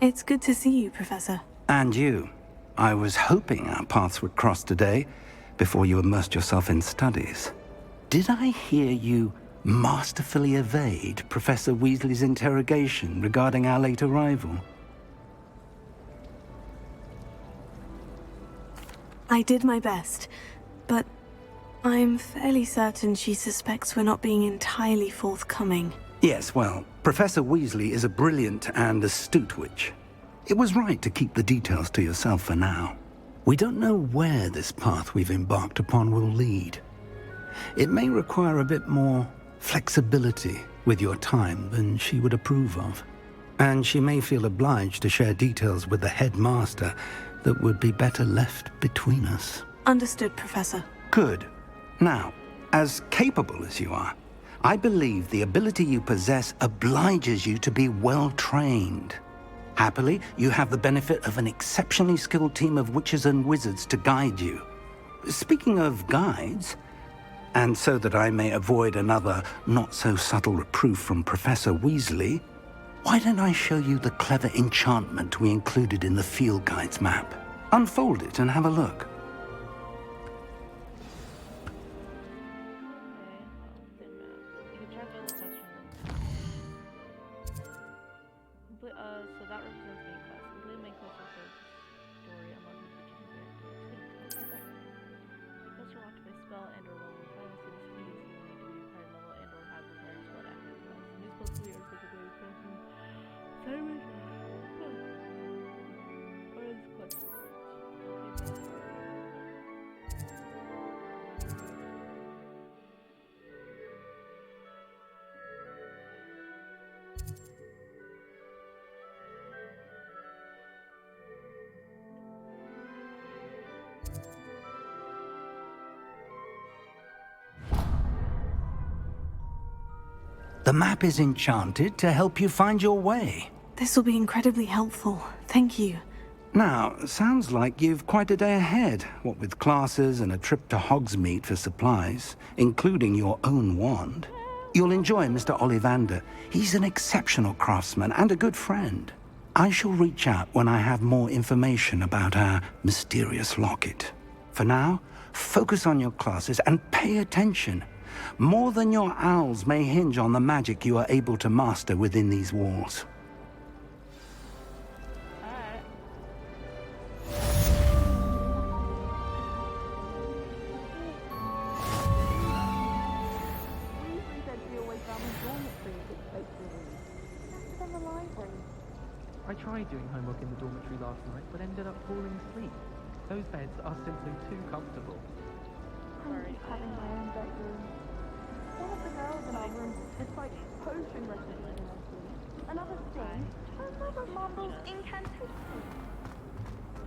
It's good to see you, Professor. And you. I was hoping our paths would cross today, before you immersed yourself in studies. Did I hear you masterfully evade Professor Weasley's interrogation regarding our late arrival? I did my best, but I'm fairly certain she suspects we're not being entirely forthcoming. Yes, well, Professor Weasley is a brilliant and astute witch. It was right to keep the details to yourself for now. We don't know where this path we've embarked upon will lead. It may require a bit more flexibility with your time than she would approve of. And she may feel obliged to share details with the headmaster that would be better left between us. Understood, Professor. Good. Now, as capable as you are, I believe the ability you possess obliges you to be well-trained. Happily, you have the benefit of an exceptionally skilled team of witches and wizards to guide you. Speaking of guides, and so that I may avoid another not-so-subtle reproof from Professor Weasley, why don't I show you the clever enchantment we included in the field guide's map? Unfold it and have a look. The map is enchanted to help you find your way. This will be incredibly helpful. Thank you. Now, sounds like you've quite a day ahead, what with classes and a trip to Hogsmeade for supplies, including your own wand. You'll enjoy Mr. Ollivander. He's an exceptional craftsman and a good friend. I shall reach out when I have more information about our mysterious locket. For now, focus on your classes and pay attention. More than your owls may hinge on the magic you are able to master within these walls. I tried doing homework in the dormitory last night, but ended up falling asleep. Those beds are simply too comfortable. I'm having my own bedroom. One of the girls in our room is like potion recipes. Another thing, another mumbles incantation.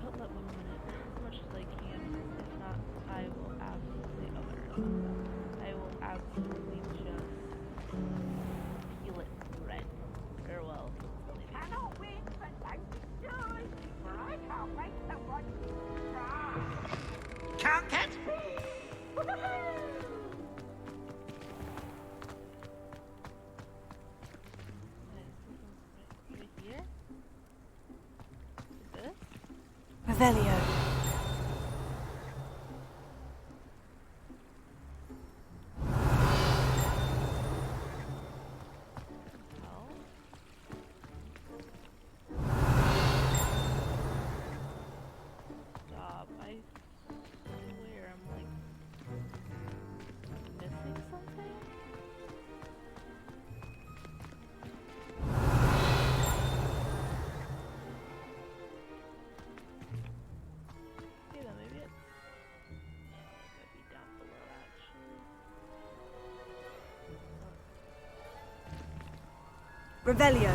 Don't let 1 minute, as much as I can. If not, I will absolutely I will absolutely just peel it red. Farewell. Cannot win, but thank you, for I can't wait to watch you try. Can't catch me! Right here. This. Revelio. Stop. I swear I'm like missing something. Okay, then maybe it's might be down below actually. Revelio.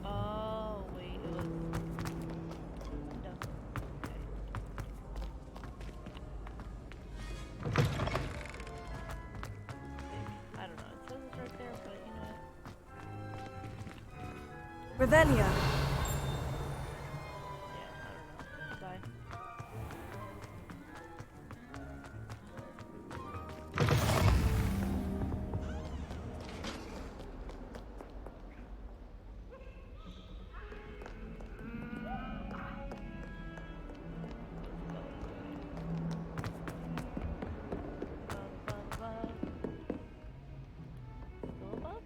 Oh, wait, it was Revelio. Yeah, I don't know. Bye. Go above?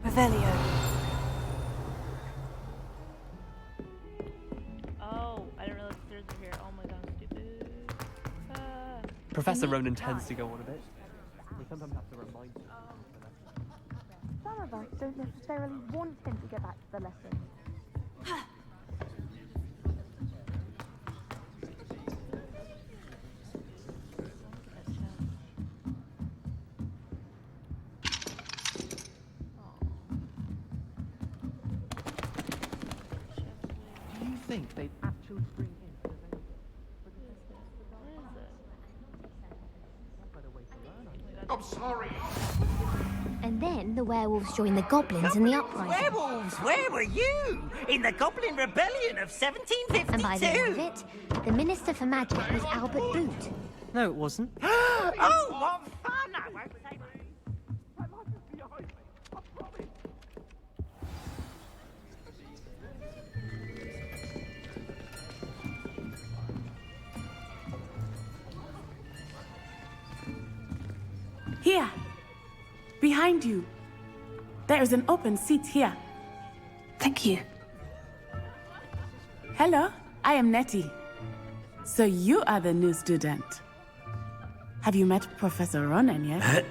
Revelio. Oh, I didn't realize the stairs were here. Oh my god, I'm stupid. Ah. Professor Ronan tends to go on a bit. We sometimes have to remind him. Some of us don't necessarily want him to get back to the lesson. Do you think they'd actually bring in Revelio? I'm sorry. And then the werewolves joined the goblins in the uprising. Werewolves, where were you? In the Goblin Rebellion of 1752. And by the end of it, the Minister for Magic was Albert Boot. No, it wasn't. Oh, what fun! I won't say much. Here, behind you. There is an open seat here. Thank you. Hello, I am Nettie. So you are the new student. Have you met Professor Ronan yet?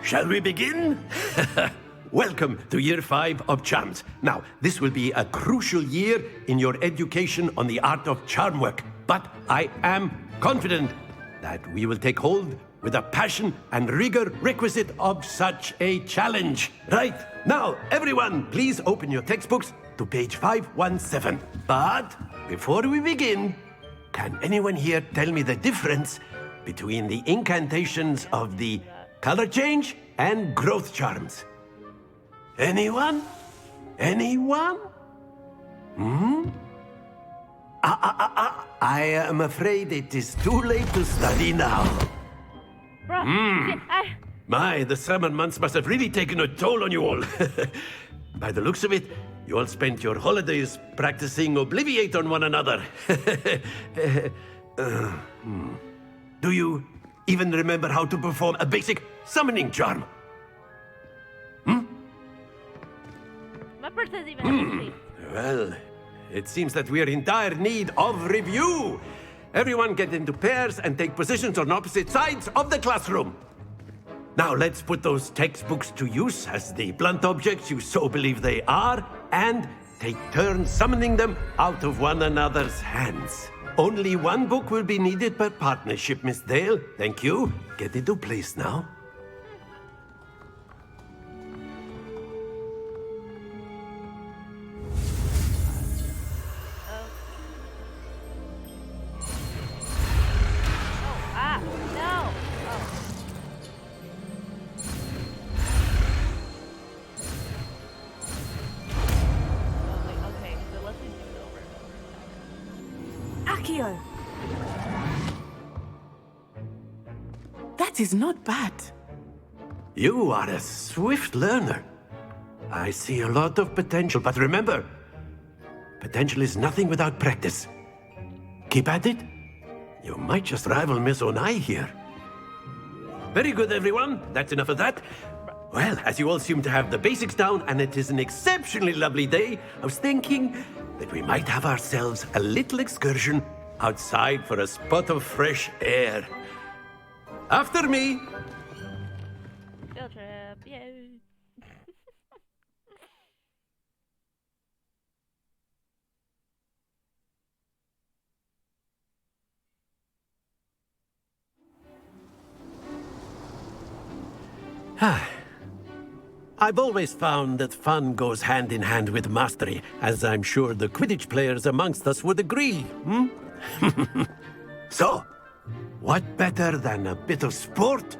Shall we begin? Welcome to Year 5 of Charms. Now, this will be a crucial year in your education on the art of charm work. But I am confident that we will take hold with the passion and rigor requisite of such a challenge. Right, now, everyone, please open your textbooks to page 517. But before we begin, can anyone here tell me the difference between the incantations of the color change and growth charms? Anyone? Anyone? I am afraid it is too late to study now. Bro, My, the summer months must have really taken a toll on you all. By the looks of it, you all spent your holidays practicing Obliviate on one another. Do you even remember how to perform a basic summoning charm? my purse doesn't even have a seat. Well, it seems that we are in dire need of review. Everyone get into pairs and take positions on opposite sides of the classroom. Now let's put those textbooks to use as the blunt objects you so believe they are, and take turns summoning them out of one another's hands. Only one book will be needed per partnership, Miss Dale. Thank you. Get into place now. No! Oh. Okay, so let's do it over. Accio! That is not bad. You are a swift learner. I see a lot of potential, but remember, potential is nothing without practice. Keep at it. You might just rival Miss Onai here. Very good, everyone. That's enough of that. Well, as you all seem to have the basics down, and it is an exceptionally lovely day, I was thinking that we might have ourselves a little excursion outside for a spot of fresh air. After me. Field trip, yay! I've always found that fun goes hand in hand with mastery, as I'm sure the Quidditch players amongst us would agree, hmm? So, what better than a bit of sport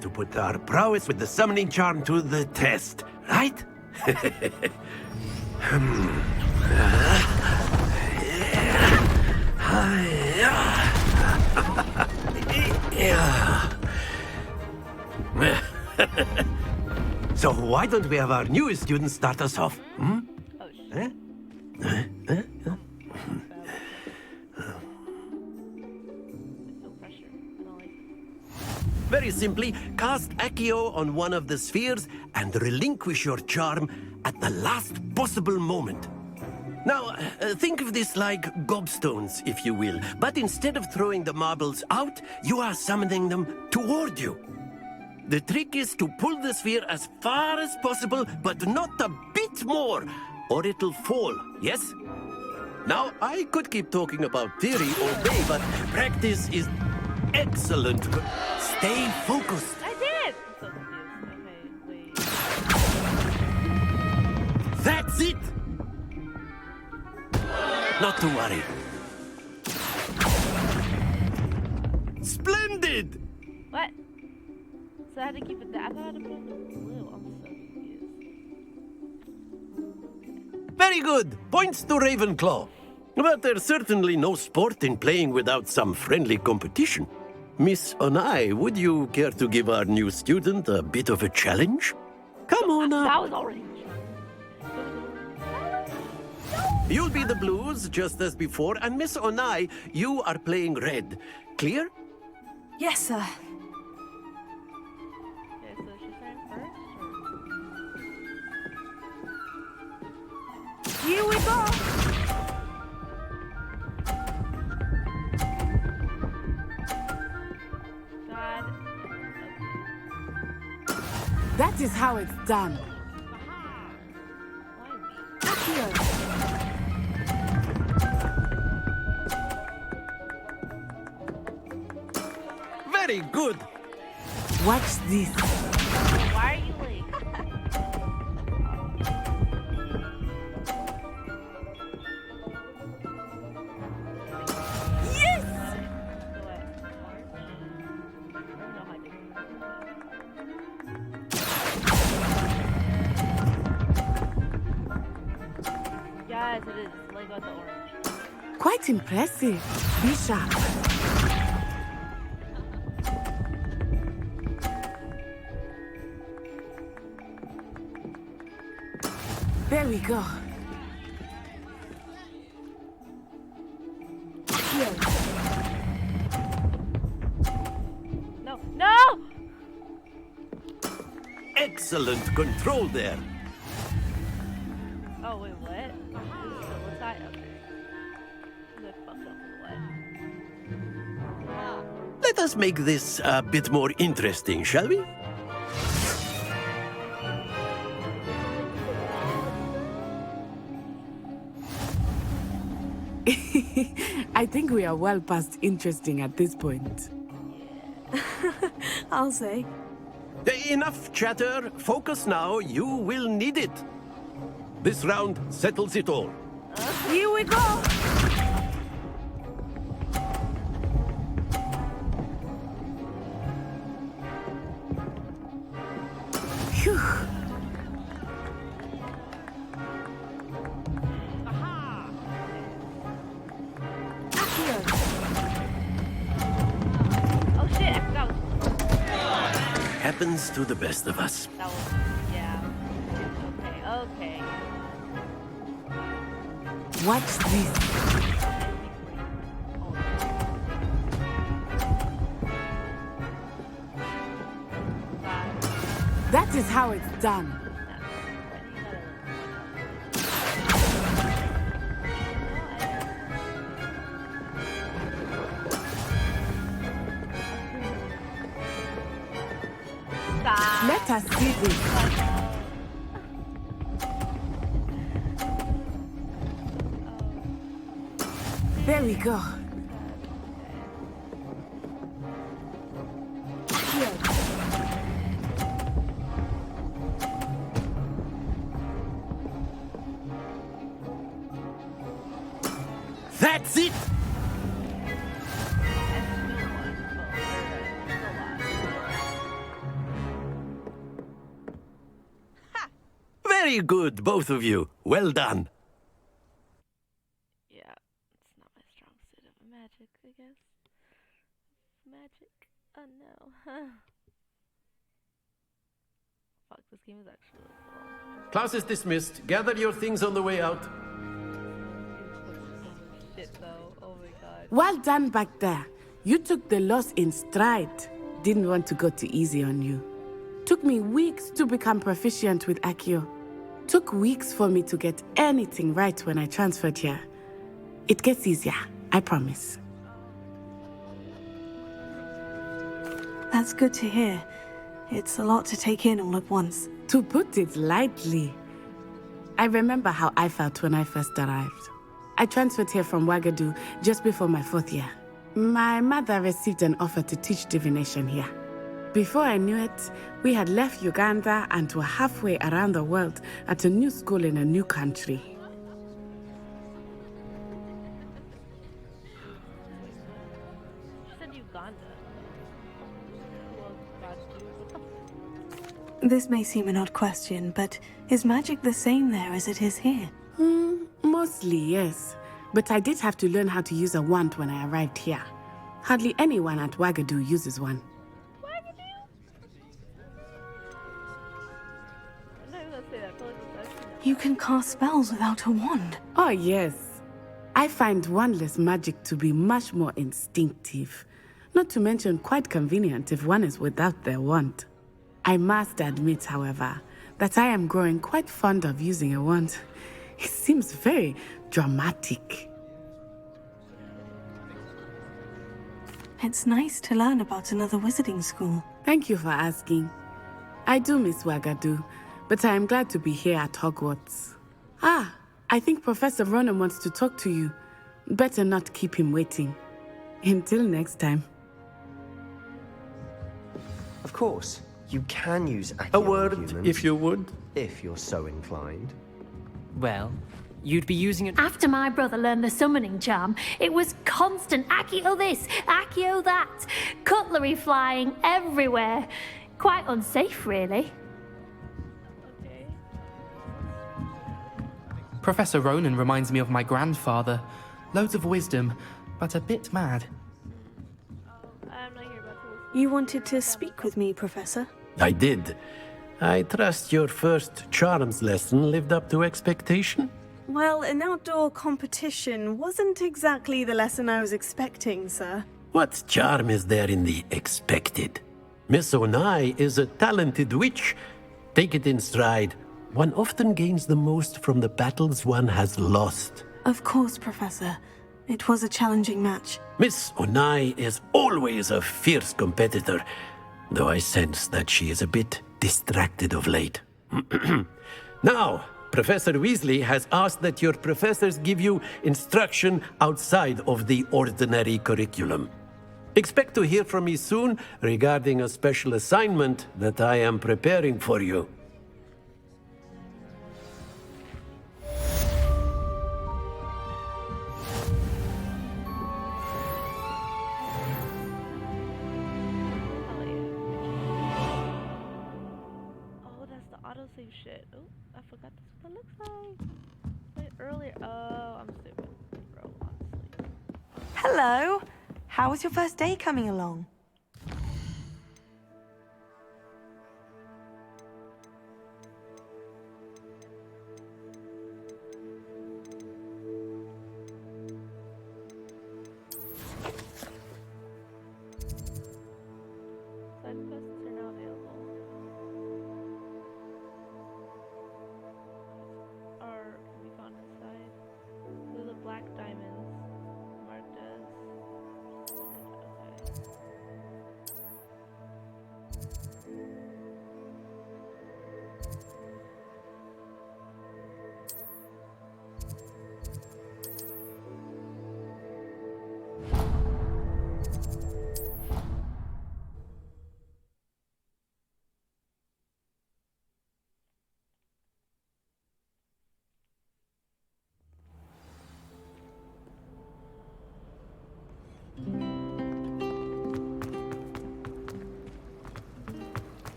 to put our prowess with the summoning charm to the test, right? So why don't we have our newest student start us off? Hmm? Oh, shit. No pressure. I don't like it. Very simply, cast Accio on one of the spheres and relinquish your charm at the last possible moment. Now, think of this like gobstones, if you will, but instead of throwing the marbles out, you are summoning them toward you. The trick is to pull the sphere as far as possible, but not a bit more, or it'll fall, yes? Now, I could keep talking about theory all day, but practice is excellent. Stay focused. I did! I'm so confused. Okay, wait. That's it! Not to worry. Splendid! What? So I had to keep it that. I thought I had to put it in blue. I'm so confused. Very good. Points to Ravenclaw. But there's certainly no sport in playing without some friendly competition. Miss Onai, would you care to give our new student a bit of a challenge? Come on That up. was orange. You'll be the blues, just as before, and Miss Onai, you are playing red. Clear? Yes, sir. Okay, so she's saying first? Or... Here we go! God. That is how it's done. Why me? Very good. Watch this. Why are you late? Yes! So what? Orange? I don't know how I did it. Yes, it is. Like got the orange. Quite impressive. Be sharp. There we go. Here. No, no! Excellent control there. Oh wait, what? This is the side. Okay. I fucked up with what? Let us make this a bit more interesting, shall we? I think we are well past interesting at this point. I'll say. Enough chatter. Focus now. You will need it. This round settles it all. Here we go! Phew. Oh shit, I forgot. Happens to the best of us. That was, yeah. Okay. Watch this. That is how it's done. Let us see this. There we go. Here. That's it! Very good, both of you. Well done. Yeah, it's not my strong suit of magic, I guess. Magic. Oh no. Fuck, this game is actually really cool. Class is dismissed. Gather your things on the way out. Shit though, oh my god. Well done back there. You took the loss in stride. Didn't want to go too easy on you. Took me weeks to become proficient with Accio. Took weeks for me to get anything right when I transferred here. It gets easier, I promise. That's good to hear. It's a lot to take in all at once. To put it lightly, I remember how I felt when I first arrived. I transferred here from Ouagadougou just before my 4th year. My mother received an offer to teach divination here. Before I knew it, we had left Uganda and were halfway around the world at a new school in a new country. She said Uganda. Well, God, what the f- This may seem an odd question, but is magic the same there as it is here? Mostly, yes. But I did have to learn how to use a wand when I arrived here. Hardly anyone at Ouagadougou uses one. I'm not even gonna say that. I feel like it's actually not. You can cast spells without a wand. Oh, yes. I find wandless magic to be much more instinctive. Not to mention quite convenient if one is without their wand. I must admit, however, that I am growing quite fond of using a wand. It seems very dramatic. It's nice to learn about another wizarding school. Thank you for asking. I do miss Ouagadougou, but I am glad to be here at Hogwarts. Ah, I think Professor Ronan wants to talk to you. Better not keep him waiting. Until next time. Of course, you can use A Accio word, on humans, if you would. if you're so inclined. Well, you'd be using it. After my brother learned the summoning charm, it was constant Accio this, Accio that, cutlery flying everywhere. Quite unsafe, really. Okay. Professor Ronan reminds me of my grandfather. Loads of wisdom, but a bit mad. I'm not here about to listen. You wanted to speak with me, Professor? I did. I trust your first charms lesson lived up to expectation? Well, an outdoor competition wasn't exactly the lesson I was expecting, sir. What charm is there in the expected? Miss Onai is a talented witch. Take it in stride. One often gains the most from the battles one has lost. Of course, Professor. It was a challenging match. Miss Onai is always a fierce competitor, though I sense that she is a bit distracted of late. Now, Professor Weasley has asked that your professors give you instruction outside of the ordinary curriculum. Expect to hear from me soon regarding a special assignment that I am preparing for you. Hell yeah. Oh, that's the autosave shit. Oh, I forgot this what that looks like. Wait, earlier. Oh, I'm stupid, bro, honestly. Hello. How was your first day coming along? Side quests are now available. Are can be found inside. They're the black diamonds marked as. Okay.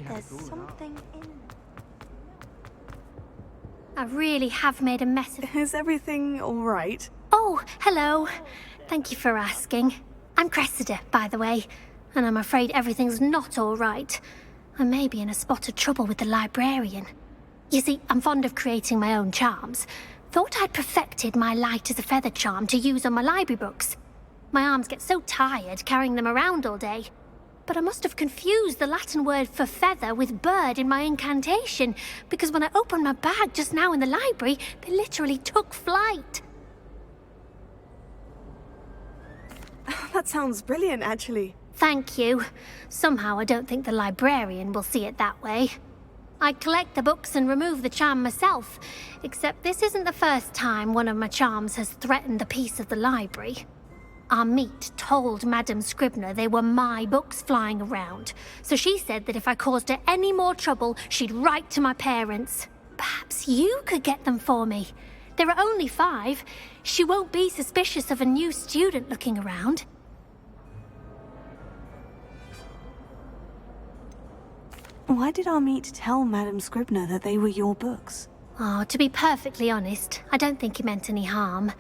There's something in I really have made a mess of... Is everything all right? Oh, hello. Thank you for asking. I'm Cressida, by the way, and I'm afraid everything's not all right. I may be in a spot of trouble with the librarian. You see, I'm fond of creating my own charms. Thought I'd perfected my light as a feather charm to use on my library books. My arms get so tired carrying them around all day. But I must have confused the Latin word for feather with bird in my incantation, because when I opened my bag just now in the library, they literally took flight. That sounds brilliant, actually. Thank you. Somehow I don't think the librarian will see it that way. I collect the books and remove the charm myself, except this isn't the first time one of my charms has threatened the peace of the library. Our meet told Madame Scribner they were my books flying around, so she said that if I caused her any more trouble, she'd write to my parents. Perhaps you could get them for me. There are only 5. She won't be suspicious of a new student looking around. Why did our meet tell Madame Scribner that they were your books? Oh, to be perfectly honest, I don't think he meant any harm.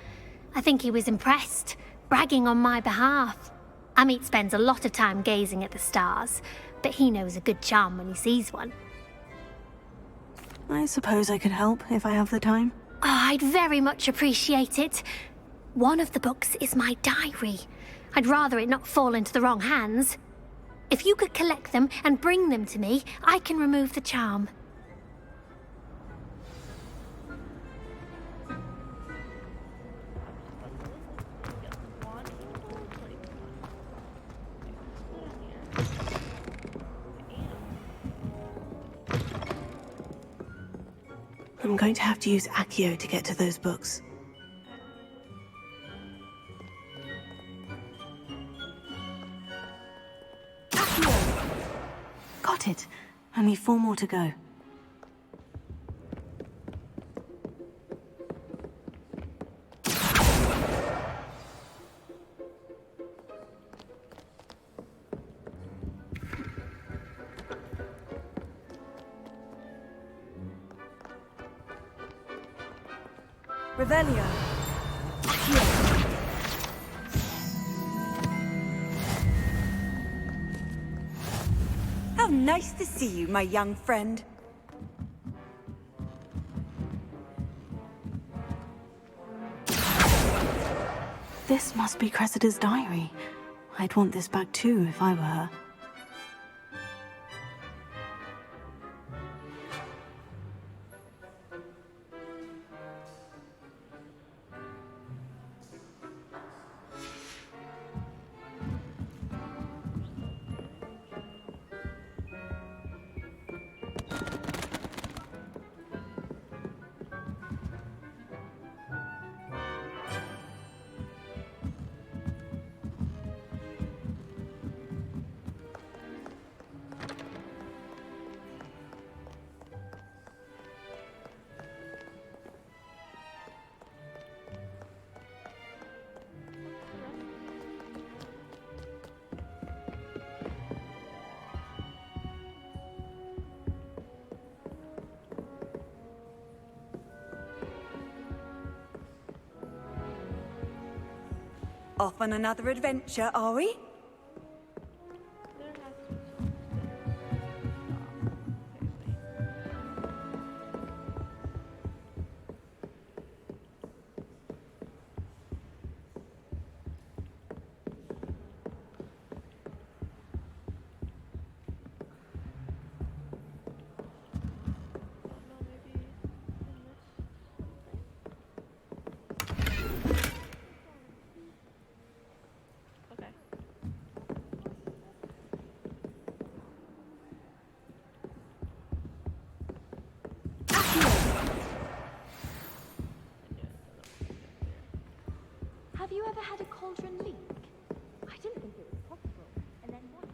I think he was impressed, bragging on my behalf. Amit spends a lot of time gazing at the stars, but he knows a good charm when he sees one. I suppose I could help if I have the time. Oh, I'd very much appreciate it. One of the books is my diary. I'd rather it not fall into the wrong hands. If you could collect them and bring them to me, I can remove the charm. I'm going to have to use Accio to get to those books. Accio! Got it. Only 4 more to go. Revelio. How nice to see you, my young friend. This must be Cressida's diary. I'd want this back too if I were her. Off on another adventure, are we? Have you ever had a cauldron leak? I didn't think it was possible. And then what?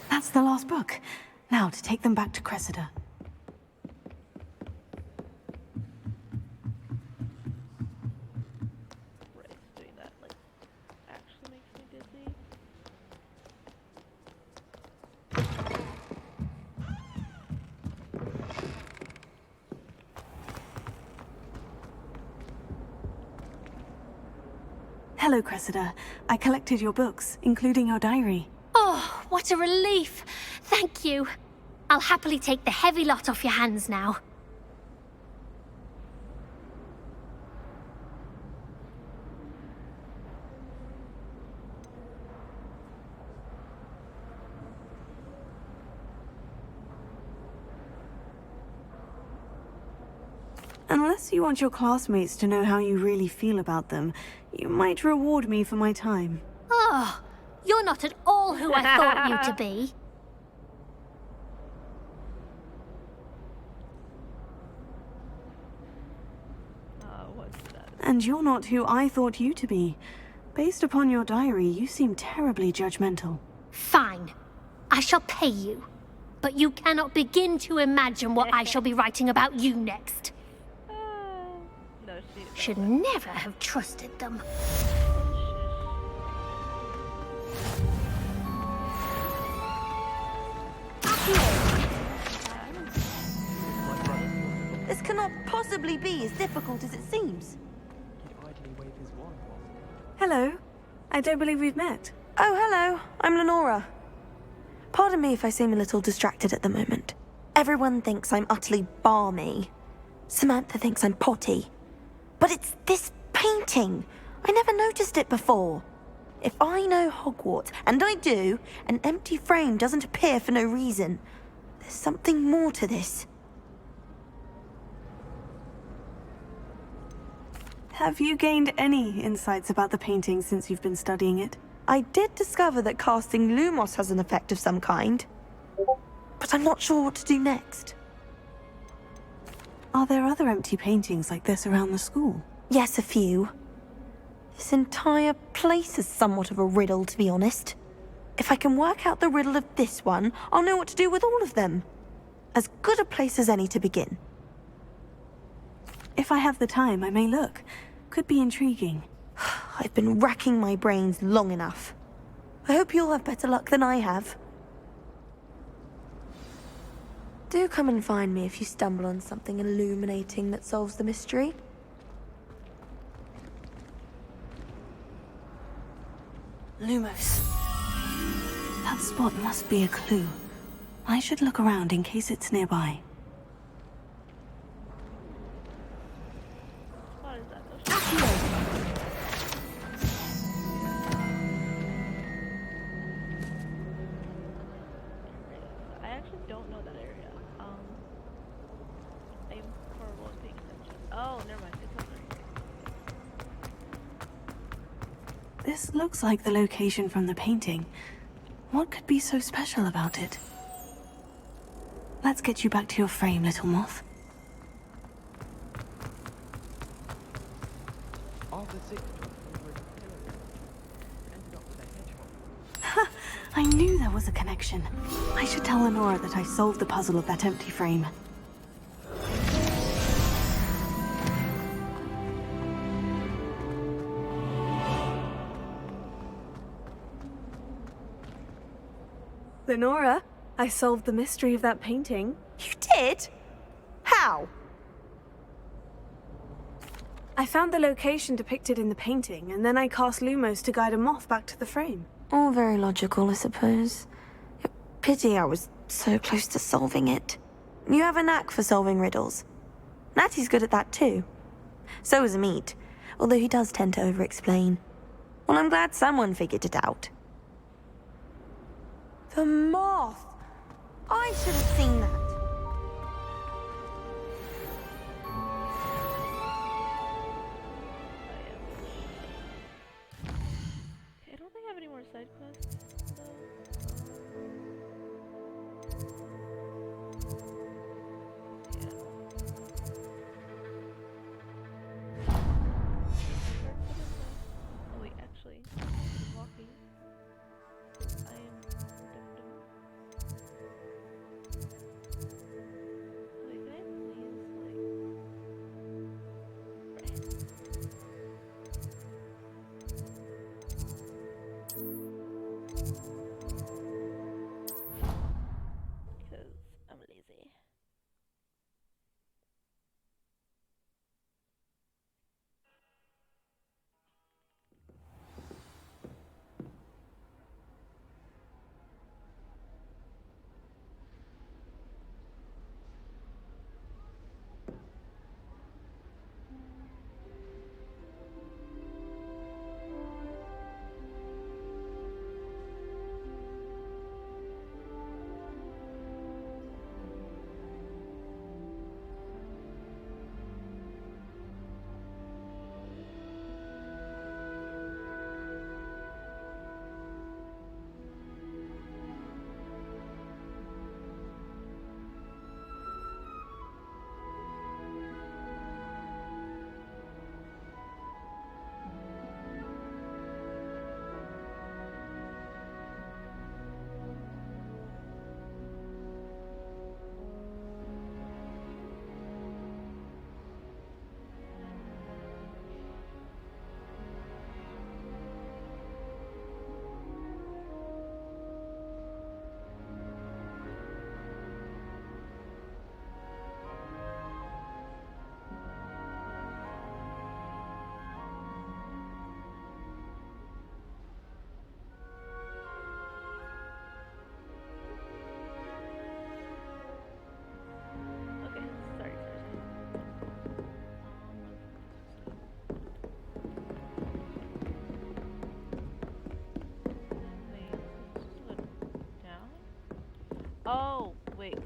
That's the last book. Now to take them back to Cressida. Right, doing that like actually makes me dizzy. Hello, Cressida. I collected your books, including your diary. Oh, what a relief! Thank you. I'll happily take the heavy lot off your hands now. Unless you want your classmates to know how you really feel about them, you might reward me for my time. Oh, you're not at all who I thought you to be. What's that? And you're not who I thought you to be. Based upon your diary, you seem terribly judgmental. Fine. I shall pay you. But you cannot begin to imagine what I shall be writing about you next. No, Should never have trusted them. This cannot possibly be as difficult as it seems. Hello. I don't believe we've met. Oh, hello. I'm Lenora. Pardon me if I seem a little distracted at the moment. Everyone thinks I'm utterly balmy. Samantha thinks I'm potty. But it's this painting. I never noticed it before. If I know Hogwarts, and I do, an empty frame doesn't appear for no reason. There's something more to this. Have you gained any insights about the painting since you've been studying it? I did discover that casting Lumos has an effect of some kind. But I'm not sure what to do next. Are there other empty paintings like this around the school? Yes, a few. This entire place is somewhat of a riddle, to be honest. If I can work out the riddle of this one, I'll know what to do with all of them. As good a place as any to begin. If I have the time, I may look. Could be intriguing. I've been racking my brains long enough. I hope you'll have better luck than I have. Do come and find me if you stumble on something illuminating that solves the mystery. Lumos. That spot must be a clue. I should look around in case it's nearby. What is that? I actually don't know that area. I'm horrible at paying attention. Oh, never mind. It's over here. This looks like the location from the painting. What could be so special about it? Let's get you back to your frame, little moth. Ha! I knew there was a connection. I should tell Lenora that I solved the puzzle of that empty frame. Lenora, I solved the mystery of that painting. You did? How? I found the location depicted in the painting, and then I cast Lumos to guide a moth back to the frame. All very logical, I suppose. Pity I was so close to solving it. You have a knack for solving riddles. Natty's good at that too. So is Amit, although he does tend to over-explain. Well, I'm glad someone figured it out. The moth! I should have seen that. I don't think I have any more side quests, though. Oh wait, actually, I'm walking. I am easy. Oh, wait. Okay.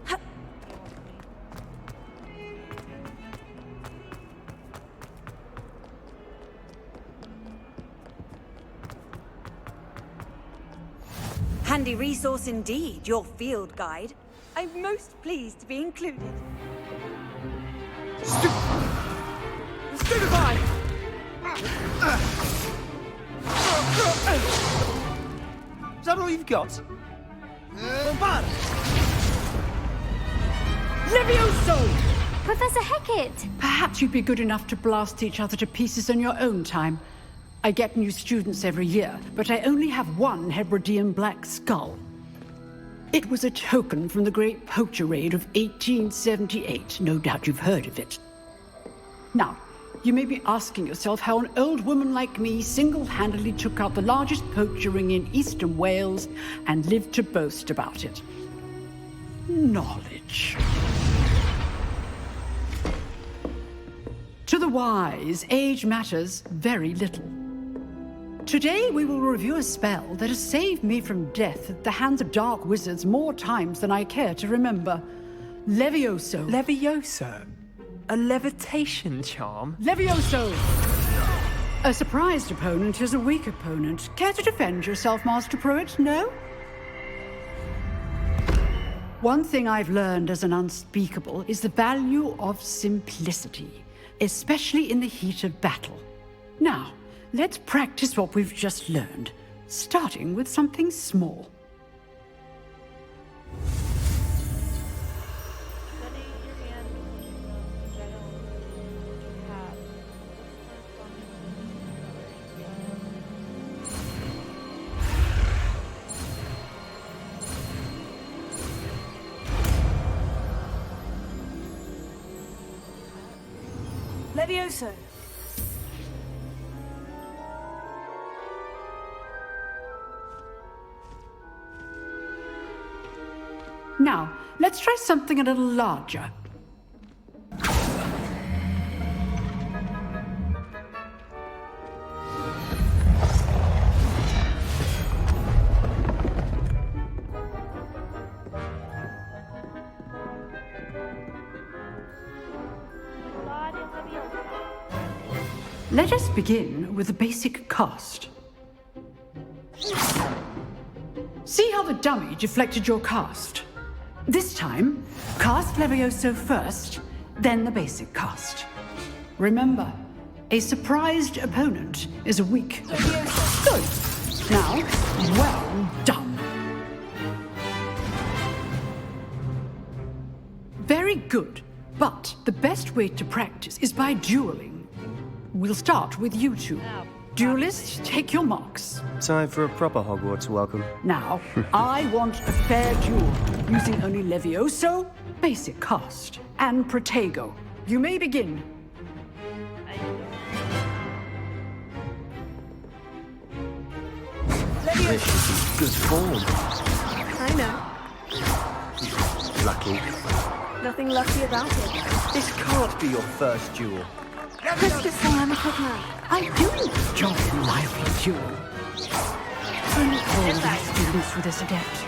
Right. Handy resource indeed, your field guide. I'm most pleased to be included. Stupefy! Is that all you've got? Bombard! Levioso! Professor Hecat! Perhaps you'd be good enough to blast each other to pieces in your own time. I get new students every year, but I only have one Hebridean black skull. It was a token from the Great Poacher Raid of 1878. No doubt you've heard of it. Now, you may be asking yourself how an old woman like me single-handedly took out the largest poacher ring in eastern Wales and lived to boast about it. Knowledge. To the wise, age matters very little. Today we will review a spell that has saved me from death at the hands of dark wizards more times than I care to remember. Levioso. Levioso? A levitation charm? Levioso! A surprised opponent is a weak opponent. Care to defend yourself, Master Pruitt? No? One thing I've learned as an unspeakable is the value of simplicity, especially in the heat of battle. Now, let's practice what we've just learned, starting with something small. Levioso. Now, let's try something a little larger. Let us begin with the basic cast. See how the dummy deflected your cast? This time, cast Levioso first, then the basic cast. Remember, a surprised opponent is a weak opponent. Good. Now, well done. Very good. But the best way to practice is by dueling. We'll start with you two. Duelists, take your marks. Time for a proper Hogwarts welcome. Now, I want a fair duel, using only Levioso, basic cast, and Protego. You may begin. This should be good form. I know. Lucky. Nothing lucky about it. This can't be your first duel. Let's just say I'm a quick man. I do enjoy a lively duel. Only all the students for this adept.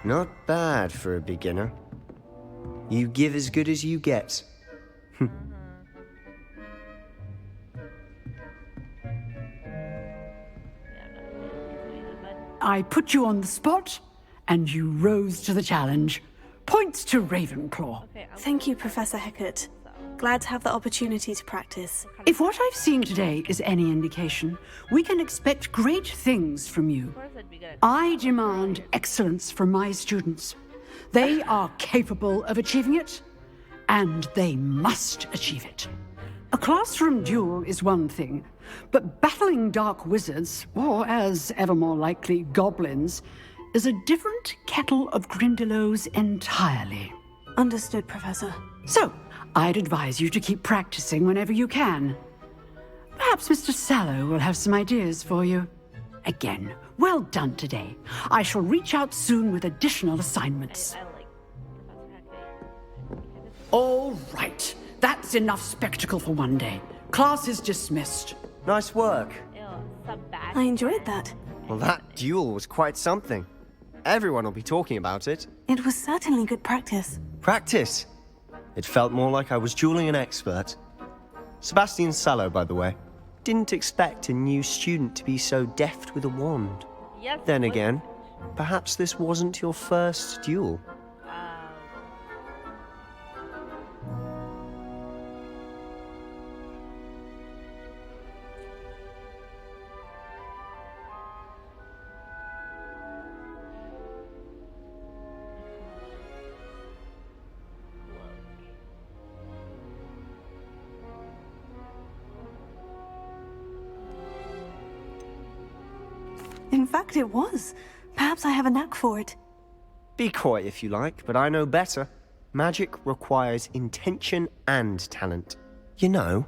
Not bad for a beginner. You give as good as you get. I put you on the spot, and you rose to the challenge. Points to Ravenclaw. Thank you, Professor Hecat. Glad to have the opportunity to practice. If what I've seen today is any indication, we can expect great things from you. I demand excellence from my students. They are capable of achieving it, and they must achieve it. A classroom duel is one thing, but battling dark wizards, or as ever more likely, goblins, is a different kettle of Grindylows entirely. Understood, Professor. So, I'd advise you to keep practicing whenever you can. Perhaps Mr. Sallow will have some ideas for you. Again, well done today. I shall reach out soon with additional assignments. All right. That's enough spectacle for one day. Class is dismissed. Nice work. I enjoyed that. Well, that duel was quite something. Everyone will be talking about it. It was certainly good practice. Practice? It felt more like I was dueling an expert. Sebastian Sallow, by the way. Didn't expect a new student to be so deft with a wand. Yes. Then again, perhaps this wasn't your first duel. In fact, it was. Perhaps I have a knack for it. Be coy if you like, but I know better. Magic requires intention and talent. You know,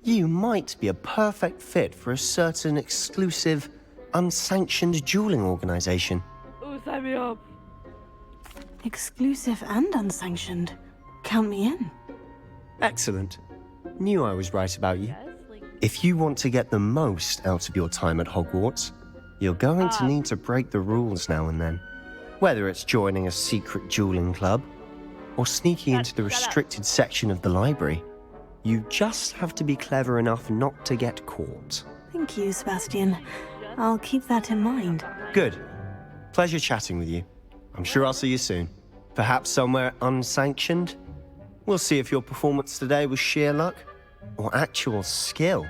you might be a perfect fit for a certain exclusive, unsanctioned dueling organization. Ooh, sign me up. Exclusive and unsanctioned. Count me in. Excellent. Knew I was right about you. If you want to get the most out of your time at Hogwarts, you're going to need to break the rules now and then. Whether it's joining a secret dueling club, or sneaking into the restricted section of the library, you just have to be clever enough not to get caught. Thank you, Sebastian. I'll keep that in mind. Good. Pleasure chatting with you. I'm sure I'll see you soon. Perhaps somewhere unsanctioned? We'll see if your performance today was sheer luck or actual skill.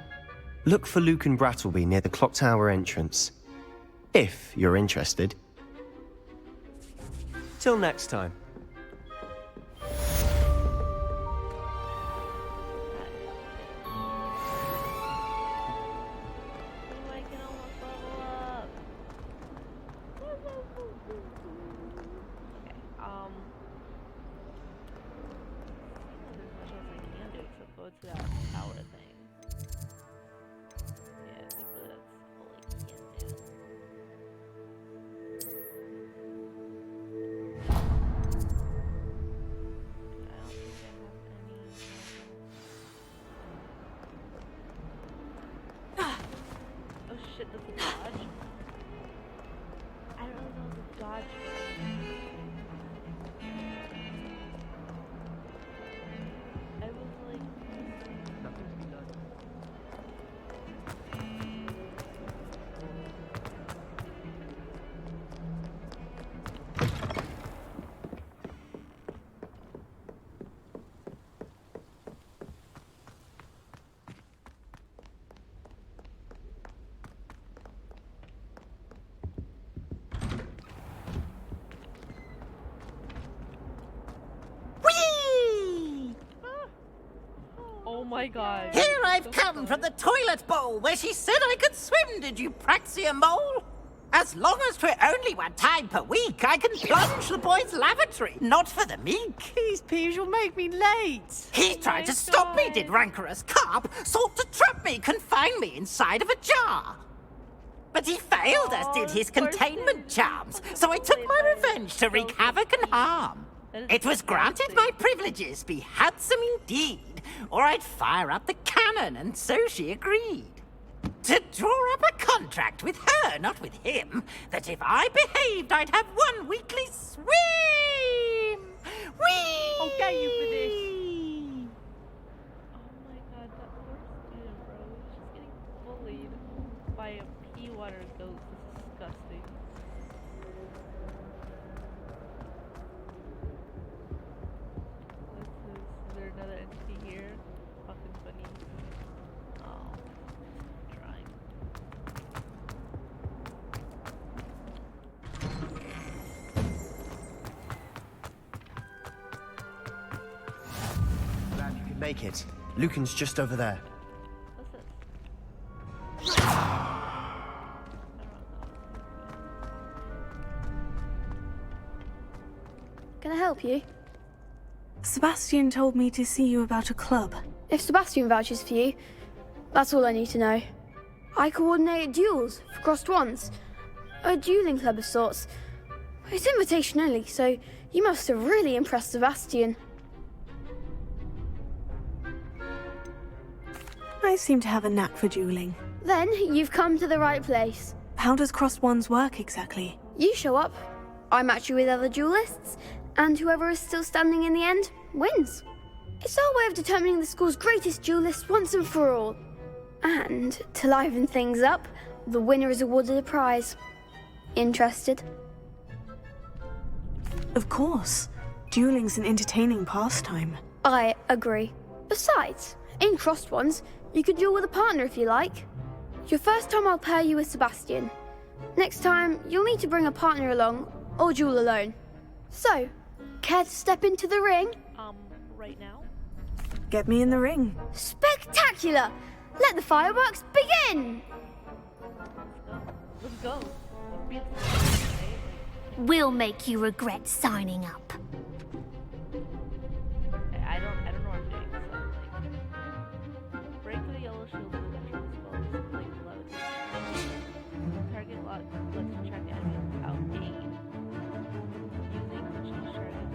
Look for Luke and Brattleby near the clock tower entrance. If you're interested. Till next time. my god. Here I've come from the toilet bowl where she said I could swim, did you praxia mole? As long as 'twere only one time per week, I can plunge the boy's lavatory, not for the meek. These peeves will make me late. He tried to stop me, did rancorous carp, sought to trap me, confine me inside of a jar. But he failed, as did his containment charms, so I took my revenge to wreak havoc and harm. It was granted my privileges be handsome indeed, or I'd fire up the cannon, and so she agreed. To draw up a contract with her, not with him, that if I behaved, I'd have one weekly swim! Whee! I'll get you for this! Oh my god, that poor student, bro. He's just getting bullied by a pea water goat. This is disgusting. Is there another entity here? Fucking funny. Oh, trying. Glad you could make it. Lucan's just over there. Can I help you? Sebastian told me to see you about a club. If Sebastian vouches for you, that's all I need to know. I coordinate duels for crossed wands. A dueling club of sorts. It's invitation only, so you must have really impressed Sebastian. I seem to have a knack for dueling. Then you've come to the right place. How does crossed wands work exactly? You show up, I match you with other duelists, and whoever is still standing in the end wins. It's our way of determining the school's greatest duelist once and for all. And to liven things up, the winner is awarded a prize. Interested? Of course. Dueling's an entertaining pastime. I agree. Besides, in crossed ones, you can duel with a partner if you like. Your first time I'll pair you with Sebastian. Next time, you'll need to bring a partner along, or duel alone. So, care to step into the ring? Right now? Get me in the ring. Spectacular! Let the fireworks begin! Let's go. We'll make you regret signing up. I don't know what I'm doing, so like break the yellow shield with natural spells like levitation. Target lock lets attract enemies without aim. Using the change target.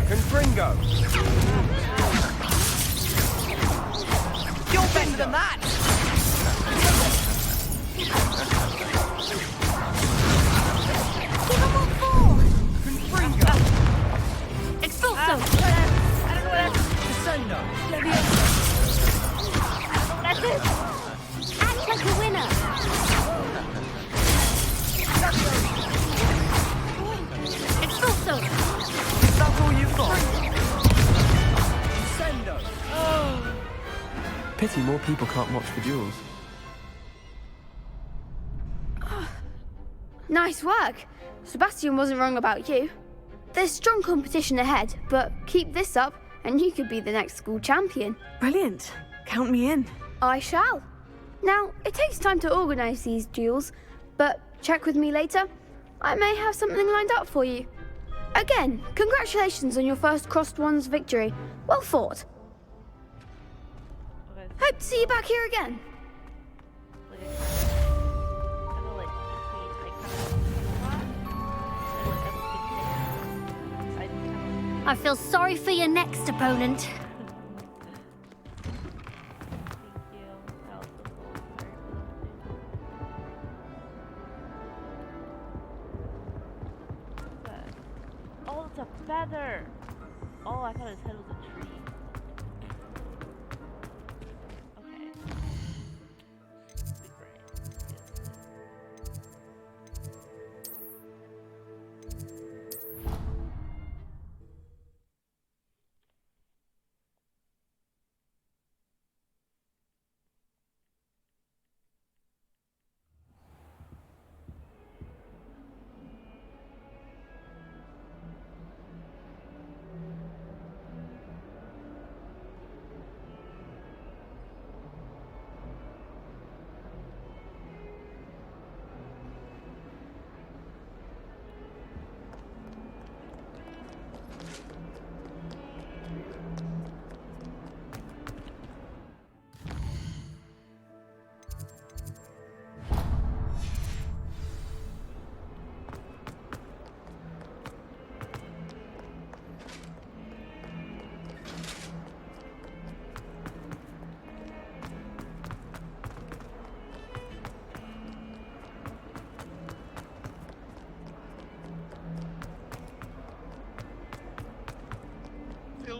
Confringo! You're better than that! Give them all four! Confringo! Expulso! I don't know what that is. Descendo! I don't know what that is. Act like a winner! Expulso! That's all you've got? Descendo! Oh. Pity more people can't watch the duels. Nice work. Sebastian wasn't wrong about you. There's strong competition ahead, but keep this up and you could be the next school champion. Brilliant. Count me in. I shall. Now, it takes time to organise these duels, but check with me later. I may have something lined up for you. Again, congratulations on your first crossed ones victory. Well fought. Okay. Hope to see you back here again. I feel sorry for your next opponent. Oh, it's a feather! Oh, I thought his head was a tree. Okay. Big brain.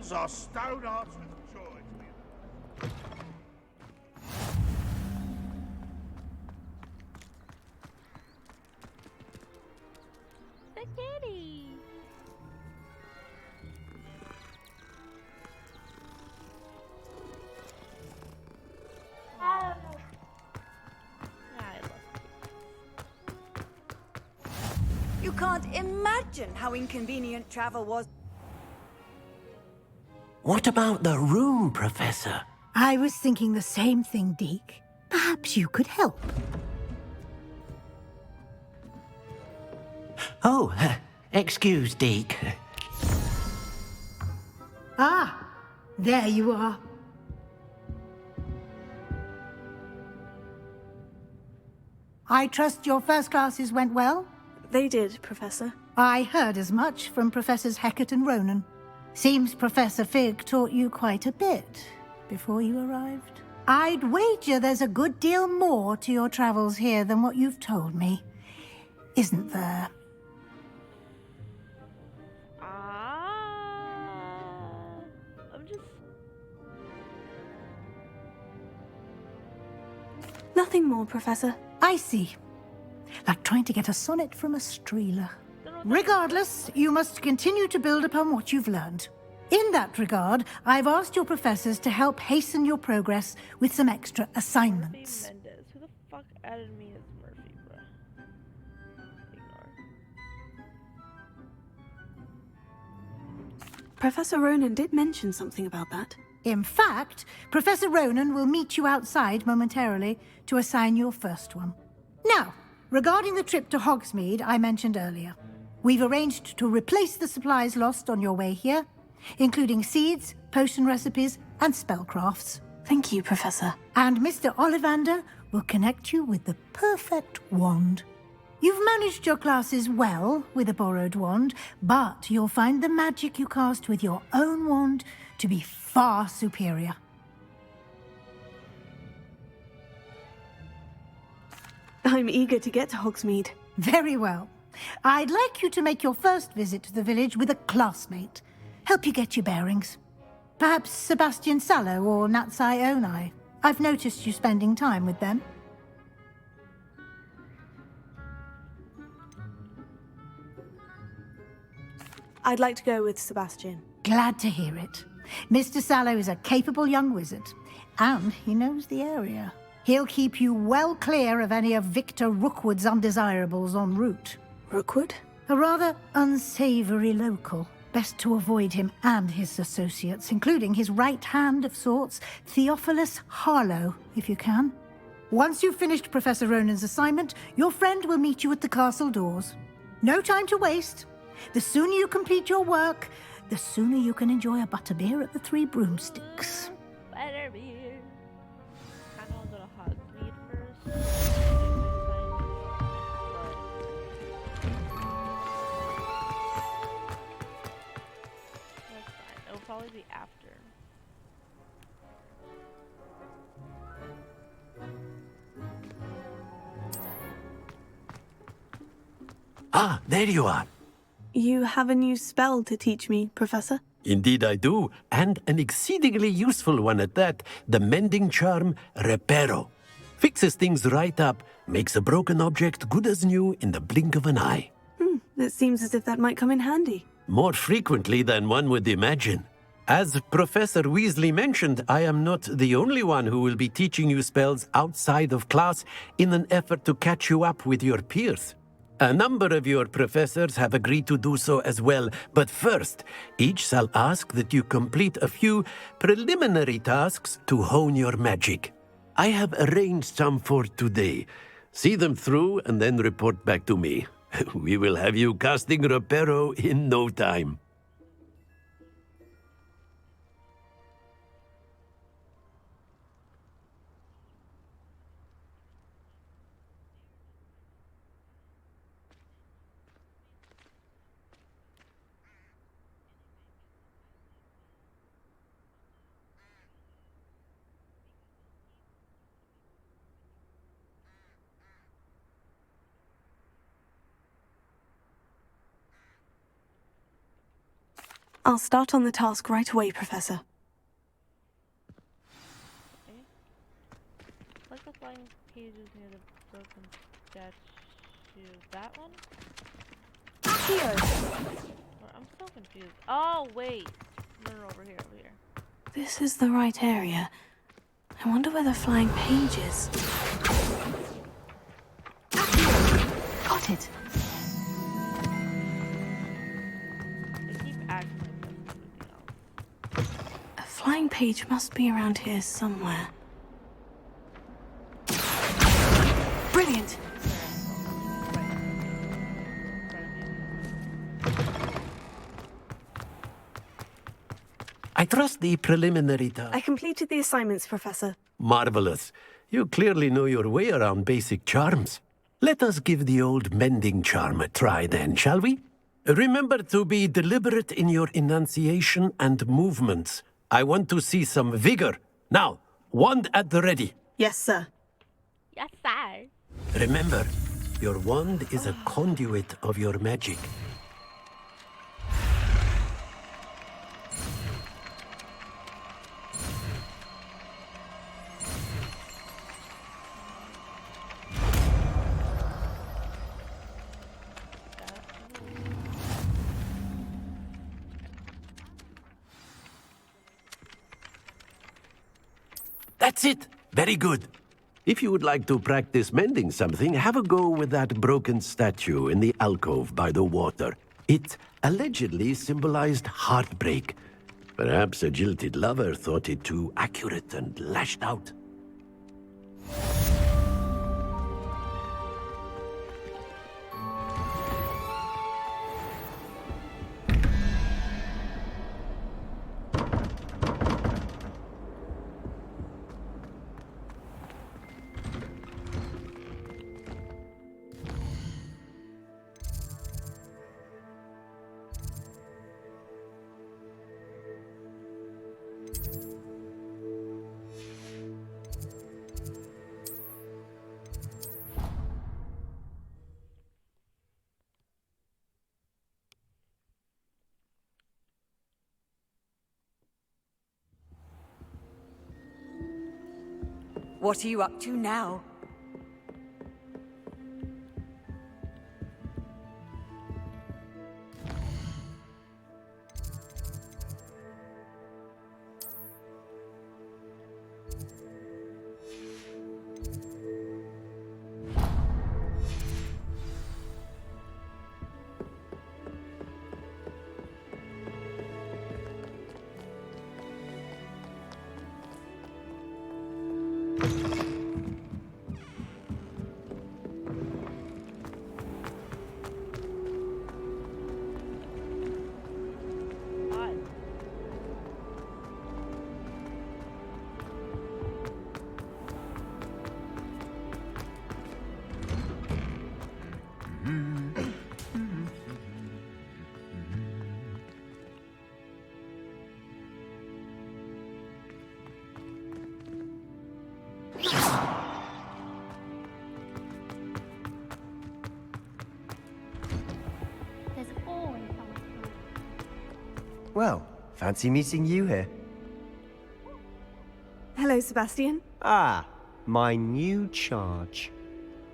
pupils are stout-hearted with joy. The kitty. I love You can't imagine how inconvenient travel was. What about the room, Professor? I was thinking the same thing, Deke. Perhaps you could help. Oh, excuse, Deke. Ah, there you are. I trust your first classes went well? They did, Professor. I heard as much from Professors Hecat and Ronan. Seems Professor Fig taught you quite a bit before you arrived. I'd wager there's a good deal more to your travels here than what you've told me. Isn't there? I'm just... Nothing more, Professor. I see. Like trying to get a sonnet from a streeler. Regardless, you must continue to build upon what you've learned. In that regard, I've asked your professors to help hasten your progress with some extra assignments. Mendez. Who the fuck added me as Murphy, bruh? Ignore. Professor Ronan did mention something about that. In fact, Professor Ronan will meet you outside momentarily to assign your first one. Now, regarding the trip to Hogsmeade I mentioned earlier, we've arranged to replace the supplies lost on your way here, including seeds, potion recipes, and spellcrafts. Thank you, Professor. And Mr. Ollivander will connect you with the perfect wand. You've managed your classes well with a borrowed wand, but you'll find the magic you cast with your own wand to be far superior. I'm eager to get to Hogsmeade. Very well. I'd like you to make your first visit to the village with a classmate. Help you get your bearings. Perhaps Sebastian Sallow or Natsai Onai. I've noticed you spending time with them. I'd like to go with Sebastian. Glad to hear it. Mr. Sallow is a capable young wizard, and he knows the area. He'll keep you well clear of any of Victor Rookwood's undesirables en route. Rookwood? A rather unsavory local. Best to avoid him and his associates, including his right hand of sorts, Theophilus Harlow, if you can. Once you've finished Professor Ronan's assignment, your friend will meet you at the castle doors. No time to waste. The sooner you complete your work, the sooner you can enjoy a butterbeer at the Three Broomsticks. Butterbeer. I know I'll go to Hogsmeade first. That's fine. It'll probably be after. Ah, there you are. You have a new spell to teach me, Professor? Indeed I do, and an exceedingly useful one at that, the mending charm Reparo. Fixes things right up, makes a broken object good as new in the blink of an eye. It seems as if that might come in handy. More frequently than one would imagine. As Professor Weasley mentioned, I am not the only one who will be teaching you spells outside of class in an effort to catch you up with your peers. A number of your professors have agreed to do so as well, but first, each shall ask that you complete a few preliminary tasks to hone your magic. I have arranged some for today. See them through and then report back to me. We will have you casting Reparo in no time. I'll start on the task right away, Professor. Like the flying pages near the broken statue. That one? I'm so confused. Oh, wait. No, over here, over here. This is the right area. I wonder where the flying page is. Got it. They keep acting like that's something else. A flying page must be around here somewhere. Brilliant! I trust the preliminary task. I completed the assignments, Professor. Marvelous. You clearly know your way around basic charms. Let us give the old mending charm a try then, shall we? Remember to be deliberate in your enunciation and movements. I want to see some vigor. Now, wand at the ready. Yes, sir. Yes, sir. Remember, your wand is a conduit of your magic. That's it. Very good. If you would like to practice mending something, have a go with that broken statue in the alcove by the water. It allegedly symbolized heartbreak. Perhaps a jilted lover thought it too accurate and lashed out. What are you up to now? Well, fancy meeting you here. Hello, Sebastian. Ah, my new charge.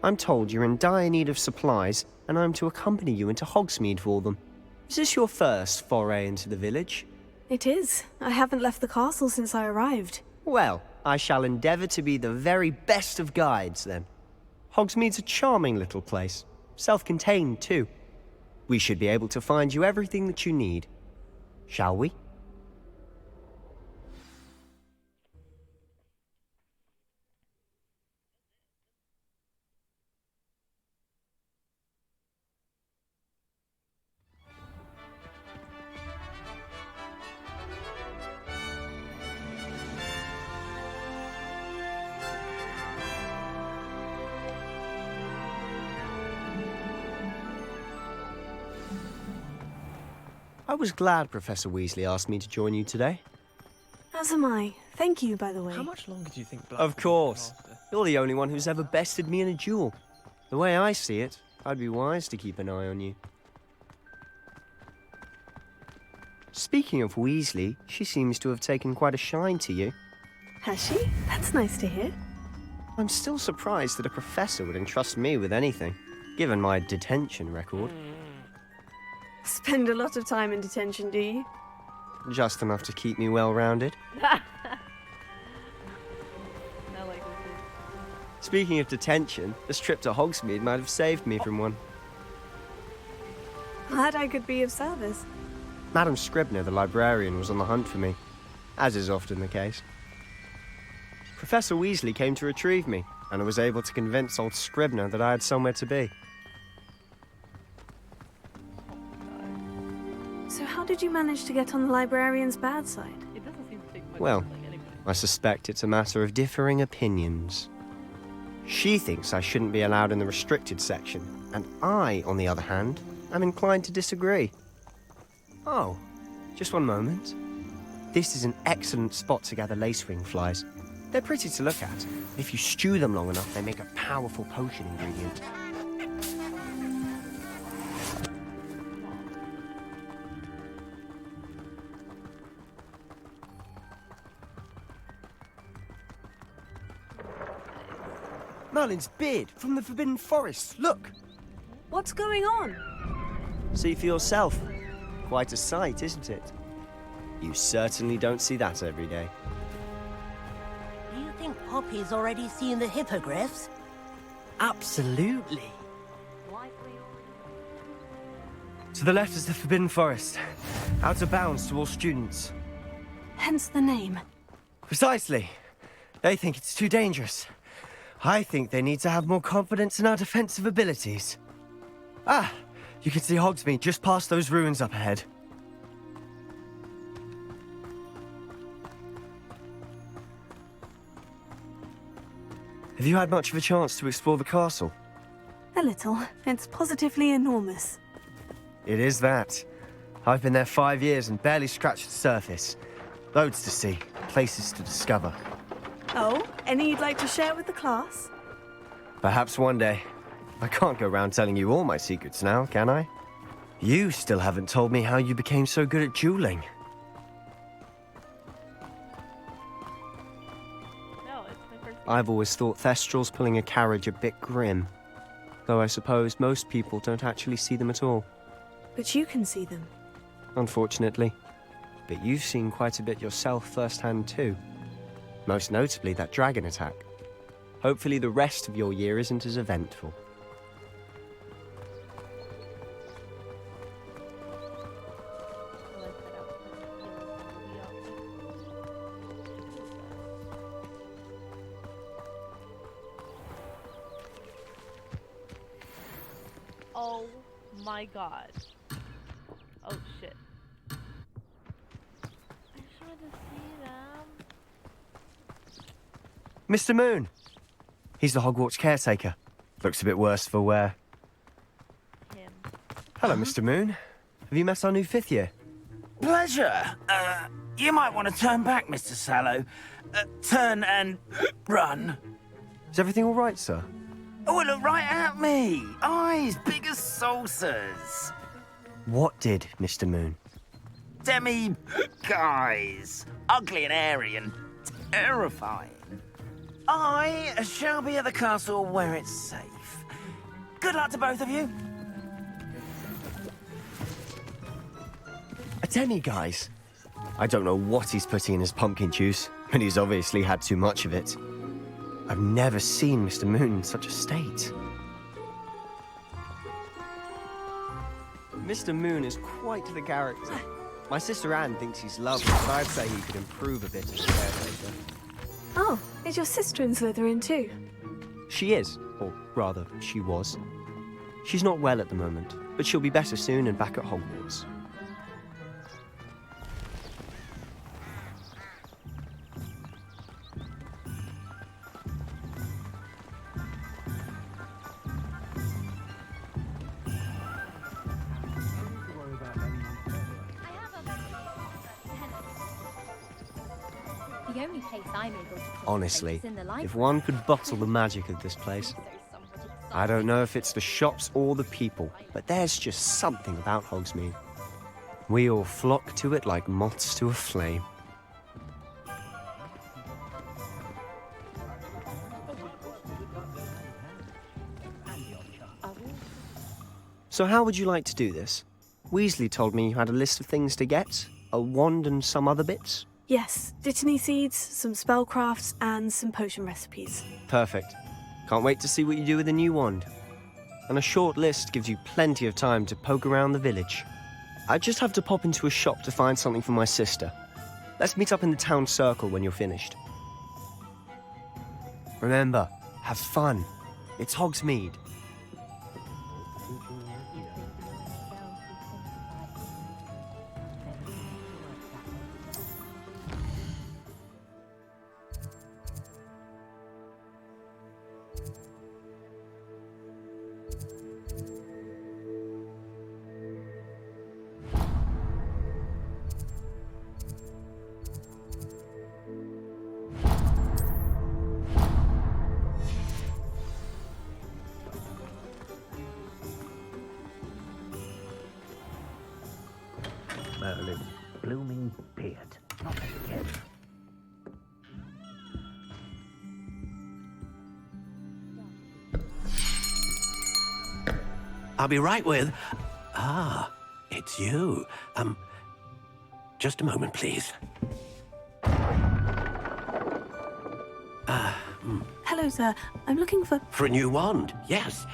I'm told you're in dire need of supplies, and I'm to accompany you into Hogsmeade for them. Is this your first foray into the village? It is. I haven't left the castle since I arrived. Well, I shall endeavour to be the very best of guides, then. Hogsmeade's a charming little place. Self-contained, too. We should be able to find you everything that you need. Shall we? I was glad Professor Weasley asked me to join you today. As am I. Thank you, by the way. How much longer do you think Of course. You're the only one who's ever bested me in a duel. The way I see it, I'd be wise to keep an eye on you. Speaking of Weasley, she seems to have taken quite a shine to you. Has she? That's nice to hear. I'm still surprised that a professor would entrust me with anything, given my detention record. Spend a lot of time in detention, do you? Just enough to keep me well-rounded. Speaking of detention, this trip to Hogsmeade might have saved me from one. Glad I could be of service. Madam Scribner, the librarian, was on the hunt for me, as is often the case. Professor Weasley came to retrieve me, and I was able to convince old Scribner that I had somewhere to be. So how did you manage to get on the librarian's bad side? Well, I suspect it's a matter of differing opinions. She thinks I shouldn't be allowed in the restricted section, and I, on the other hand, am inclined to disagree. Oh, just one moment. This is an excellent spot to gather lacewing flies. They're pretty to look at. If you stew them long enough, they make a powerful potion ingredient. Merlin's beard from the Forbidden Forest. Look! What's going on? See for yourself. Quite a sight, isn't it? You certainly don't see that every day. Do you think Poppy's already seen the hippogriffs? Absolutely. To the left is the Forbidden Forest. Out of bounds to all students. Hence the name. Precisely. They think it's too dangerous. I think they need to have more confidence in our defensive abilities. Ah, you can see Hogsmeade just past those ruins up ahead. Have you had much of a chance to explore the castle? A little. It's positively enormous. It is that. I've been there 5 years and barely scratched the surface. Loads to see, places to discover. Oh, any you'd like to share with the class? Perhaps one day. I can't go around telling you all my secrets now, can I? You still haven't told me how you became so good at dueling. No, it's my first. I've always thought Thestrals pulling a carriage a bit grim. Though I suppose most people don't actually see them at all. But you can see them. Unfortunately. But you've seen quite a bit yourself firsthand too. Most notably that dragon attack. Hopefully the rest of your year isn't as eventful. Oh my god. Oh shit. I just wanted to see them. Mr. Moon! He's the Hogwarts caretaker. Looks a bit worse for wear. Him. Hello, Mr. Moon. Have you met our new 5th year? Pleasure. You might want to turn back, Mr. Sallow. Turn and run. Is everything all right, sir? Oh, look right at me. Eyes big as saucers. What did, Mr. Moon? Guys. Ugly and airy and terrifying. I shall be at the castle where it's safe. Good luck to both of you. A demi, guys. I don't know what he's putting in his pumpkin juice, but he's obviously had too much of it. I've never seen Mr. Moon in such a state. Mr. Moon is quite the character. My sister Anne thinks he's lovely, but I'd say he could improve a bit as a caretaker. Oh, is your sister in Slytherin too? She is, or rather, she was. She's not well at the moment, but she'll be better soon and back at Hogwarts. The only place I'm able to Honestly, is in the library. if one could bottle the magic of this place. I don't know if it's the shops or the people, but there's just something about Hogsmeade. We all flock to it like moths to a flame. So how would you like to do this? Weasley told me you had a list of things to get, a wand and some other bits. Yes, dittany seeds, some spellcrafts, and some potion recipes. Perfect. Can't wait to see what you do with the new wand. And a short list gives you plenty of time to poke around the village. I just have to pop into a shop to find something for my sister. Let's meet up in the town circle when you're finished. Remember, have fun. It's Hogsmeade. Merlin's blooming beard. Not again. I'll be right with... Ah, it's you. Just a moment, please. Hello, sir. I'm looking for... For a new wand, yes.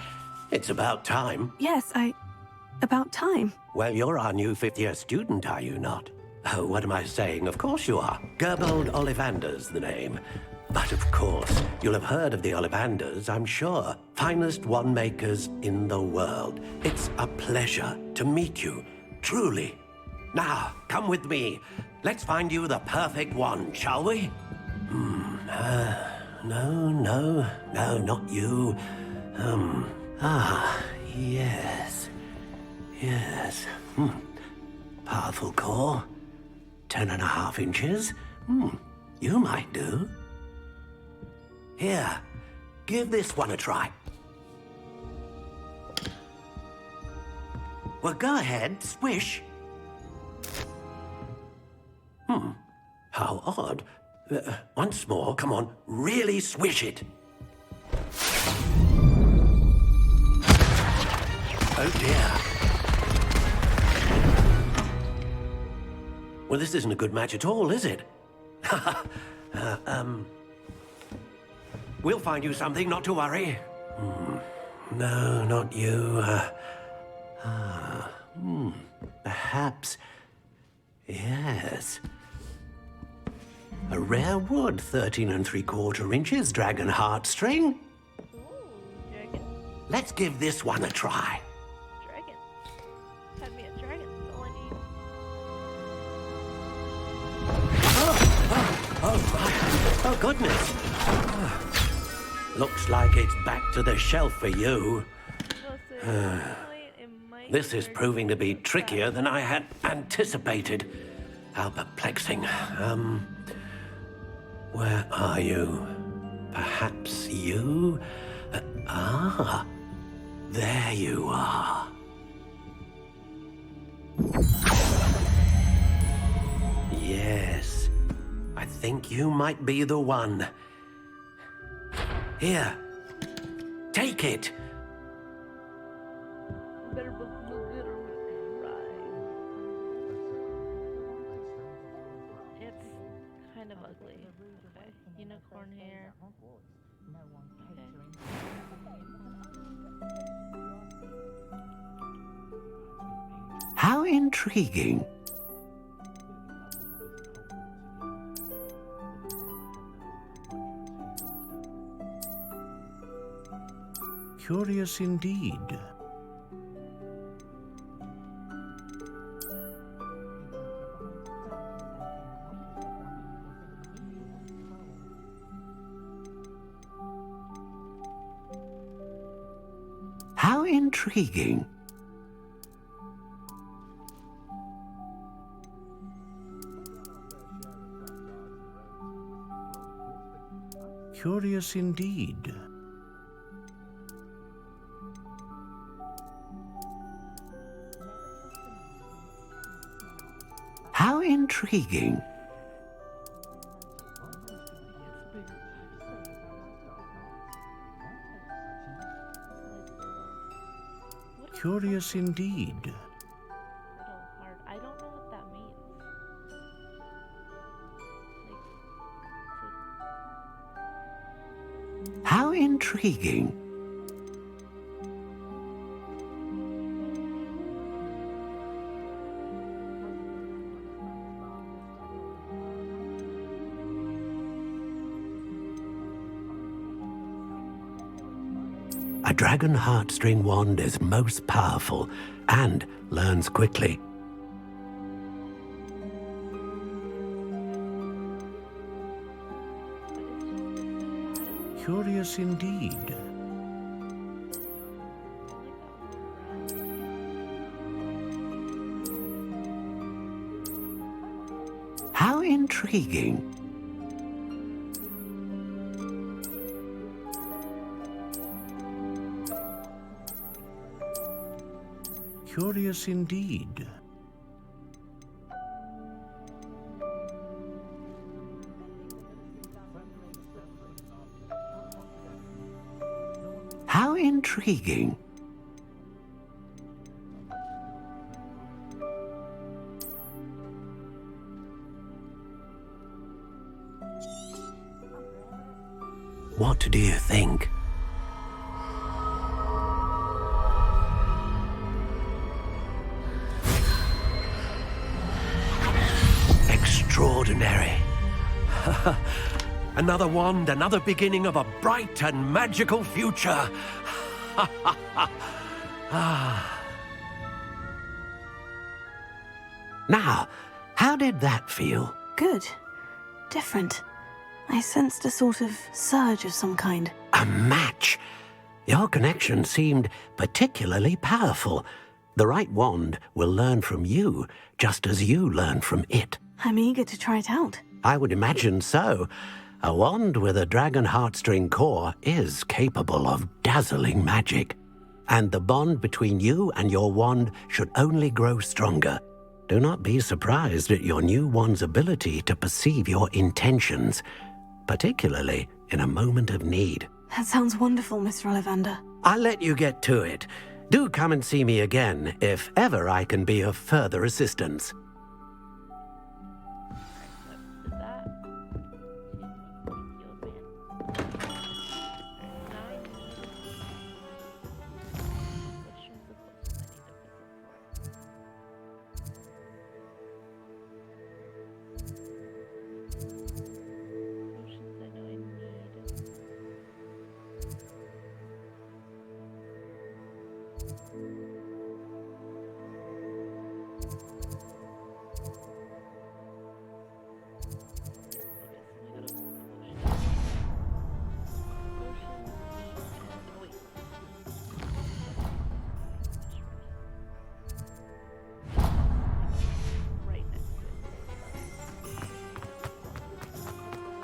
It's about time. Yes, about time. Well, you're our new fifth-year student, are you not? Oh, what am I saying? Of course you are. Gerbold Ollivander's the name. But of course, you'll have heard of the Ollivanders, I'm sure. Finest wand makers in the world. It's a pleasure to meet you, truly. Now, come with me. Let's find you the perfect wand, shall we? No, not you. Yes. Yes. Powerful core. 10.5 inches. You might do. Here, give this one a try. Well, go ahead, swish. How odd. Once more, come on, really swish it. Oh dear. Well, this isn't a good match at all, is it? We'll find you something, not to worry. No, not you. Perhaps... Yes. A rare wood, 13 3/4 inches, dragon heartstring. Dragon. Let's give this one a try. Dragon. Had me a dragon, that's all I need. Oh, goodness. Looks like it's back to the shelf for you. This is proving to be trickier than I had anticipated. How perplexing. Where are you? Perhaps you? There you are. Yes, I think you might be the one. Here, take it. Better look good or right. It's kind of ugly. Okay. Unicorn hair. How intriguing. Curious indeed. How intriguing. Curious indeed. intriguing. Curious indeed. I don't know what that means. How intriguing. A dragon heartstring wand is most powerful and learns quickly. Curious indeed. How intriguing. Curious indeed. How intriguing. What do you think? Extraordinary. Another wand, another beginning of a bright and magical future. Now, how did that feel? Good. Different. I sensed a sort of surge of some kind. A match. Your connection seemed particularly powerful. The right wand will learn from you, just as you learn from it. I'm eager to try it out. I would imagine so. A wand with a dragon heartstring core is capable of dazzling magic. And the bond between you and your wand should only grow stronger. Do not be surprised at your new wand's ability to perceive your intentions, particularly in a moment of need. That sounds wonderful, Mr. Ollivander. I'll let you get to it. Do come and see me again if ever I can be of further assistance.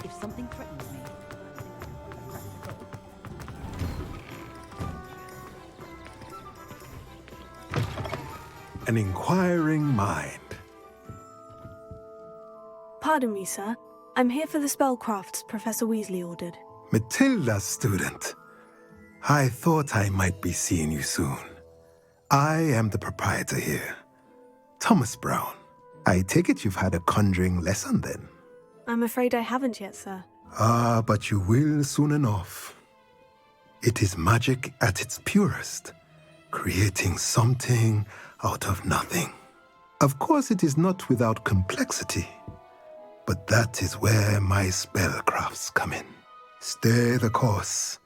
If something threatens me, an inquiring mind. Pardon me, sir. I'm here for the spellcrafts Professor Weasley ordered. Matilda's student. I thought I might be seeing you soon. I am the proprietor here, Thomas Brown. I take it you've had a conjuring lesson then? I'm afraid I haven't yet, sir. Ah, but you will soon enough. It is magic at its purest, creating something out of nothing. Of course, it is not without complexity, but that is where my spellcrafts come in. Stay the course,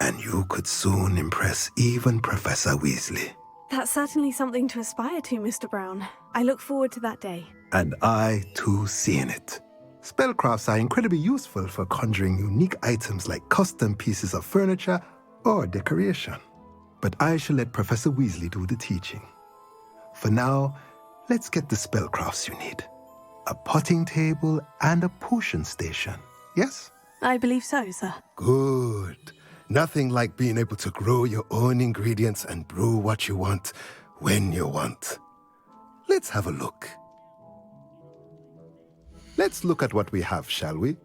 and you could soon impress even Professor Weasley. That's certainly something to aspire to, Mr. Brown. I look forward to that day. And I, too, seeing it. Spellcrafts are incredibly useful for conjuring unique items like custom pieces of furniture or decoration. But I shall let Professor Weasley do the teaching. For now, let's get the spellcrafts you need. A potting table and a potion station, yes? I believe so, sir. Good. Nothing like being able to grow your own ingredients and brew what you want when you want. Let's have a look. Let's look at what we have, shall we?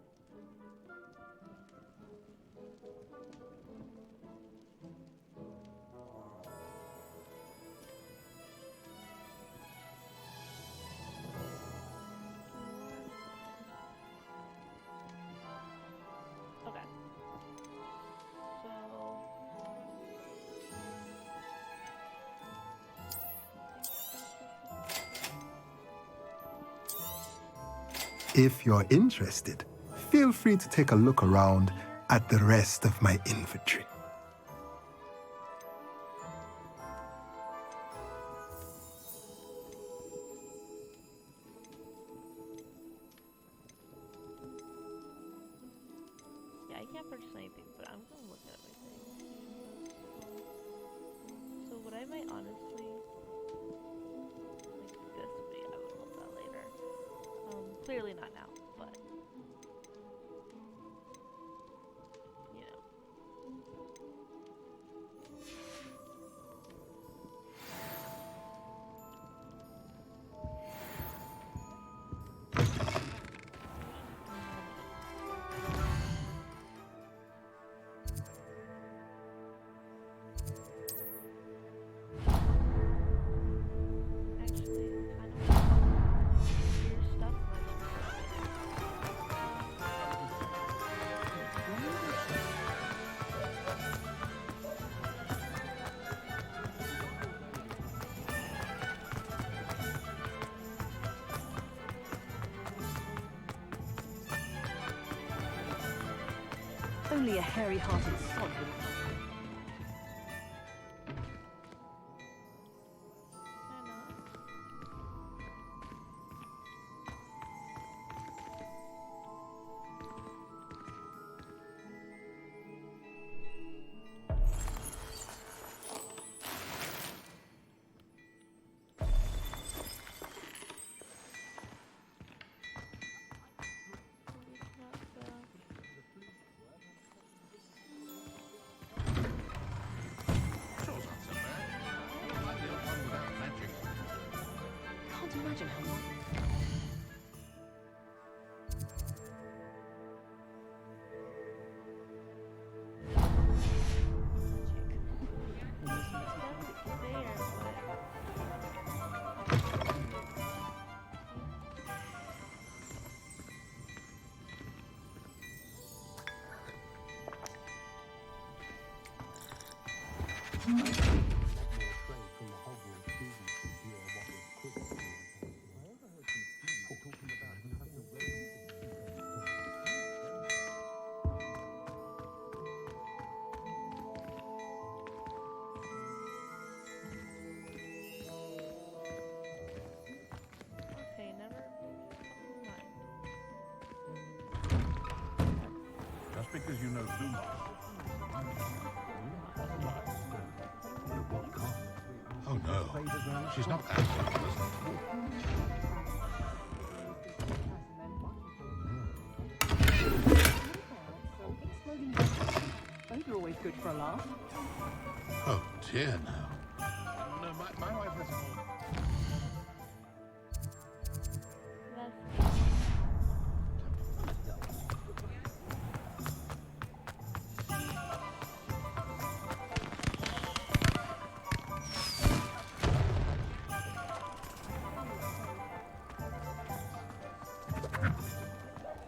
Okay. If you're interested, feel free to take a look around at the rest of my inventory. Yeah, I can't purchase anything, but I'm gonna look at everything. So what I might honestly like this would be I would love that later. Clearly not now, but you know. Only a hairy-hearted sod would can't imagine how long. Okay, never mind. Just because you know too much. Oh no, she's not that Those are always good for a laugh. Oh dear, no. No, my wife has a whole...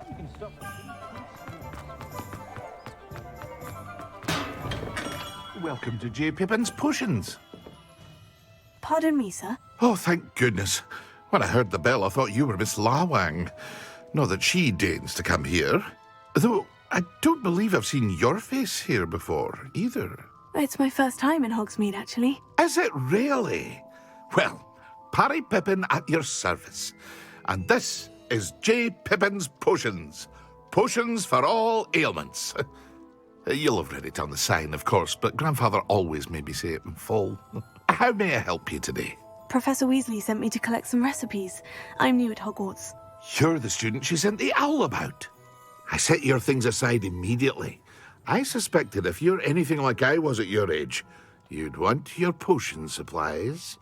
You can stop. Welcome to J. Pippin's Potions. Pardon me, sir. Oh, thank goodness. When I heard the bell, I thought you were Miss Lawang. Not that she deigns to come here. Though, I don't believe I've seen your face here before, either. It's my first time in Hogsmeade, actually. Is it really? Well, Parry Pippin at your service. And this is J. Pippin's Potions. Potions for all ailments. You'll have read it on the sign, of course, but Grandfather always made me say it in full. How may I help you today? Professor Weasley sent me to collect some recipes. I'm new at Hogwarts. You're the student she sent the owl about. I set your things aside immediately. I suspected if you're anything like I was at your age, you'd want your potion supplies.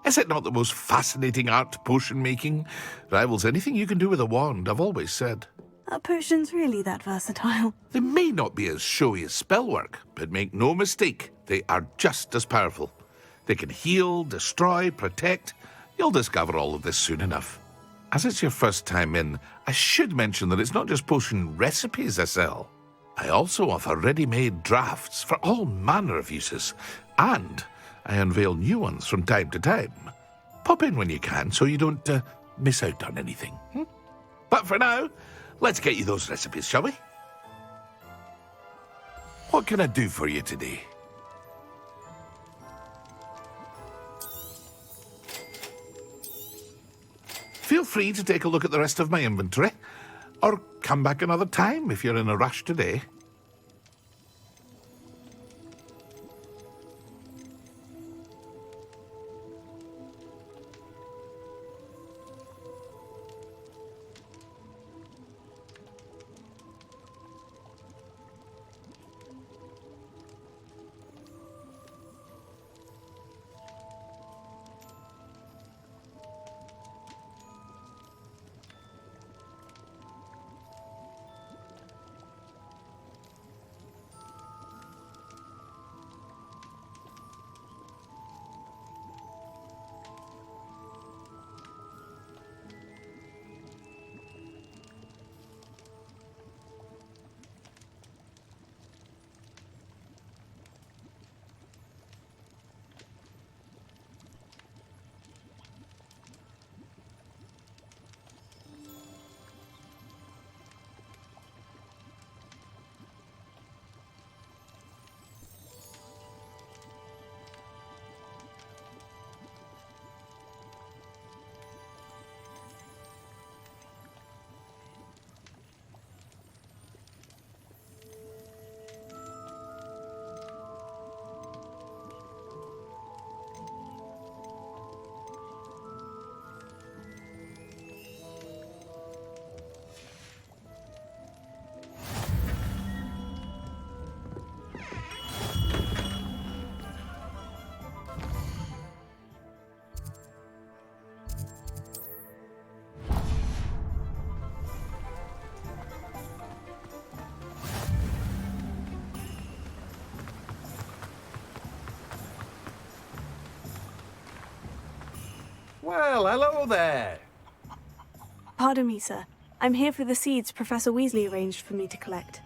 Is it not the most fascinating art, potion making? Rivals anything you can do with a wand, I've always said. Are potions really that versatile? They may not be as showy as spellwork, but make no mistake, they are just as powerful. They can heal, destroy, protect. You'll discover all of this soon enough. As it's your first time in, I should mention that it's not just potion recipes I sell. I also offer ready-made drafts for all manner of uses, and I unveil new ones from time to time. Pop in when you can so you don't miss out on anything. But for now, let's get you those recipes, shall we? What can I do for you today? Feel free to take a look at the rest of my inventory, or come back another time if you're in a rush today. Well, hello there. Pardon me, sir. I'm here for the seeds Professor Weasley arranged for me to collect.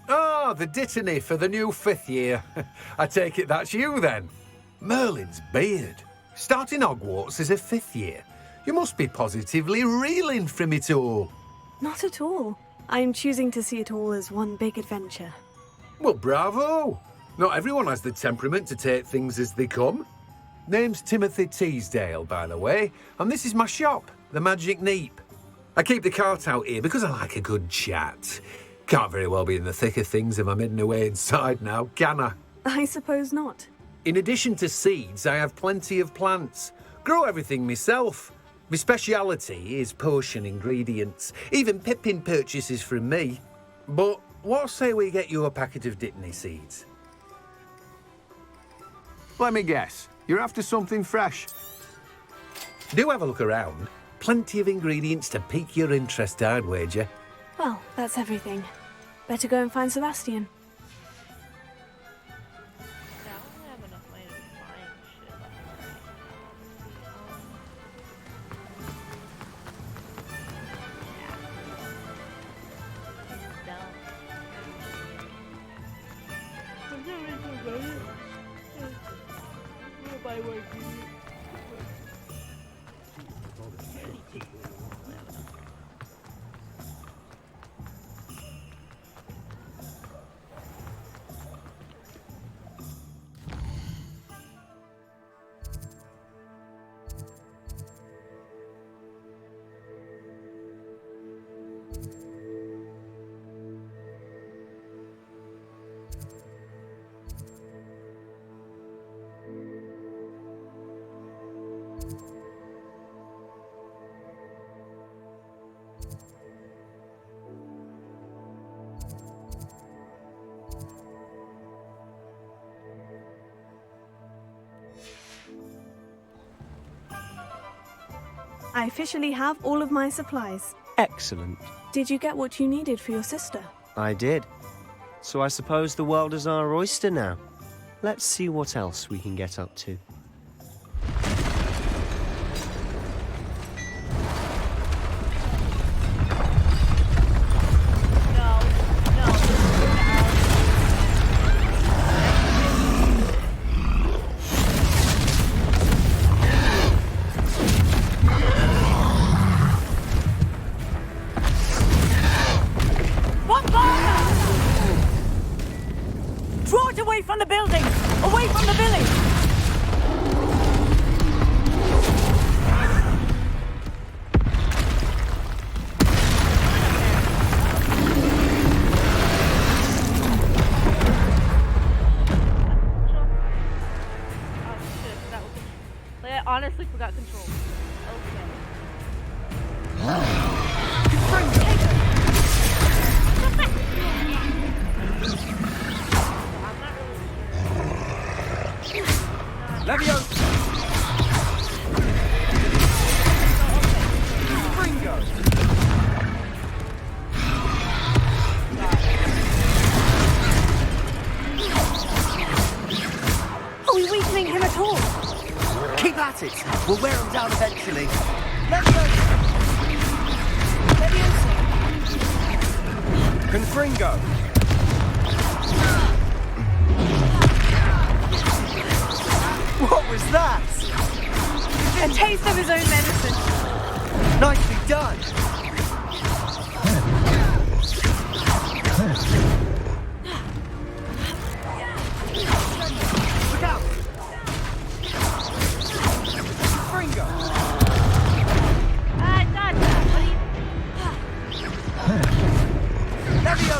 Oh, the dittany for the new 5th year. I take it that's you, then. Merlin's beard. Starting Hogwarts as a 5th year. You must be positively reeling from it all. Not at all. I'm choosing to see it all as one big adventure. Well, bravo. Not everyone has the temperament to take things as they come. Name's Timothy Teasdale, by the way, and this is my shop, the Magic Neep. I keep the cart out here because I like a good chat. Can't very well be in the thick of things if I'm hidden away inside now, can I? I suppose not. In addition to seeds, I have plenty of plants. Grow everything myself. My speciality is potion ingredients. Even Pippin purchases from me. But what say we get you a packet of Dittany seeds? Let me guess. You're after something fresh. Do have a look around. Plenty of ingredients to pique your interest, I'd wager. Well, that's everything. Better go and find Sebastian. I officially have all of my supplies. Excellent. Did you get what you needed for your sister? I did. So I suppose the world is our oyster now. Let's see what else we can get up to. Draw it away from the building! Away from the village! Like, I honestly forgot control. Leviosa! Fringo! Are we weakening him at all? Keep at it! We'll wear him down eventually. Leviosa! Confringo! What was that? A taste of his own medicine. Nicely done! Look out! Fringo! Dodge that, buddy. Leviosa!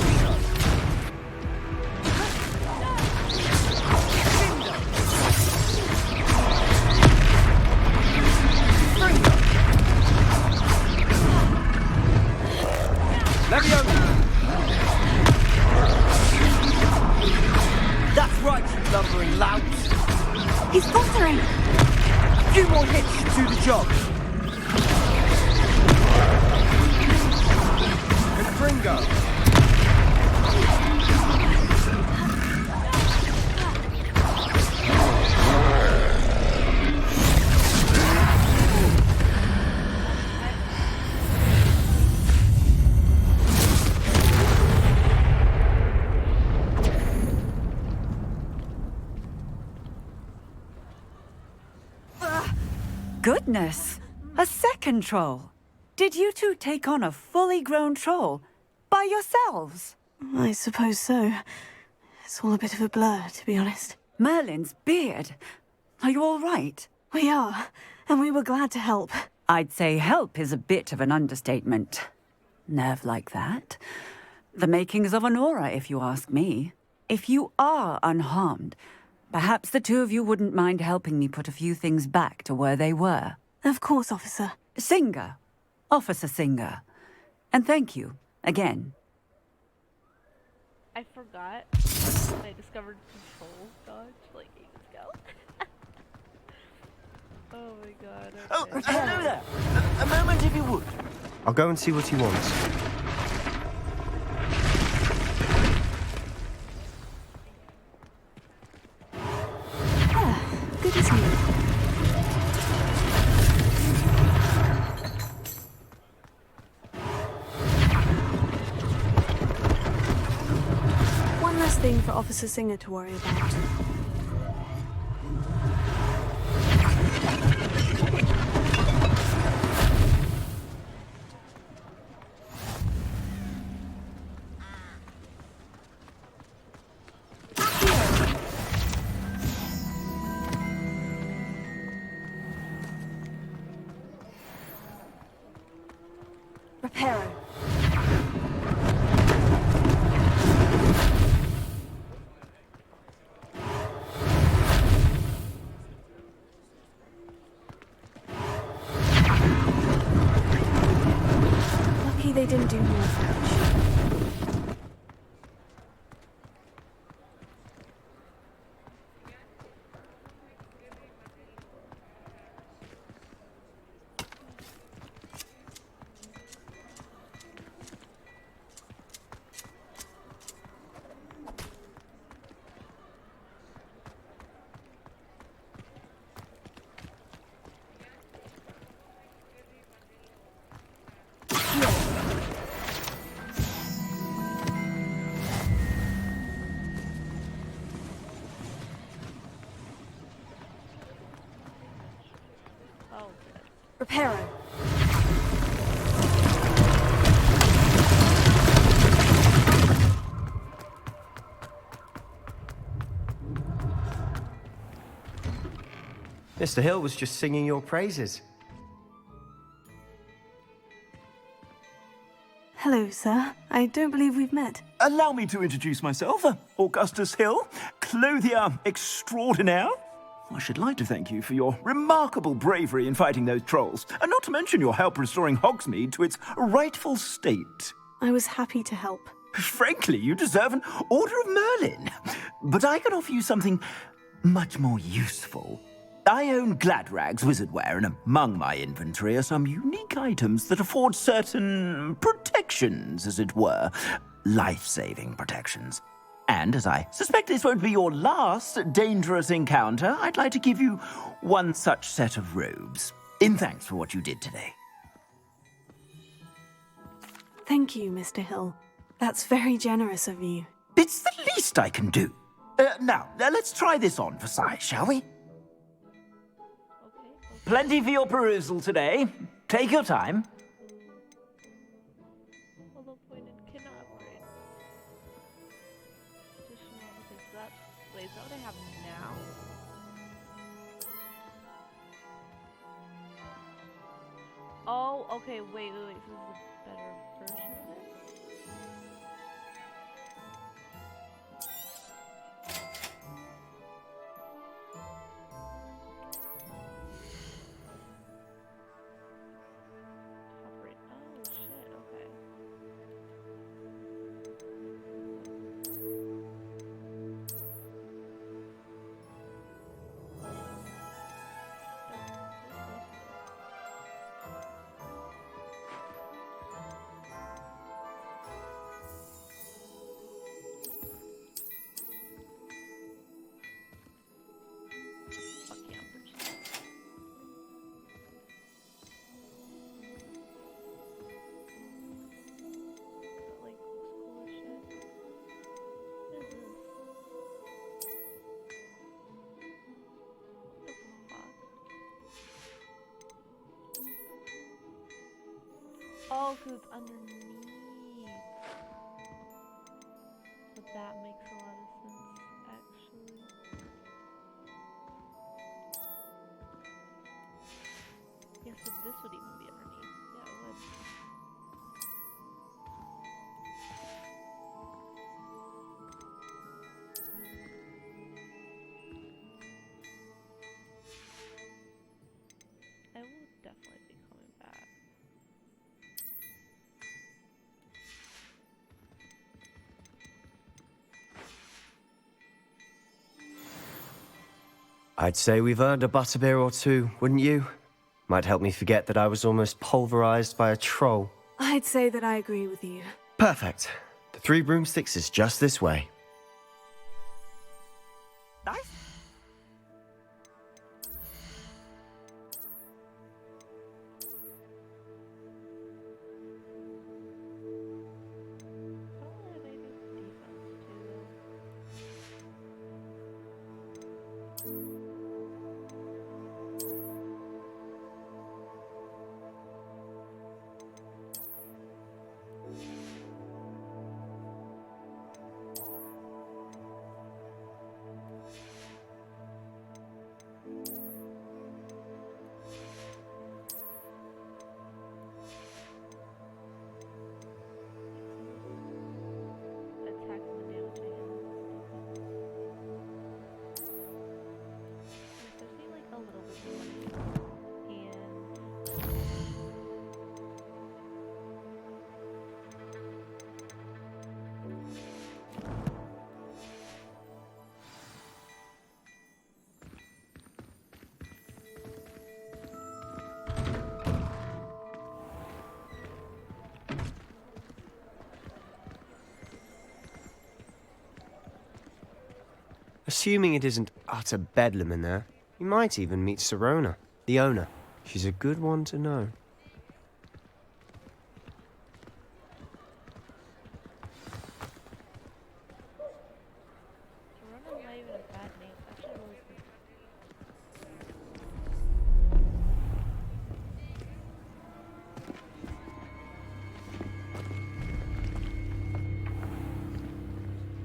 Leviosa! That's right, you lumbering lout! He's faltering! A few more hits should do the job! Confringo! Goodness! A second troll! Did you two take on a fully grown troll by yourselves? I suppose so. It's all a bit of a blur, to be honest. Merlin's beard. Are you all right? We are, and we were glad to help. I'd say help is a bit of an understatement. Nerve like that. The makings of an aura, if you ask me. If you are unharmed, perhaps the two of you wouldn't mind helping me put a few things back to where they were. Of course, officer. Singer. Officer Singer. And thank you, again. I forgot. I discovered control dodge like ages ago. Oh my god. Oh, hello there! A moment if you would. I'll go and see what he wants. Good as new. One less thing for Officer Singer to worry about. Reparo. Lucky they didn't do more damage. hero. Mr. Hill was just singing your praises. Hello, sir. I don't believe we've met. Allow me to introduce myself, Augustus Hill, clothier extraordinaire. I should like to thank you for your remarkable bravery in fighting those trolls, and not to mention your help restoring Hogsmeade to its rightful state. I was happy to help. Frankly, you deserve an Order of Merlin. But I can offer you something much more useful. I own Gladrag's wizardware, and among my inventory are some unique items that afford certain protections, as it were. Life-saving protections. And as I suspect this won't be your last dangerous encounter, I'd like to give you one such set of robes, in thanks for what you did today. Thank you, Mr. Hill. That's very generous of you. It's the least I can do. Now, let's try this on for size, shall we? Plenty for your perusal today. Take your time. Although pointed cannot upgrade. Additional, because that's... Wait, is that what I have now? Oh, okay, wait, so this is a better version of it? Oh, because it's underneath. But that makes a lot of sense, actually. Yeah, so this would even be underneath. Yeah, it would. I will definitely be coming back. I'd say we've earned a butterbeer or two, wouldn't you? Might help me forget that I was almost pulverized by a troll. I'd say that I agree with you. Perfect. The 3 broomsticks is just this way. Nice. Assuming it isn't utter bedlam in there, you might even meet Sirona, the owner. She's a good one to know. Sorona's not even a bad name. It's actually really good.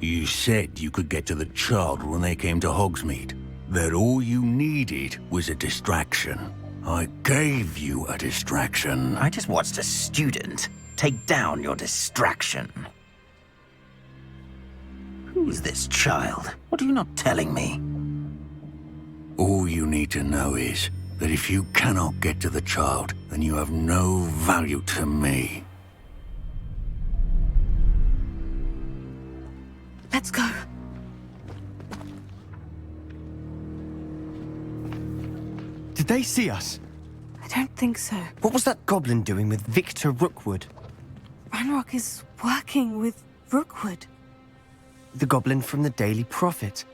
You said you could get to the child when they came to Hogsmeade. That all you needed was a distraction. I gave you a distraction. I just watched a student take down your distraction. Who is this child? What are you not telling me? All you need to know is that if you cannot get to the child, then you have no value to me. Let's go. Did they see us? I don't think so. What was that goblin doing with Victor Rookwood? Ranrock is working with Rookwood. The goblin from the Daily Prophet.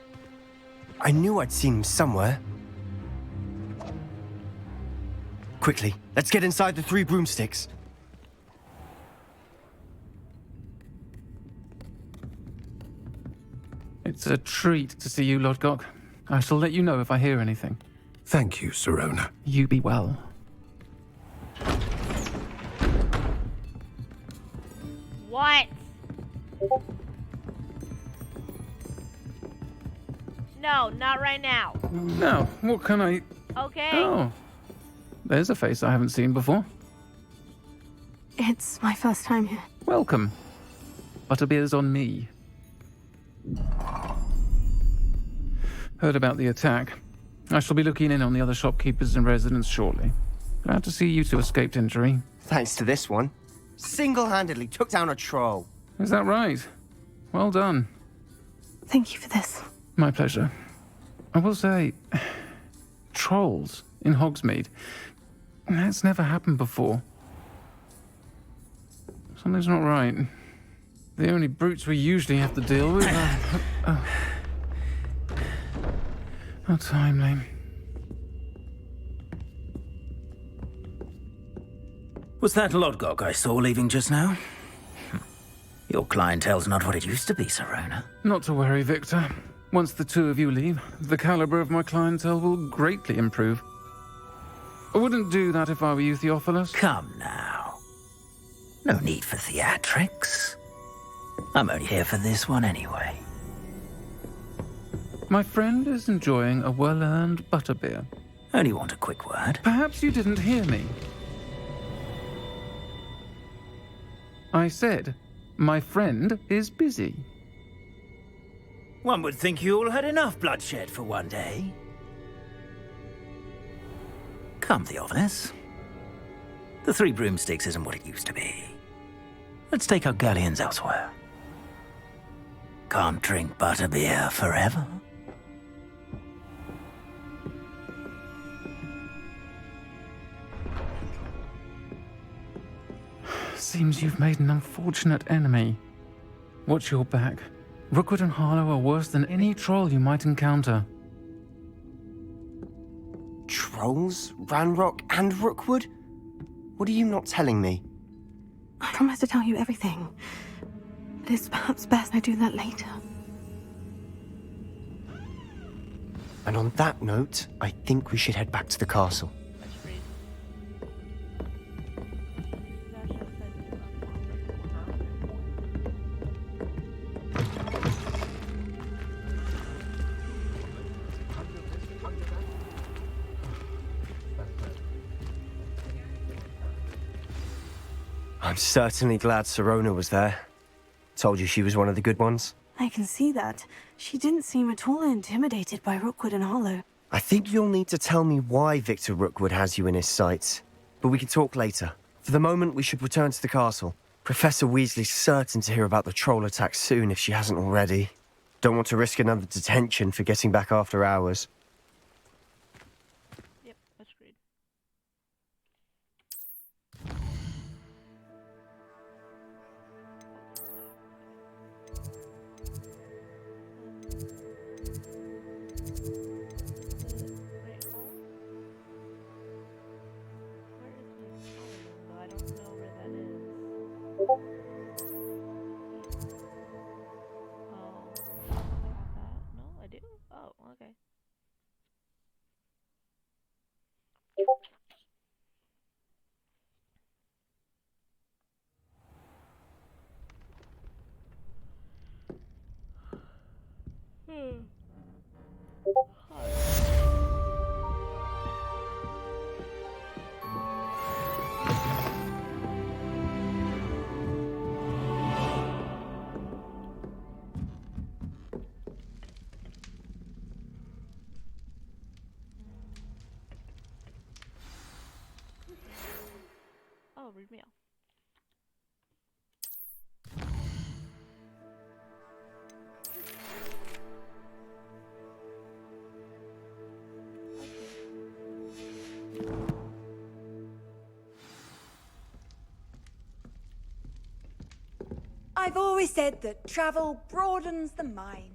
I knew I'd seen him somewhere. Quickly, let's get inside the 3 broomsticks. It's a treat to see you, Lodgok. I shall let you know if I hear anything. Thank you, Sirona. You be well. What? No, not right now. Now, what can I... Okay. Oh. There's a face I haven't seen before. It's my first time here. Welcome. Butterbeer's on me. Heard about the attack. I shall be looking in on the other shopkeepers and residents shortly. Glad to see you two escaped injury. Thanks to this one. Single-handedly took down a troll. Is that right? Well done. Thank you for this. My pleasure. I will say, trolls in Hogsmeade. That's never happened before. Something's not right. The only brutes we usually have to deal with are... How timely. Was that Lodgok I saw leaving just now? Your clientele's not what it used to be, Sirona. Not to worry, Victor. Once the 2 of you leave, the caliber of my clientele will greatly improve. I wouldn't do that if I were you, Theophilus. Come now. No need for theatrics. I'm only here for this one anyway. My friend is enjoying a well-earned butterbeer. Only want a quick word. Perhaps you didn't hear me. I said, my friend is busy. One would think you all had enough bloodshed for one day. Come, Theophilus. The 3 broomsticks isn't what it used to be. Let's take our galleons elsewhere. Can't drink butterbeer forever. Seems you've made an unfortunate enemy. Watch your back. Rookwood and Harlow are worse than any troll you might encounter. Trolls? Ranrock and Rookwood? What are you not telling me? I promise to tell you everything. But it's perhaps best I do that later. And on that note, I think we should head back to the castle. I'm certainly glad Sirona was there. Told you she was one of the good ones. I can see that. She didn't seem at all intimidated by Rookwood and Harlow. I think you'll need to tell me why Victor Rookwood has you in his sights. But we can talk later. For the moment, we should return to the castle. Professor Weasley's certain to hear about the troll attack soon if she hasn't already. Don't want to risk another detention for getting back after hours. Yep, that's great. Oh, okay. Oh, read mail. I've always said that travel broadens the mind.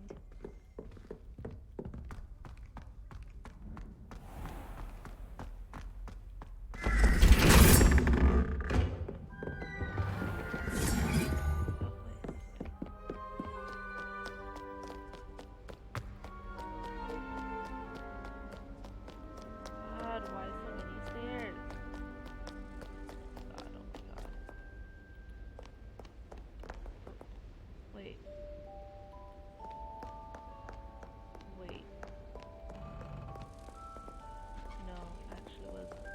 God, why so many stairs? God, oh my God. Wait. Wait. No, actually wasn't.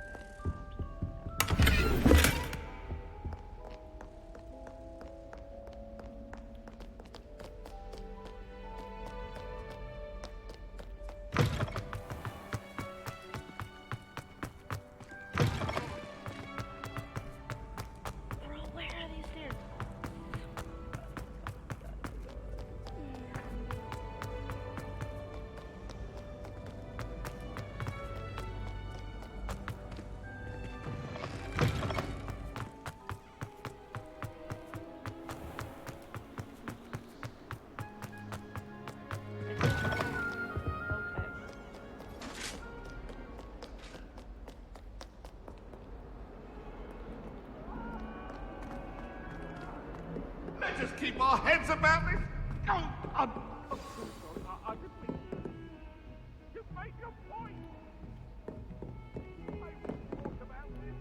Bro, where are these stairs? Let's just keep our heads about this. Oh, I just think you make your point. I talk about this.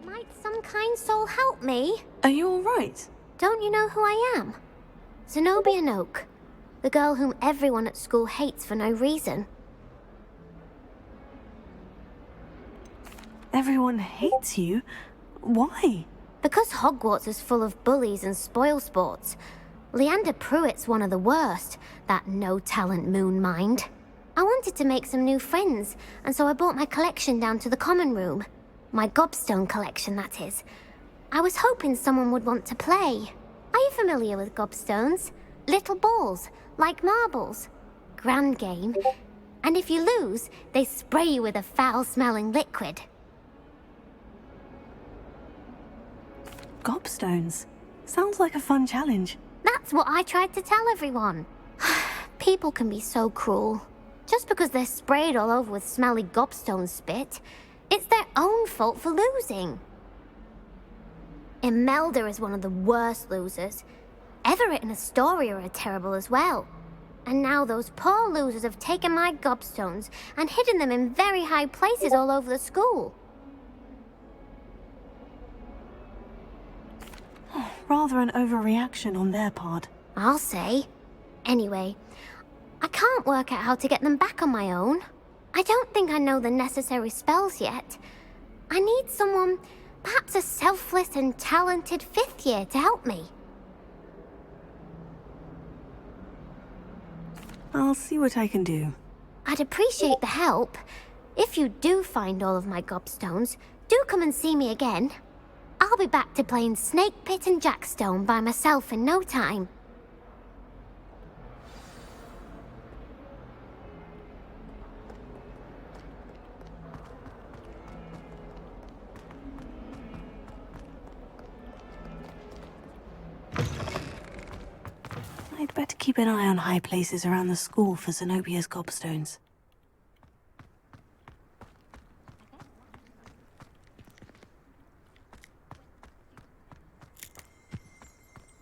Might some kind soul help me? Are you all right? Don't you know who I am? Zenobia Noak, the girl whom everyone at school hates for no reason. Everyone hates you? Why? Because Hogwarts is full of bullies and spoilsports. Leander Pruitt's one of the worst, that no-talent moon mind. I wanted to make some new friends, and so I brought my collection down to the common room. My gobstone collection, that is. I was hoping someone would want to play. Are you familiar with gobstones? Little balls, like marbles. Grand game. And if you lose, they spray you with a foul-smelling liquid. Gobstones. Sounds like a fun challenge. That's what I tried to tell everyone. People can be so cruel. Just because they're sprayed all over with smelly gobstone spit, it's their own fault for losing. Imelda is one of the worst losers. Everett and Astoria are terrible as well. And now those poor losers have taken my gobstones and hidden them in very high places all over the school. Rather an overreaction on their part. I'll say. Anyway, I can't work out how to get them back on my own. I don't think I know the necessary spells yet. I need someone, perhaps a selfless and talented fifth year to help me. I'll see what I can do. I'd appreciate the help. If you do find all of my gobstones, do come and see me again. I'll be back to playing Snake Pit and Jackstone by myself in no time. I'd better keep an eye on high places around the school for Zenobia's gobstones.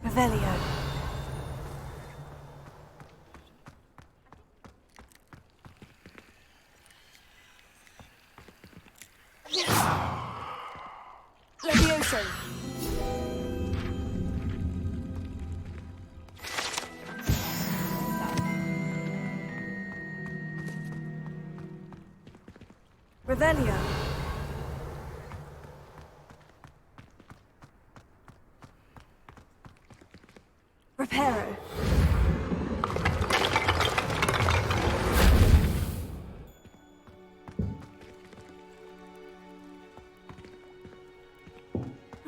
Revelio. Levioso. Revelio. Reparo.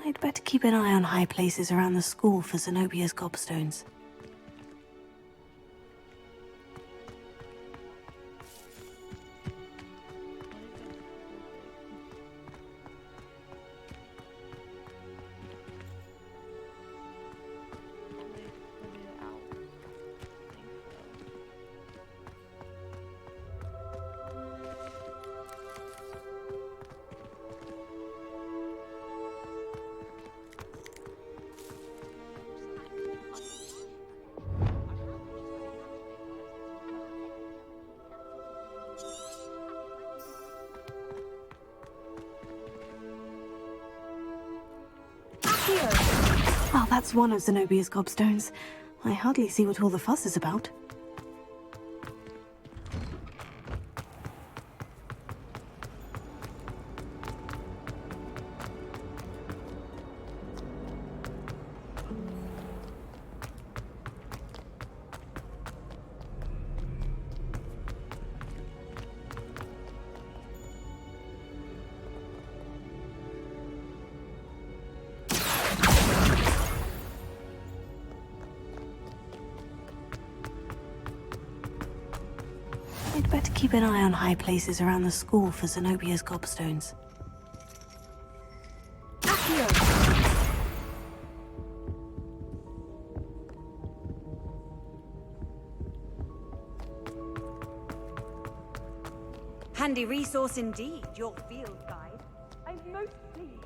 I'd better keep an eye on high places around the school for Zenobia's gobstones. Well, that's one of Zenobia's gobstones. I hardly see what all the fuss is about. I'd better keep an eye on high places around the school for Zenobia's gobstones. Handy resource indeed, your field guide. I'm most pleased.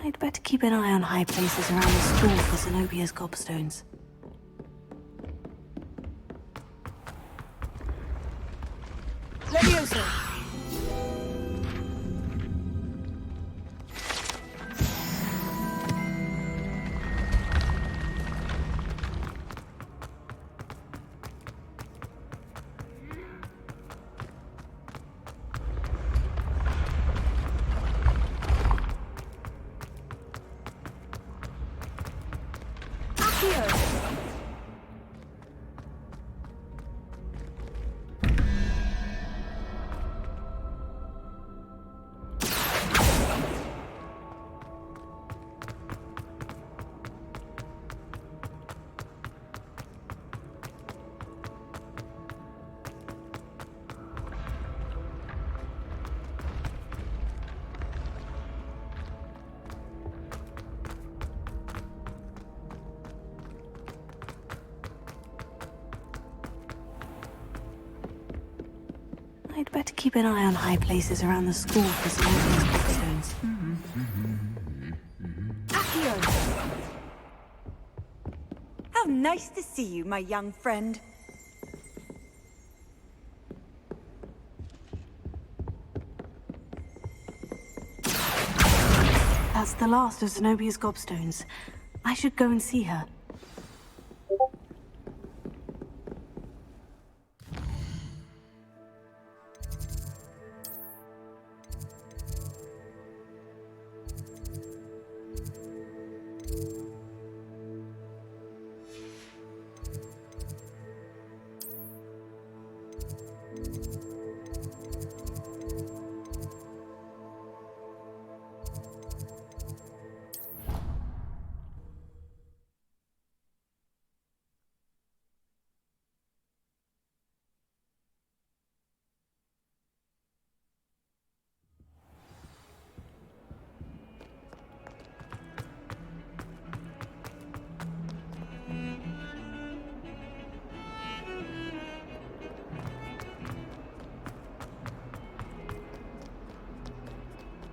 I'd better keep an eye on high places around the school for Zenobia's gobstones. Levioso. I'd better keep an eye on high places around the school for Zenobia's gobstones. How Nice to see you, my young friend. That's the last of Zenobia's gobstones. I should go and see her.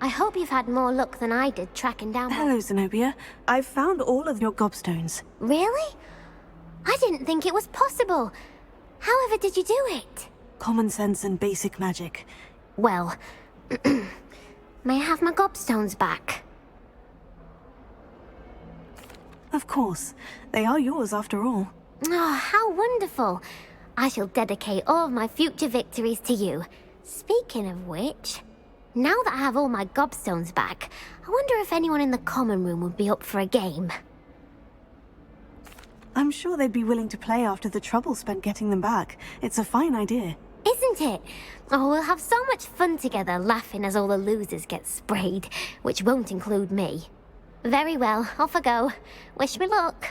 I hope you've had more luck than I did tracking down... Hello, Zenobia. I've found all of your gobstones. Really? I didn't think it was possible. However did you do it? Common sense and basic magic. Well, may I have my gobstones back? Of course. They are yours after all. Oh, how wonderful. I shall dedicate all of my future victories to you. Speaking of which, now that I have all my gobstones back, I wonder if anyone in the common room would be up for a game. I'm sure they'd be willing to play after the trouble spent getting them back. It's a fine idea. Isn't it? Oh, we'll have so much fun together, laughing as all the losers get sprayed, which won't include me. Very well, off I go. Wish me luck.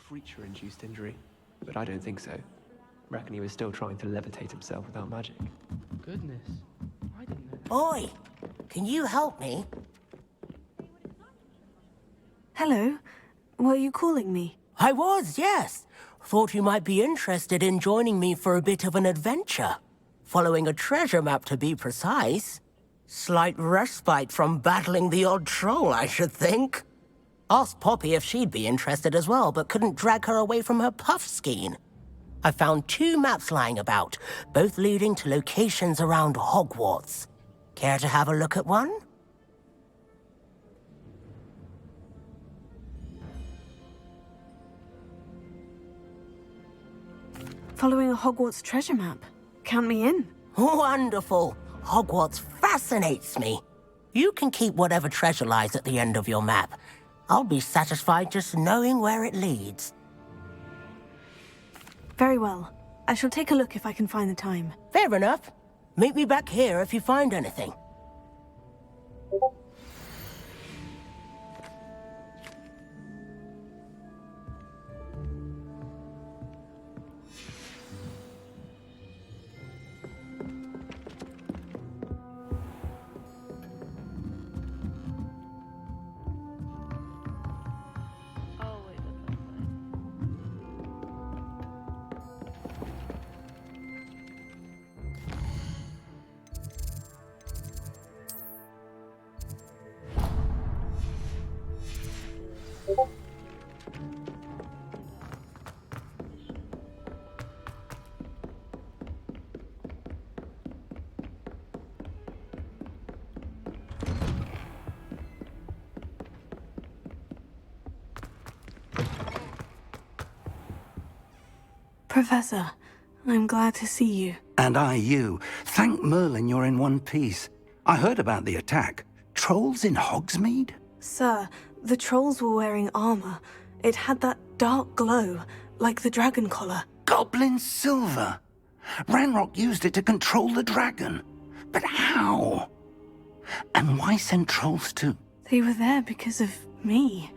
creature-induced injury, but I don't think so. Reckon he was still trying to levitate himself without magic. Goodness. I didn't know. Boy, can you help me? Hello. Were you calling me? I was, yes. Thought you might be interested in joining me for a bit of an adventure. Following a treasure map, to be precise. Slight respite from battling the odd troll, I should think. Asked Poppy if she'd be interested as well, but couldn't drag her away from her puff skein. I found 2 maps lying about, both leading to locations around Hogwarts. Care to have a look at one? Following a Hogwarts treasure map. Count me in. Wonderful. Hogwarts fascinates me. You can keep whatever treasure lies at the end of your map. I'll be satisfied just knowing where it leads. Very well. I shall take a look if I can find the time. Fair enough. Meet me back here if you find anything. Oh, wait, that's outside. Professor, I'm glad to see you. And I you. Thank Merlin you're in one piece. I heard about the attack. Trolls in Hogsmeade? Sir, the trolls were wearing armor. It had that dark glow, like the dragon collar. Goblin silver. Ranrock used it to control the dragon. But how? And why send trolls too? They were there because of me.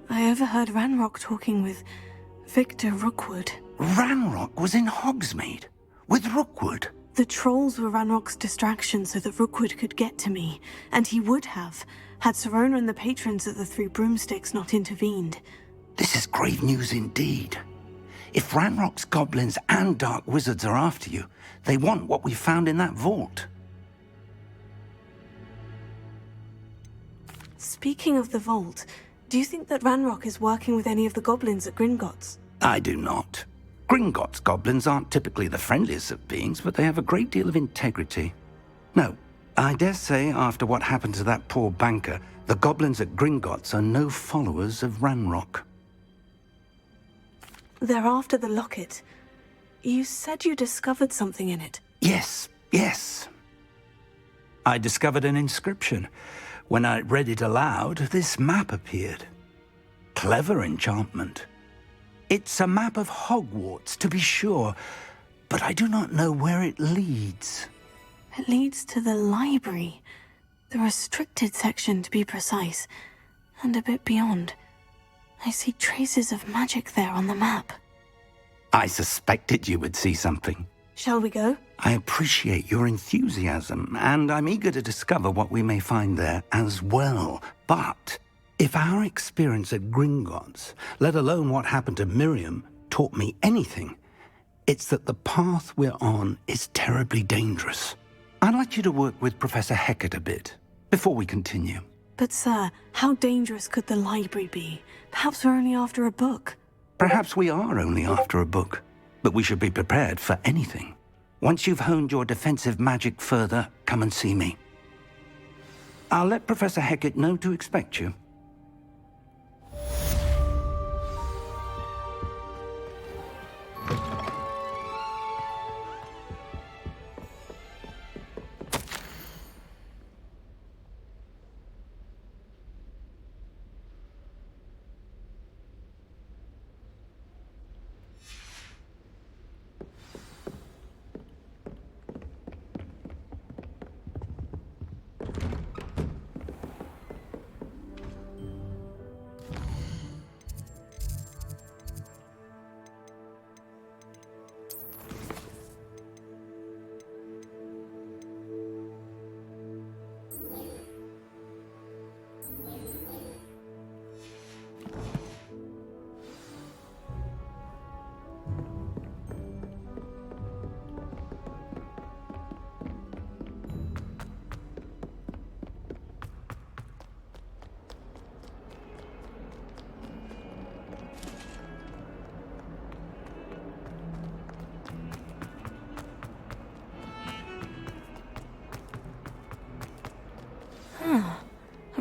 I overheard Ranrock talking with Victor Rookwood. Ranrock was in Hogsmeade? With Rookwood? The trolls were Ranrock's distraction so that Rookwood could get to me, and he would have, had Serona and the patrons of the Three Broomsticks not intervened. This is grave news indeed. If Ranrock's goblins and dark wizards are after you, they want what we found in that vault. Speaking of the vault, do you think that Ranrock is working with any of the goblins at Gringotts? I do not. Gringotts goblins aren't typically the friendliest of beings, but they have a great deal of integrity. No, I dare say after what happened to that poor banker, the goblins at Gringotts are no followers of Ranrock. They're after the locket. You said you discovered something in it. Yes. I discovered an inscription. When I read it aloud, this map appeared. Clever enchantment. It's a map of Hogwarts, to be sure, but I do not know where it leads. It leads to the library. The restricted section, to be precise. And a bit beyond. I see traces of magic there on the map. I suspected you would see something. Shall we go? I appreciate your enthusiasm, and I'm eager to discover what we may find there as well. But if our experience at Gringotts, let alone what happened to Miriam, taught me anything, it's that the path we're on is terribly dangerous. I'd like you to work with Professor Hecat a bit before we continue. But sir, how dangerous could the library be? Perhaps we're only after a book. Perhaps we are only after a book, but we should be prepared for anything. Once you've honed your defensive magic further, come and see me. I'll let Professor Hecat know to expect you.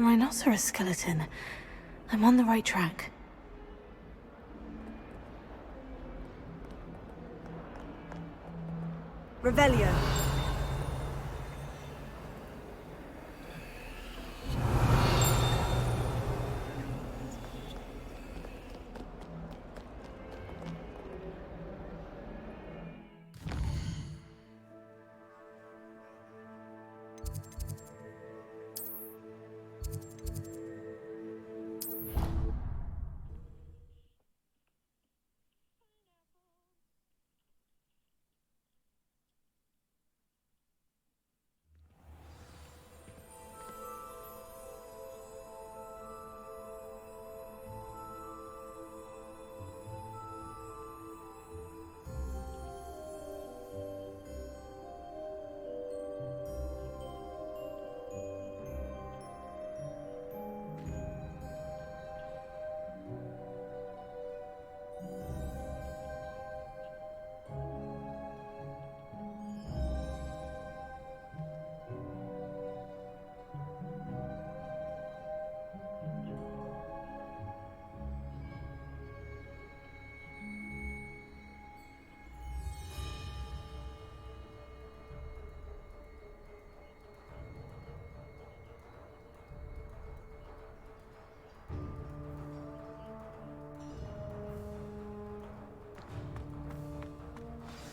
rhinoceros skeleton. I'm on the right track. Revelio.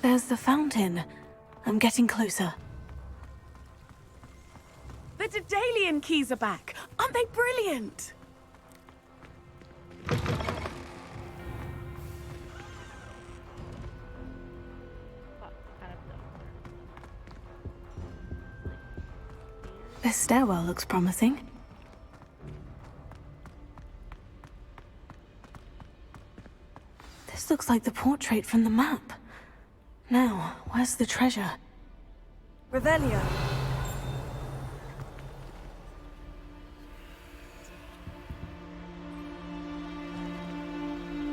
There's the fountain. I'm getting closer. The Daedalian keys are back. Aren't they brilliant? This stairwell looks promising. This looks like the portrait from the map. Now, where's the treasure? Revelio.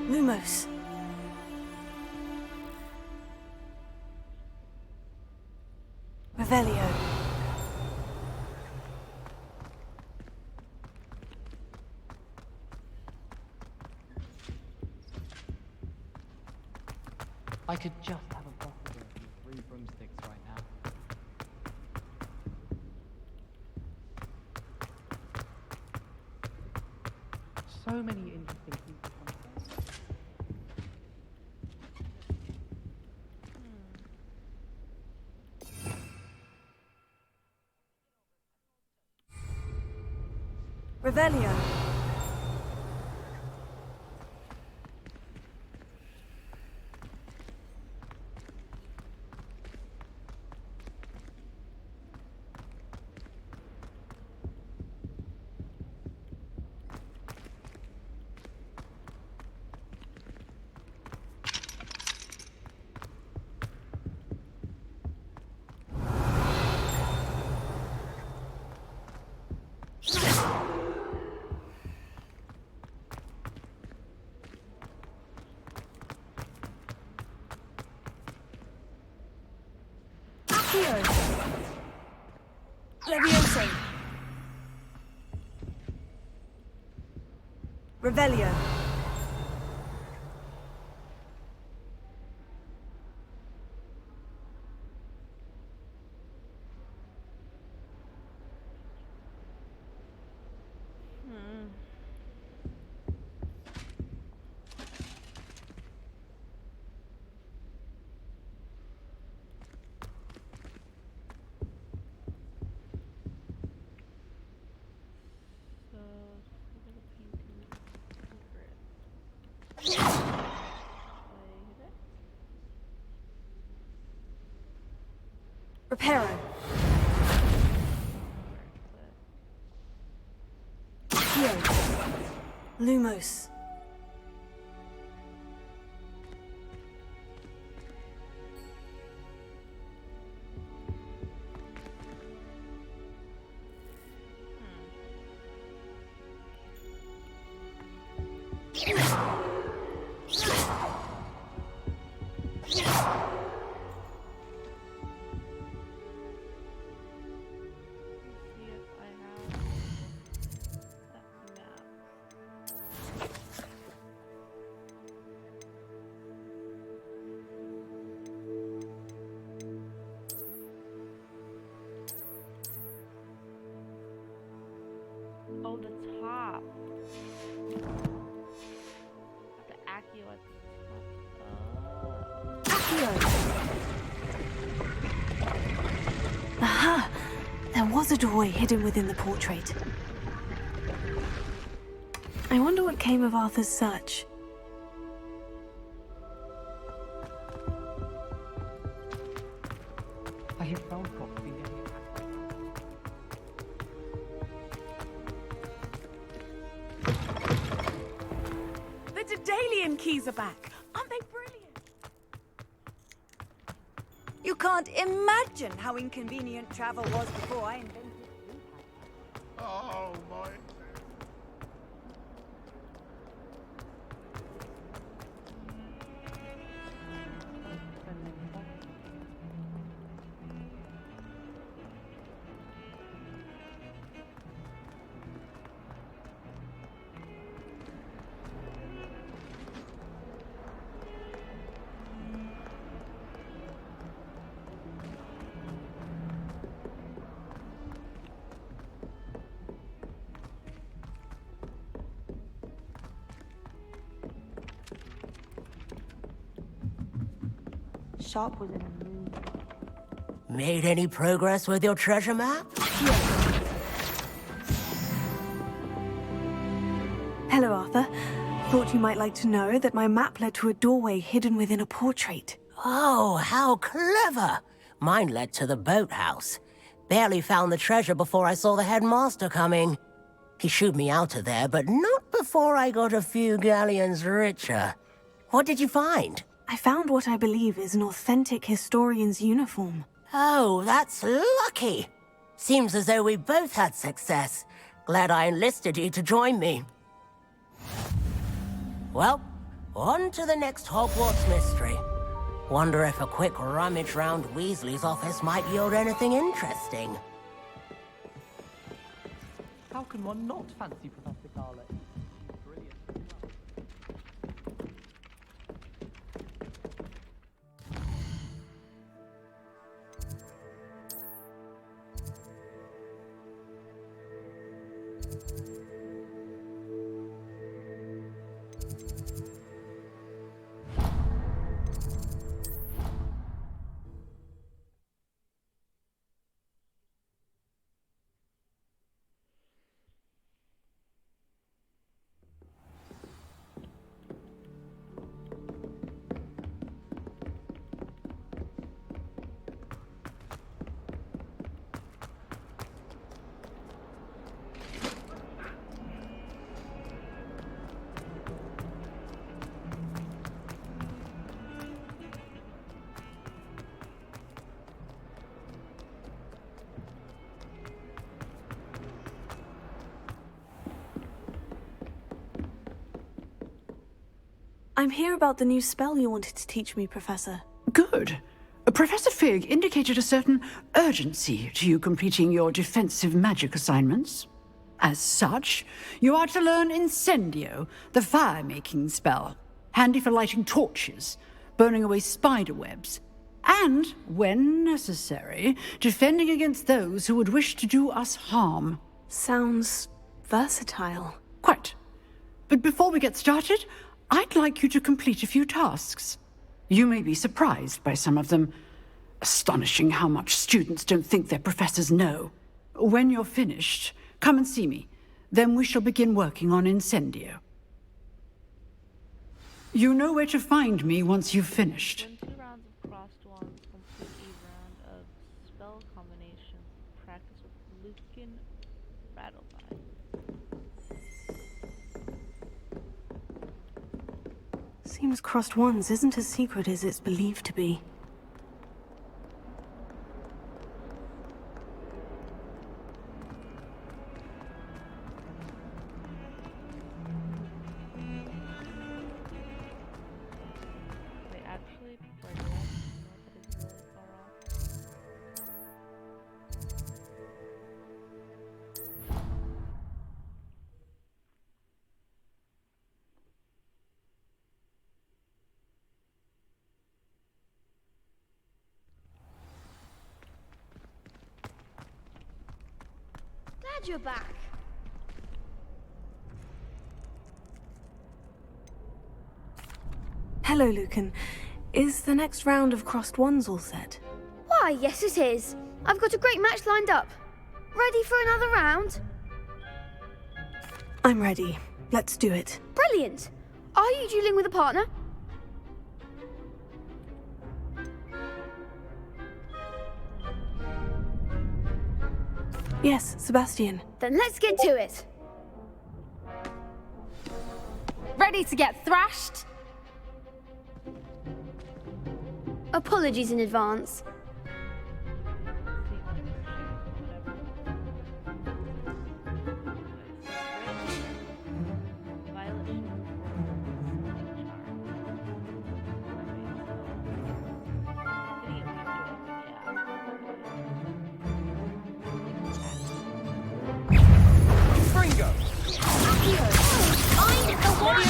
Lumos. Revelio. I could just have a bottle of you 3 broomsticks right now. So many interesting people come here. Revelio. Levioso. Revelio. Reparo. Lumos. was a doorway hidden within the portrait. I wonder what came of Arthur's search. I have found property. The Daedalian keys are back. Aren't they brilliant? You can't imagine how inconvenient travel was before I invented it. Oh, my. Sharp was in a mood. Made any progress with your treasure map? Hello, Arthur. Thought you might like to know that my map led to a doorway hidden within a portrait. Oh, how clever! Mine led to the boathouse. Barely found the treasure before I saw the headmaster coming. He shooed me out of there, but not before I got a few galleons richer. What did you find? I found what I believe is an authentic historian's uniform. Oh, that's lucky. Seems as though we both had success. Glad I enlisted you to join me. Well, on to the next Hogwarts mystery. Wonder if a quick rummage round Weasley's office might yield anything interesting. How can one not fancy Professor Garlick? Brilliant. I'm here about the new spell you wanted to teach me, Professor. Good. Professor Fig indicated a certain urgency to you completing your defensive magic assignments. As such, you are to learn Incendio, the fire-making spell, handy for lighting torches, burning away spider webs, and, when necessary, defending against those who would wish to do us harm. Sounds versatile. Quite. But before we get started, I'd like you to complete a few tasks. You may be surprised by some of them. Astonishing how much students don't think their professors know. When you're finished, come and see me. Then we shall begin working on Incendio. You know where to find me once you've finished. Win 2 rounds of crossed wands, complete a round of spell combinations, practice with Lucan Rattleby. Seems crossed wands isn't as secret as it's believed to be. They actually progress more, but it's really far off. Glad you're back. Hello, Lucan. Is the next round of crossed wands all set? Why, yes it is. I've got a great match lined up. Ready for another round? I'm ready. Let's do it. Brilliant. Are you dueling with a partner? Yes, Sebastian. Then let's get to it. Ready to get thrashed? Apologies in advance. Fringo! I'm the one!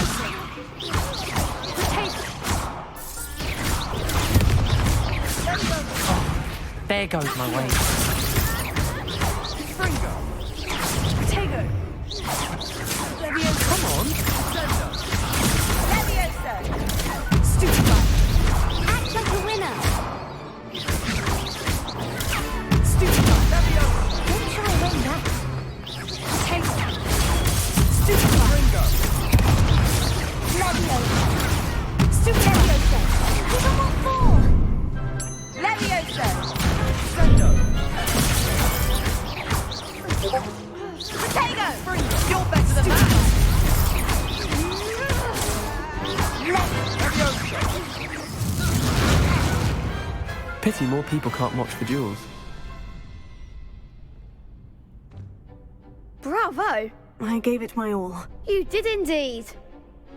There goes my way. Fringo! Potato. Leviosa. Come on! Sender! Leviosa! Stupefy. Act like a winner. Stupefy. Leviosa! Don't try and win that. Potato. Stupefy. Fringo! Leviosa. Stupefy. Leviosa. Give them what for? Leviosa! Sender! Potato! You're better than that! Pity more people can't watch the duels. Bravo. I gave it my all. You did indeed.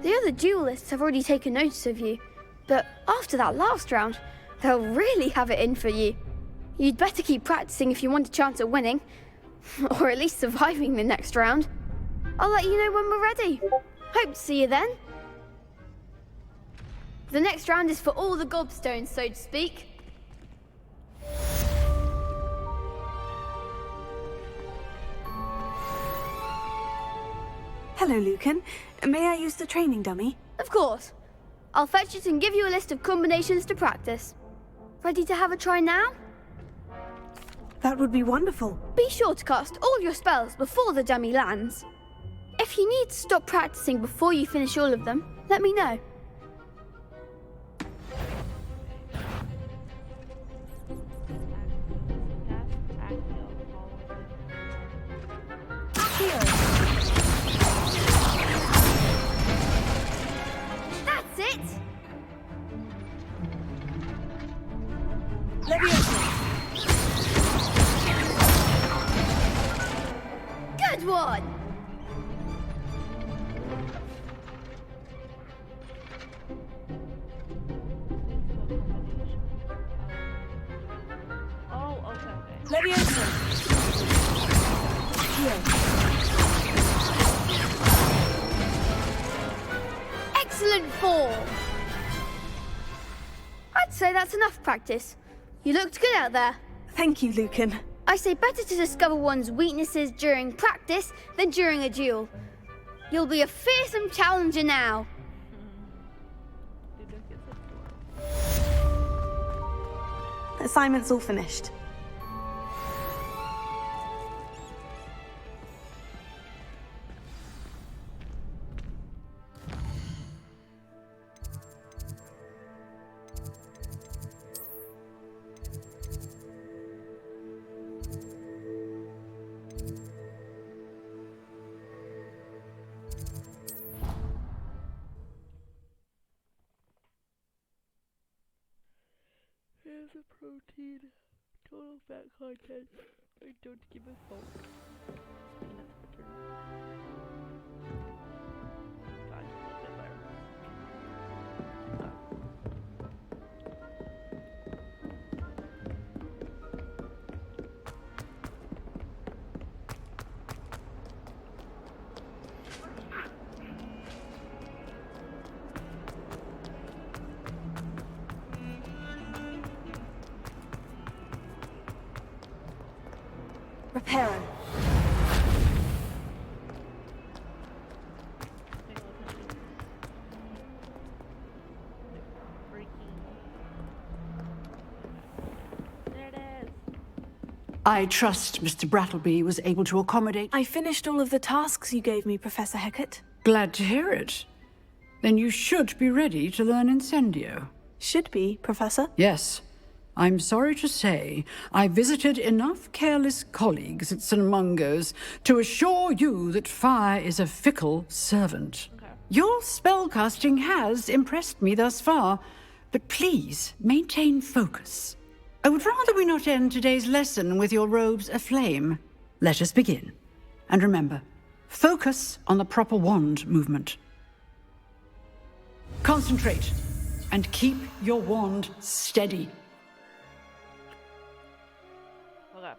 The other duelists have already taken notice of you, but after that last round, they'll really have it in for you. You'd better keep practicing if you want a chance at winning, or at least surviving the next round. I'll let you know when we're ready. Hope to see you then. The next round is for all the gobstones, so to speak. Hello, Lucan. May I use the training dummy? Of course. I'll fetch it and give you a list of combinations to practice. Ready to have a try now? That would be wonderful. Be sure to cast all your spells before the dummy lands. If you need to stop practicing before you finish all of them, let me know. That's it! Good one! Oh, okay. Leviosa. Excellent form! I'd say that's enough practice. You looked good out there. Thank you, Lucan. I say better to discover one's weaknesses during practice than during a duel. You'll be a fearsome challenger now. Assignment's all finished. Here's a protein, total fat content. I don't give a fuck. Peanut butter. God, a bit better. Reparo. I trust Mr. Brattleby was able to accommodate... I finished all of the tasks you gave me, Professor Hecat. Glad to hear it. Then you should be ready to learn Incendio. Should be, Professor? Yes. I'm sorry to say, I visited enough careless colleagues at St. Mungo's to assure you that fire is a fickle servant. Your spellcasting has impressed me thus far, but please maintain focus. I would rather we not end today's lesson with your robes aflame. Let us begin. And remember, focus on the proper wand movement. Concentrate and keep your wand steady. Okay.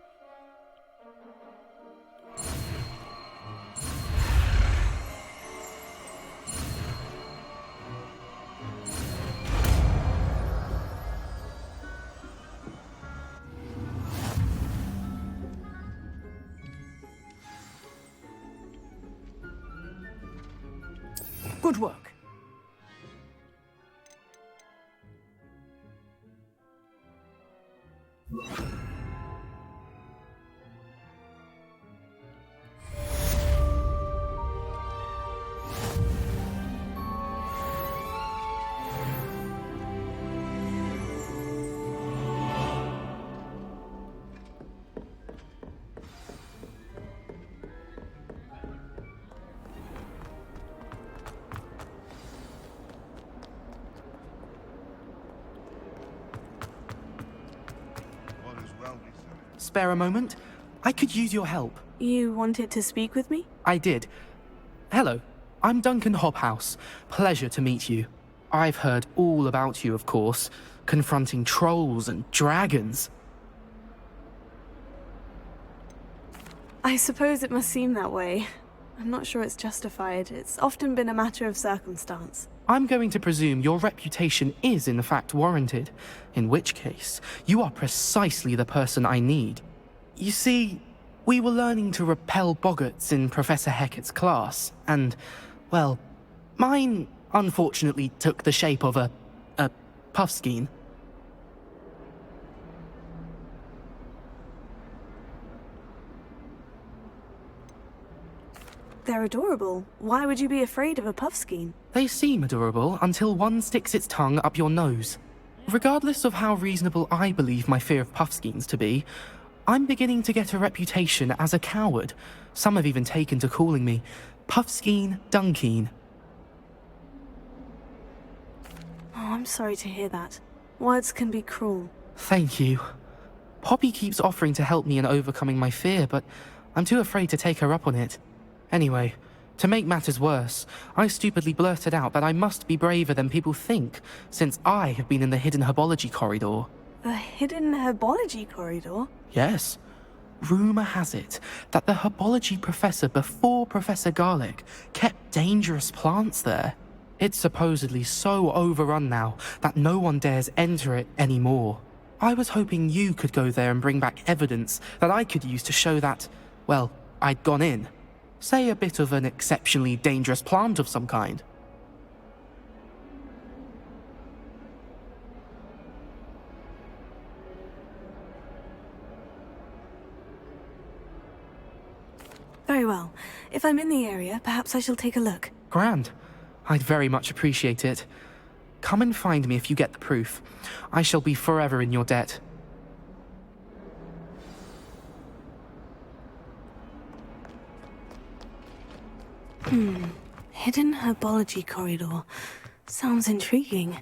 Good work. Spare a moment? I could use your help. You wanted to speak with me? I did. Hello, I'm Duncan Hobhouse. Pleasure to meet you. I've heard all about you, of course, confronting trolls and dragons. I suppose it must seem that way. I'm not sure it's justified. It's often been a matter of circumstance. I'm going to presume your reputation is in fact warranted, in which case, you are precisely the person I need. You see, we were learning to repel boggarts in Professor Hecat's class, and, well, mine unfortunately took the shape of a puffskein. They're adorable. Why would you be afraid of a puffskein? They seem adorable until one sticks its tongue up your nose. Regardless of how reasonable I believe my fear of puffskeins to be, I'm beginning to get a reputation as a coward. Some have even taken to calling me Puffskein Dunkeen. Oh, I'm sorry to hear that. Words can be cruel. Thank you. Poppy keeps offering to help me in overcoming my fear, but I'm too afraid to take her up on it. Anyway, to make matters worse, I stupidly blurted out that I must be braver than people think, since I have been in the hidden herbology corridor. The hidden herbology corridor? Yes. Rumour has it that the herbology professor before Professor Garlic kept dangerous plants there. It's supposedly so overrun now that no one dares enter it anymore. I was hoping you could go there and bring back evidence that I could use to show that, well, I'd gone in. Say a bit of an exceptionally dangerous plant of some kind. Very well. If I'm in the area, perhaps I shall take a look. Grand. I'd very much appreciate it. Come and find me if you get the proof. I shall be forever in your debt. Hidden herbology corridor. Sounds intriguing.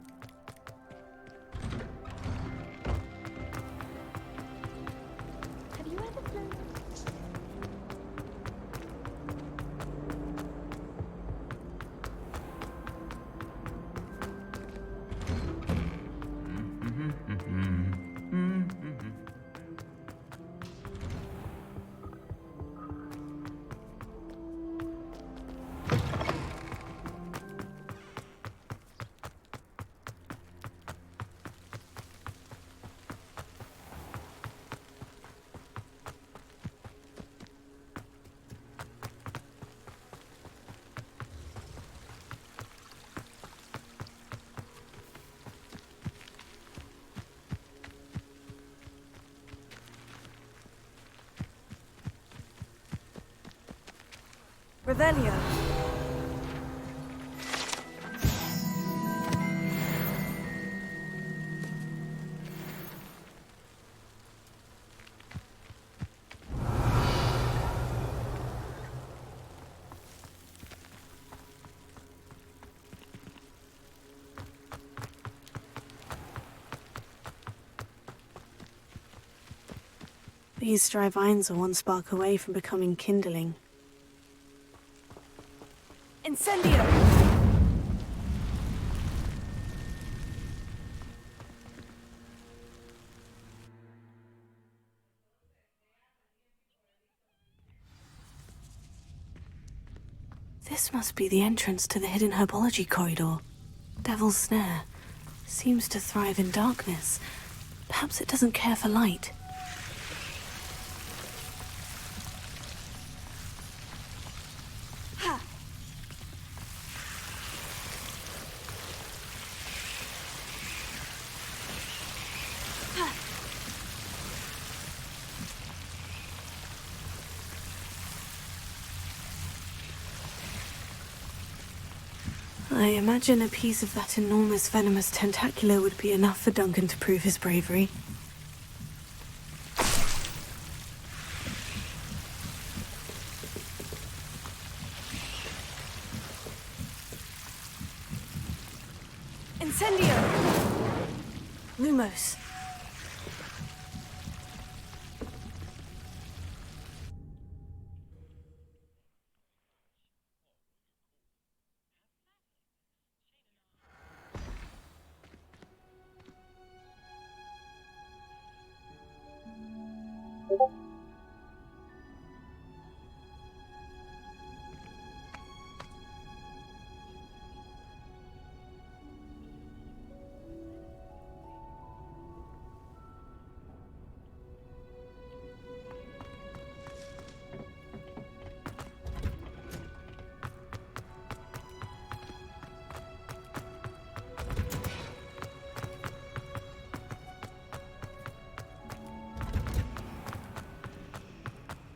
Revelio. These dry vines are one spark away from becoming kindling. Incendio! This must be the entrance to the hidden herbology corridor. Devil's Snare seems to thrive in darkness. Perhaps it doesn't care for light. I imagine a piece of that enormous venomous tentacular would be enough for Duncan to prove his bravery. Incendio! Lumos.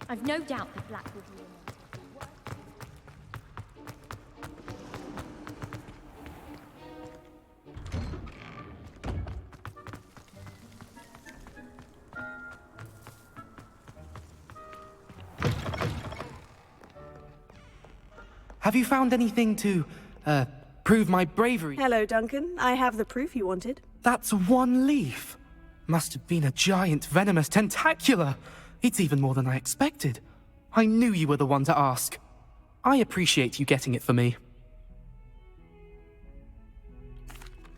I've no doubt the Black will be in. Have you found anything to, prove my bravery? Hello, Duncan. I have the proof you wanted. That's one leaf. Must have been a giant venomous tentacular. It's even more than I expected. I knew you were the one to ask. I appreciate you getting it for me.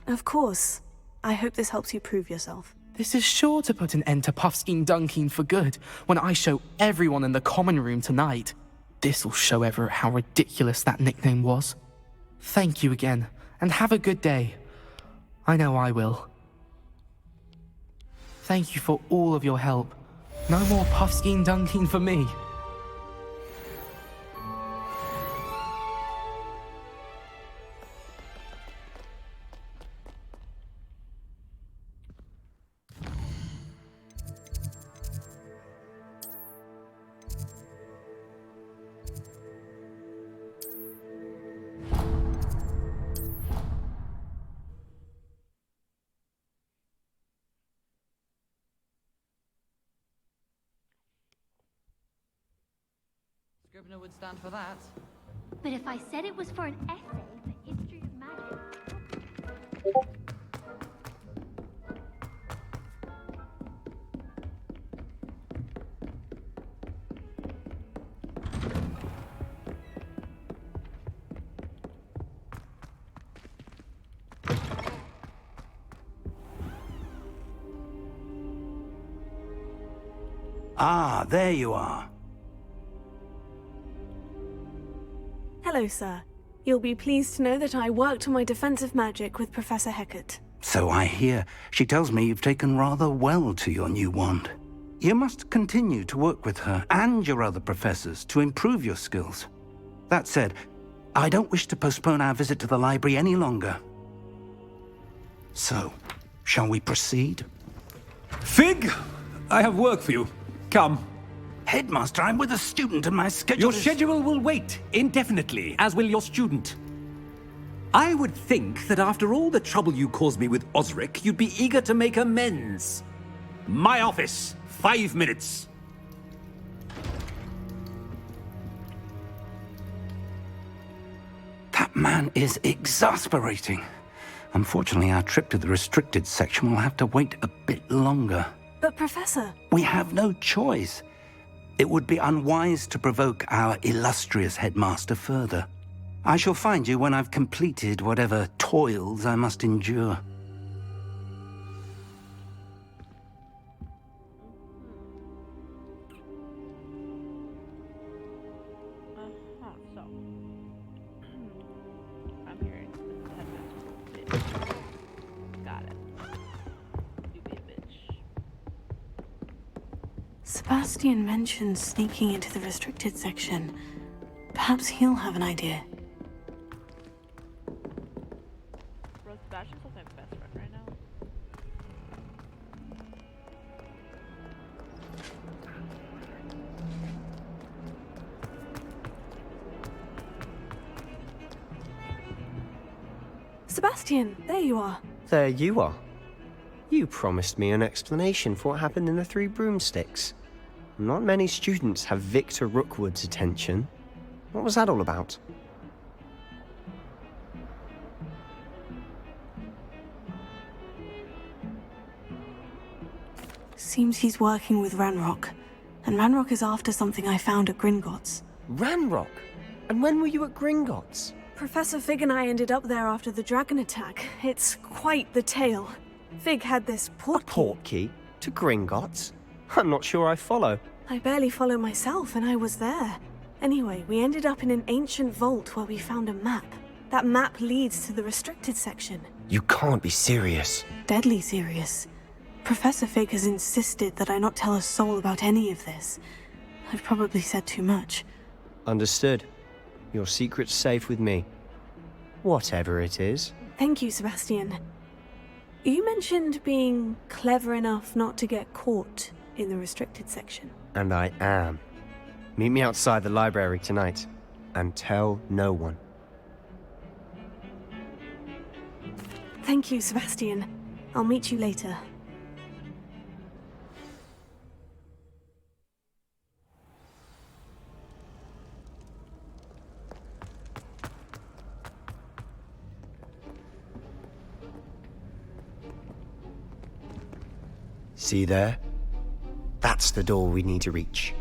Of course. I hope this helps you prove yourself. This is sure to put an end to Puffskein Dunkeen for good when I show everyone in the common room tonight. This'll show Everett how ridiculous that nickname was. Thank you again, and have a good day. I know I will. Thank you for all of your help. No more Puffskein Dunkeen for me. Scrivener would stand for that. But if I said it was for an essay, the history of magic... Ah, there you are. Hello, sir. You'll be pleased to know that I worked on my defensive magic with Professor Hecat. So I hear. She tells me you've taken rather well to your new wand. You must continue to work with her and your other professors to improve your skills. That said, I don't wish to postpone our visit to the library any longer. So, shall we proceed? Fig, I have work for you. Come. Headmaster, I'm with a student and my schedule Your is... schedule will wait indefinitely, as will your student. I would think that after all the trouble you caused me with Osric, you'd be eager to make amends. My office, 5 minutes. That man is exasperating. Unfortunately, our trip to the restricted section will have to wait a bit longer. But Professor... We have no choice. It would be unwise to provoke our illustrious headmaster further. I shall find you when I've completed whatever toils I must endure. So, I'm hearing this headmaster's a bitch. Got it. You be a bitch. Sebastian mentioned sneaking into the restricted section. Perhaps he'll have an idea. Bro, Sebastian's like my best friend right now. Sebastian, there you are. There you are. You promised me an explanation for what happened in the Three Broomsticks. Not many students have Victor Rookwood's attention. What was that all about? Seems he's working with Ranrock. And Ranrock is after something I found at Gringotts. Ranrock? And when were you at Gringotts? Professor Fig and I ended up there after the dragon attack. It's quite the tale. Fig had this portkey. A portkey? To Gringotts? I'm not sure I follow. I barely follow myself, and I was there. Anyway, we ended up in an ancient vault where we found a map. That map leads to the restricted section. You can't be serious. Deadly serious. Professor Fig has insisted that I not tell a soul about any of this. I've probably said too much. Understood. Your secret's safe with me. Whatever it is. Thank you, Sebastian. You mentioned being clever enough not to get caught in the restricted section. And I am. Meet me outside the library tonight. And tell no one. Thank you, Sebastian. I'll meet you later. See there? That's the door we need to reach.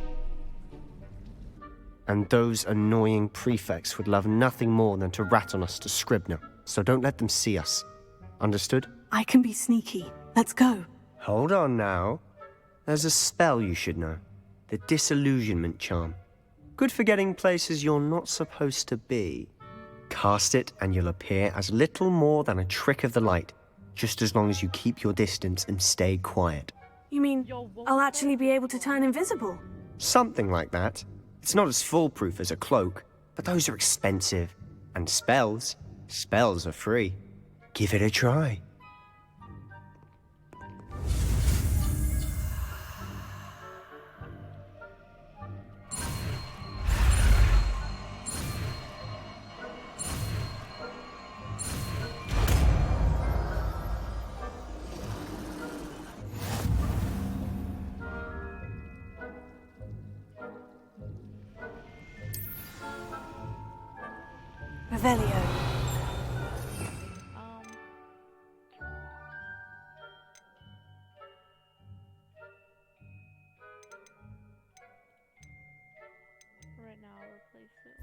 And those annoying prefects would love nothing more than to rat on us to Scribner, so don't let them see us. Understood? I can be sneaky. Let's go. Hold on now. There's a spell you should know. The Disillusionment Charm. Good for getting places you're not supposed to be. Cast it and you'll appear as little more than a trick of the light, just as long as you keep your distance and stay quiet. You mean I'll actually be able to turn invisible? Something like that. It's not as foolproof as a cloak, but those are expensive. And spells are free. Give it a try. Revelio. Right now, I'll replace it.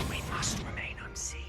We must remain unseen.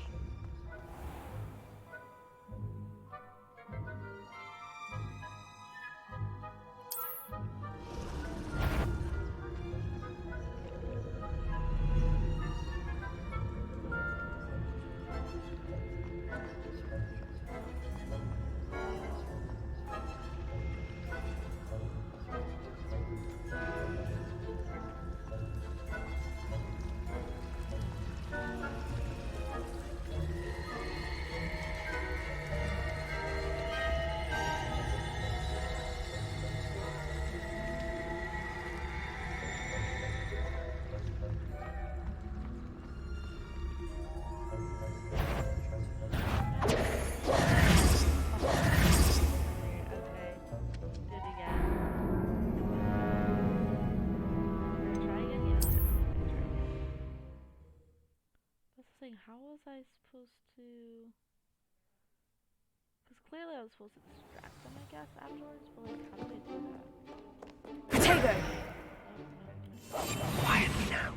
thing. How was I supposed to... Because clearly I was supposed to distract them, I guess, afterwards, but like, how do I do that? Potato! Quietly now.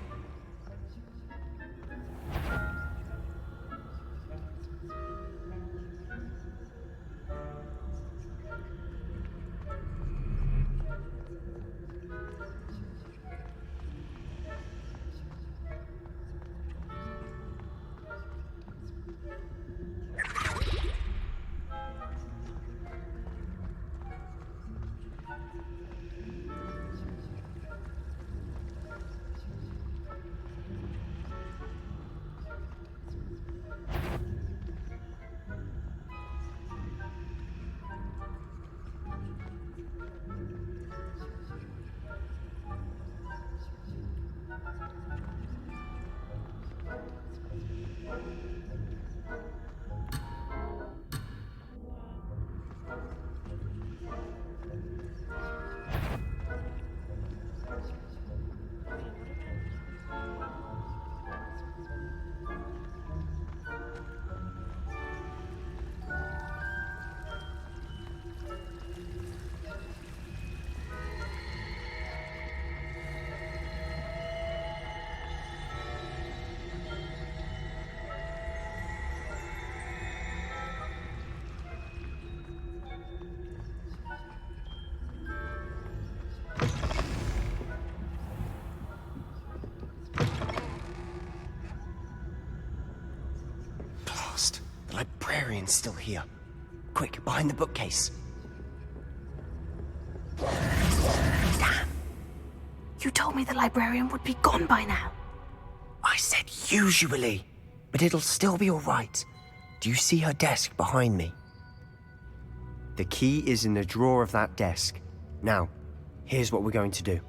The librarian's still here. Quick, behind the bookcase. Damn. You told me the librarian would be gone by now. I said usually, but it'll still be all right. Do you see her desk behind me? The key is in the drawer of that desk. Now, here's what we're going to do.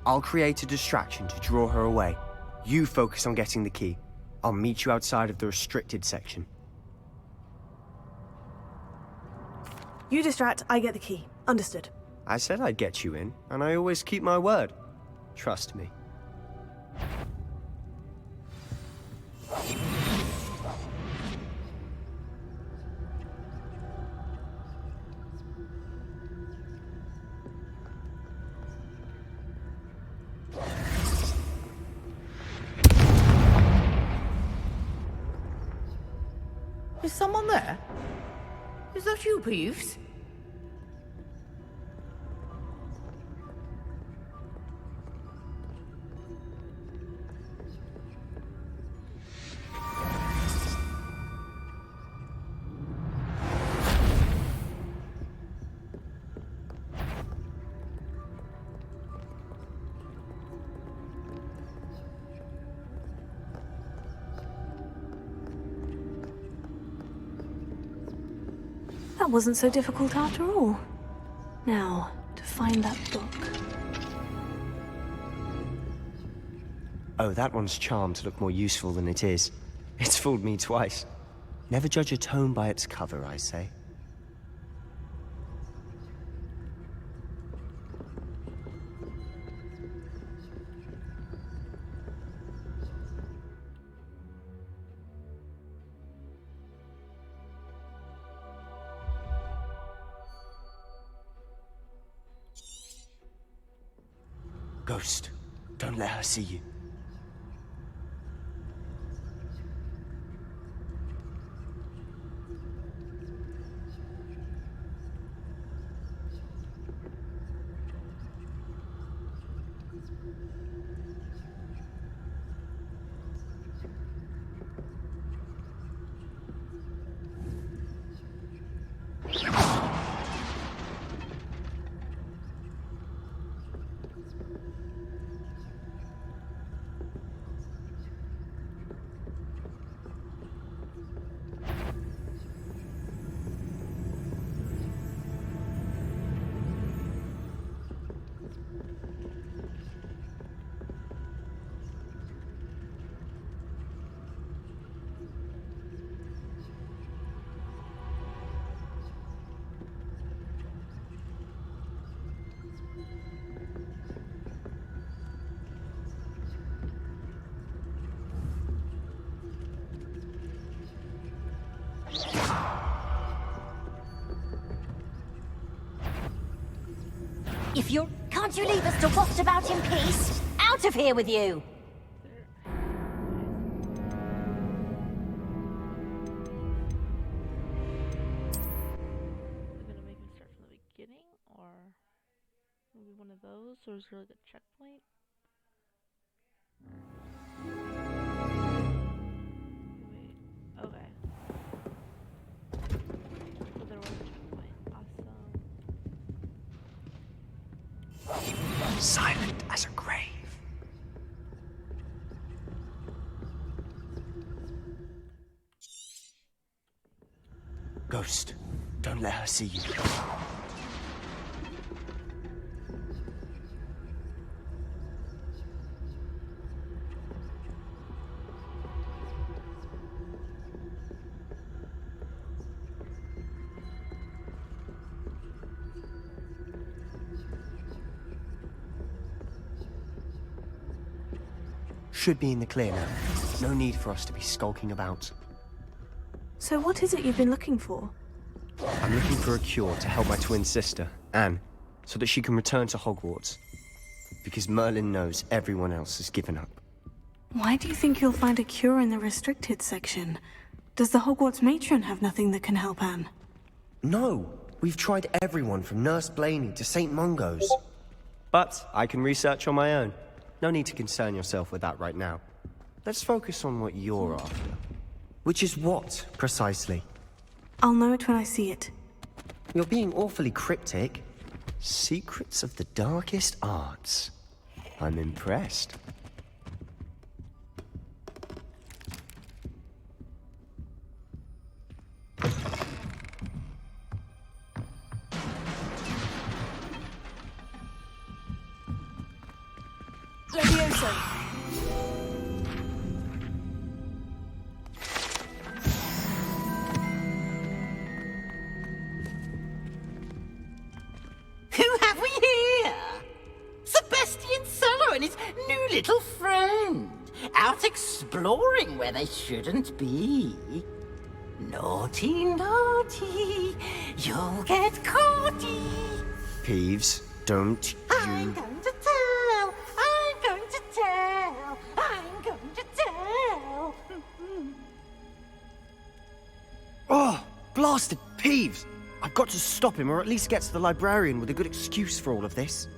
I'll create a distraction to draw her away. You focus on getting the key. I'll meet you outside of the restricted section. You distract, I get the key. Understood. I said I'd get you in, and I always keep my word. Trust me. Is someone there? Is that you, Peeves? That wasn't so difficult after all. Now, to find that book. Oh, that one's charmed to look more useful than it is. It's fooled me twice. Never judge a tome by its cover, I say. Ghost, don't let her see you. If you're... Can't you leave us to waft about in peace? Out of here with you! Maybe one of those, or is there like a checkpoint? Wait, okay. So there was a checkpoint. Awesome. Silent as a grave. Ghost, don't let her see you. Should be in the clear now. No need for us to be skulking about. So what is it you've been looking for? I'm looking for a cure to help my twin sister, Anne, so that she can return to Hogwarts. Because Merlin knows everyone else has given up. Why do you think you'll find a cure in the restricted section? Does the Hogwarts matron have nothing that can help Anne? No, we've tried everyone from Nurse Blaney to St. Mungo's. But I can research on my own. No need to concern yourself with that right now. Let's focus on what you're after. Which is what, precisely? I'll know it when I see it. You're being awfully cryptic. Secrets of the darkest arts. I'm impressed. Levioso! Who have we here? Sebastian Cello and his new little friend. Out exploring where they shouldn't be. Naughty, naughty. You'll get caughty. Peeves, don't I'm you... going to tell. I'm going to tell. I'm going to tell. Oh, blasted Peeves! I've got to stop him, or at least get to the librarian with a good excuse for all of this.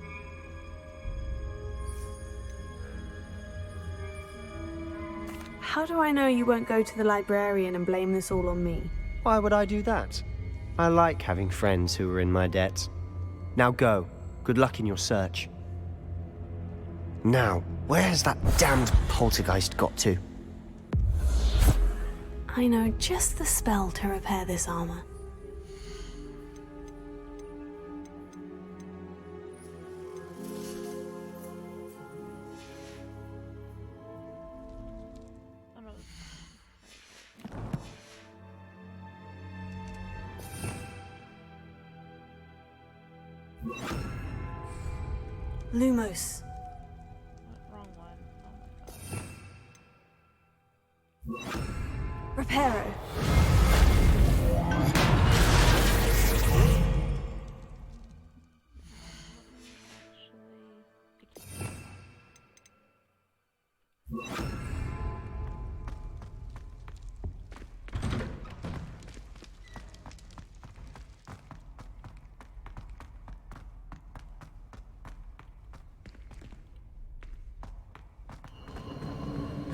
How do I know you won't go to the librarian and blame this all on me? Why would I do that? I like having friends who are in my debt. Now go. Good luck in your search. Now, where's that damned poltergeist got to? I know just the spell to repair this armor. Lumos. Wrong one. Reparo.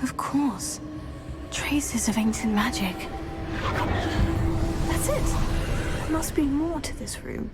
Of course. Traces of ancient magic. That's it. There must be more to this room.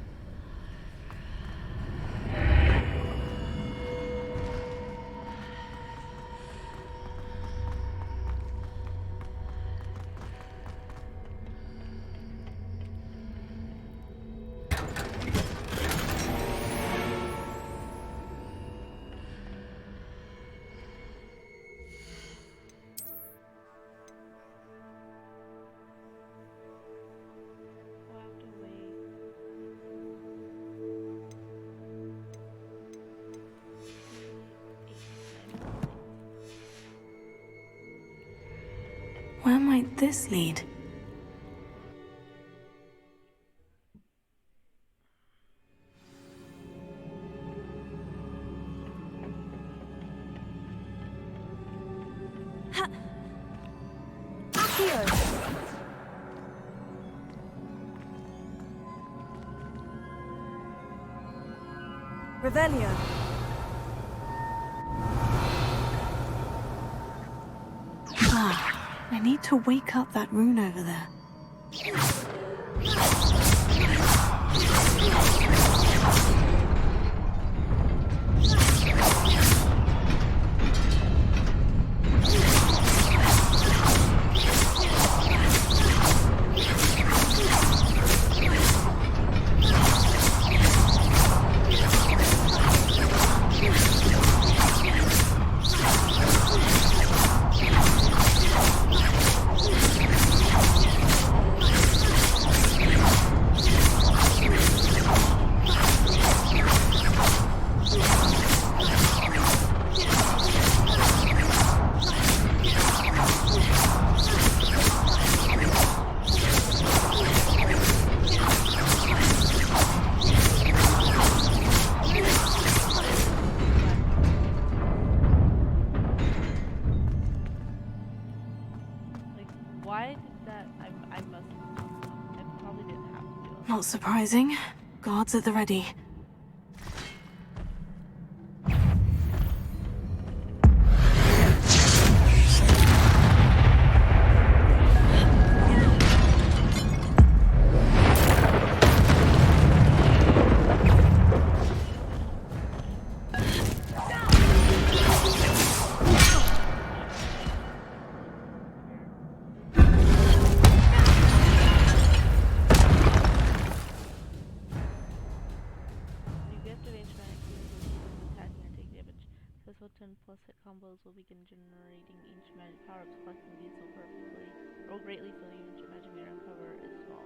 Where might this lead? Accio! Revelio. Ah, I need to wake up that rune over there. Not surprising. Guards at the ready. Plus hit combos will begin generating ancient magic power-ups. Collecting these will greatly fill your ancient magic meter and cover is small.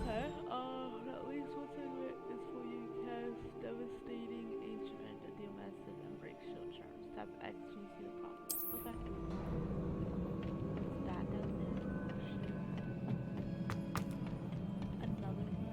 Okay, that leaves one segment is for you to cast devastating ancient magic, deal massive and break shield charms. Tap X to see the prompt. Okay. What's that down there? Another one.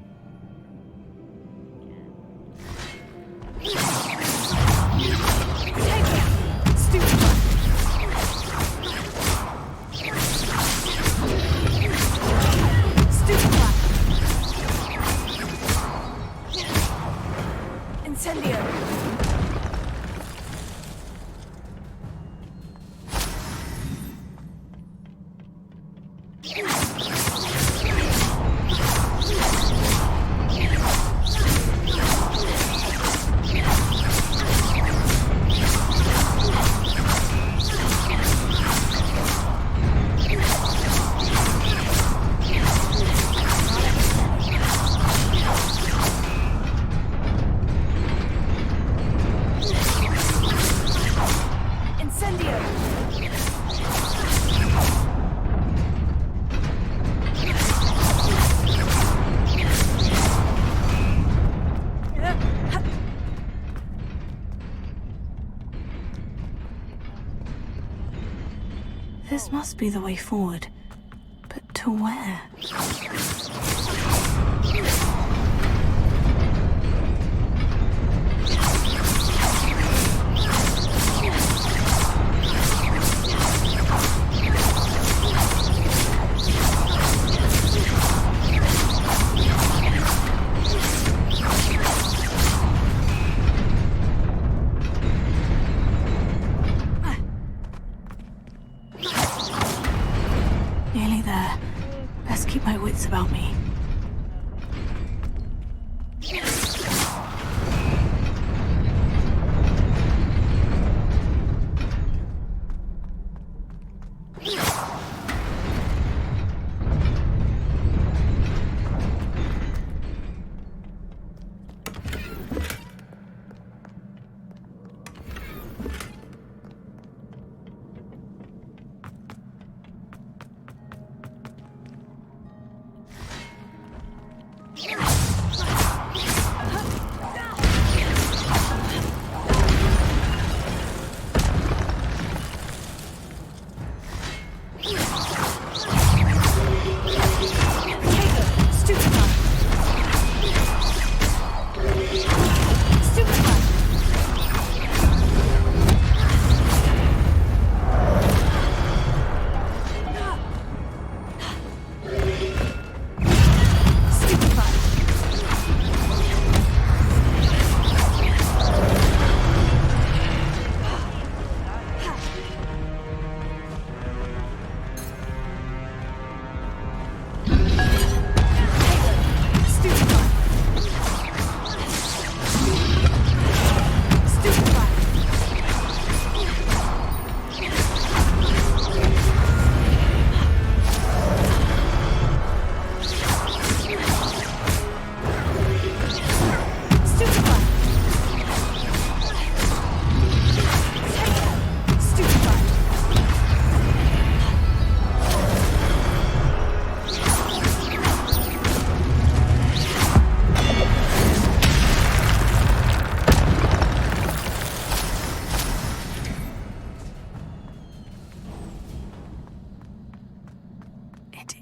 This must be the way forward. But to where? Nearly there. Best keep my wits about me.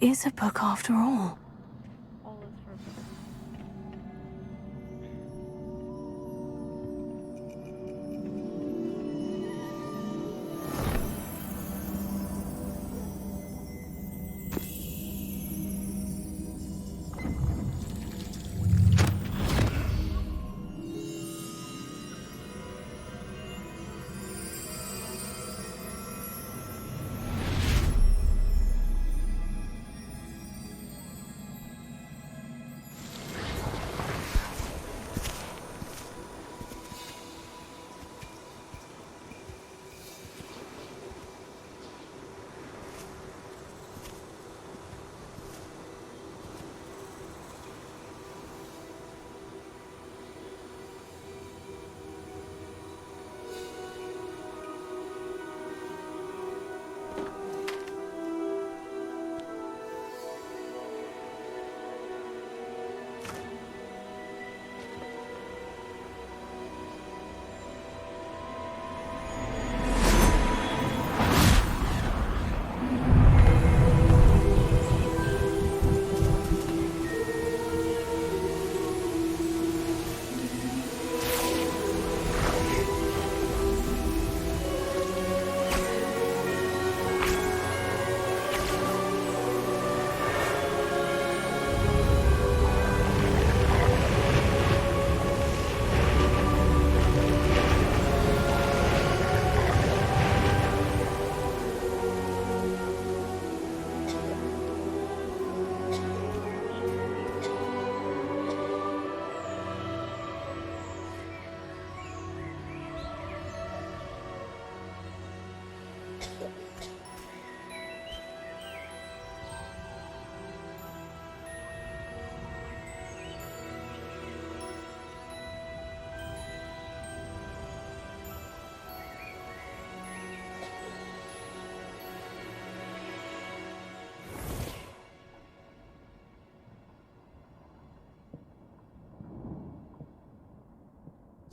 is a book after all. All is for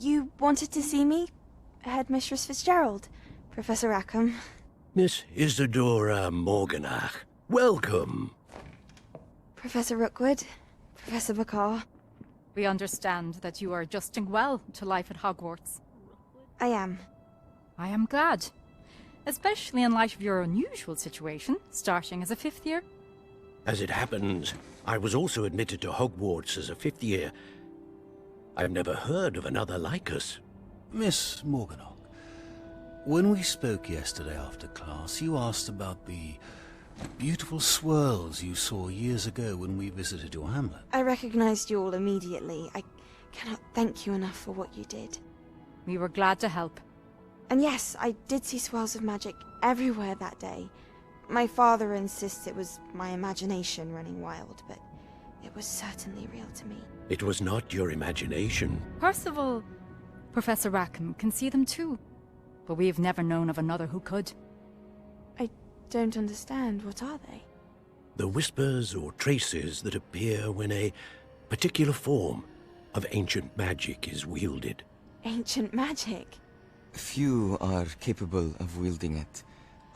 You wanted to see me? Headmistress Fitzgerald? Professor Rackham? Miss Isadora Morganach, welcome. Professor Rookwood? Professor Bakar? We understand that you are adjusting well to life at Hogwarts. I am. I am glad. Especially in light of your unusual situation, starting as a 5th year. As it happens, I was also admitted to Hogwarts as a 5th year. I've never heard of another like us. Miss Morganach, when we spoke yesterday after class, you asked about the beautiful swirls you saw years ago when we visited your hamlet. I recognized you all immediately. I cannot thank you enough for what you did. We were glad to help. And yes, I did see swirls of magic everywhere that day. My father insists it was my imagination running wild, but it was certainly real to me. It was not your imagination. Percival, Professor Rackham can see them too. But we've never known of another who could. I don't understand. What are they? The whispers or traces that appear when a particular form of ancient magic is wielded. Ancient magic? Few are capable of wielding it.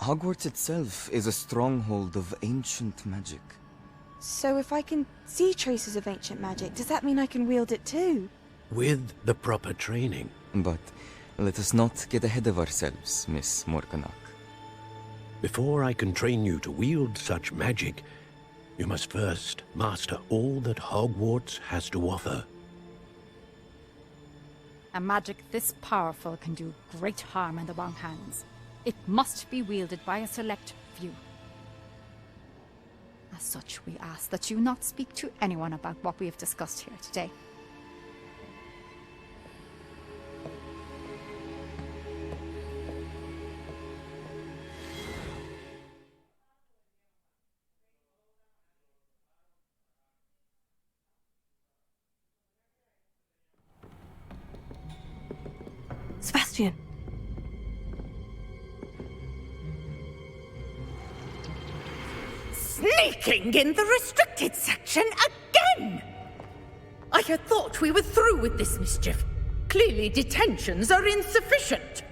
Hogwarts itself is a stronghold of ancient magic. So if I can see traces of ancient magic, does that mean I can wield it too? With the proper training. But let us not get ahead of ourselves, Miss Morganach. Before I can train you to wield such magic, you must first master all that Hogwarts has to offer. A magic this powerful can do great harm in the wrong hands. It must be wielded by a select few. As such, we ask that you not speak to anyone about what we have discussed here today. Sebastian. Sneaking in the restricted section again! I had thought we were through with this mischief. Clearly detentions are insufficient.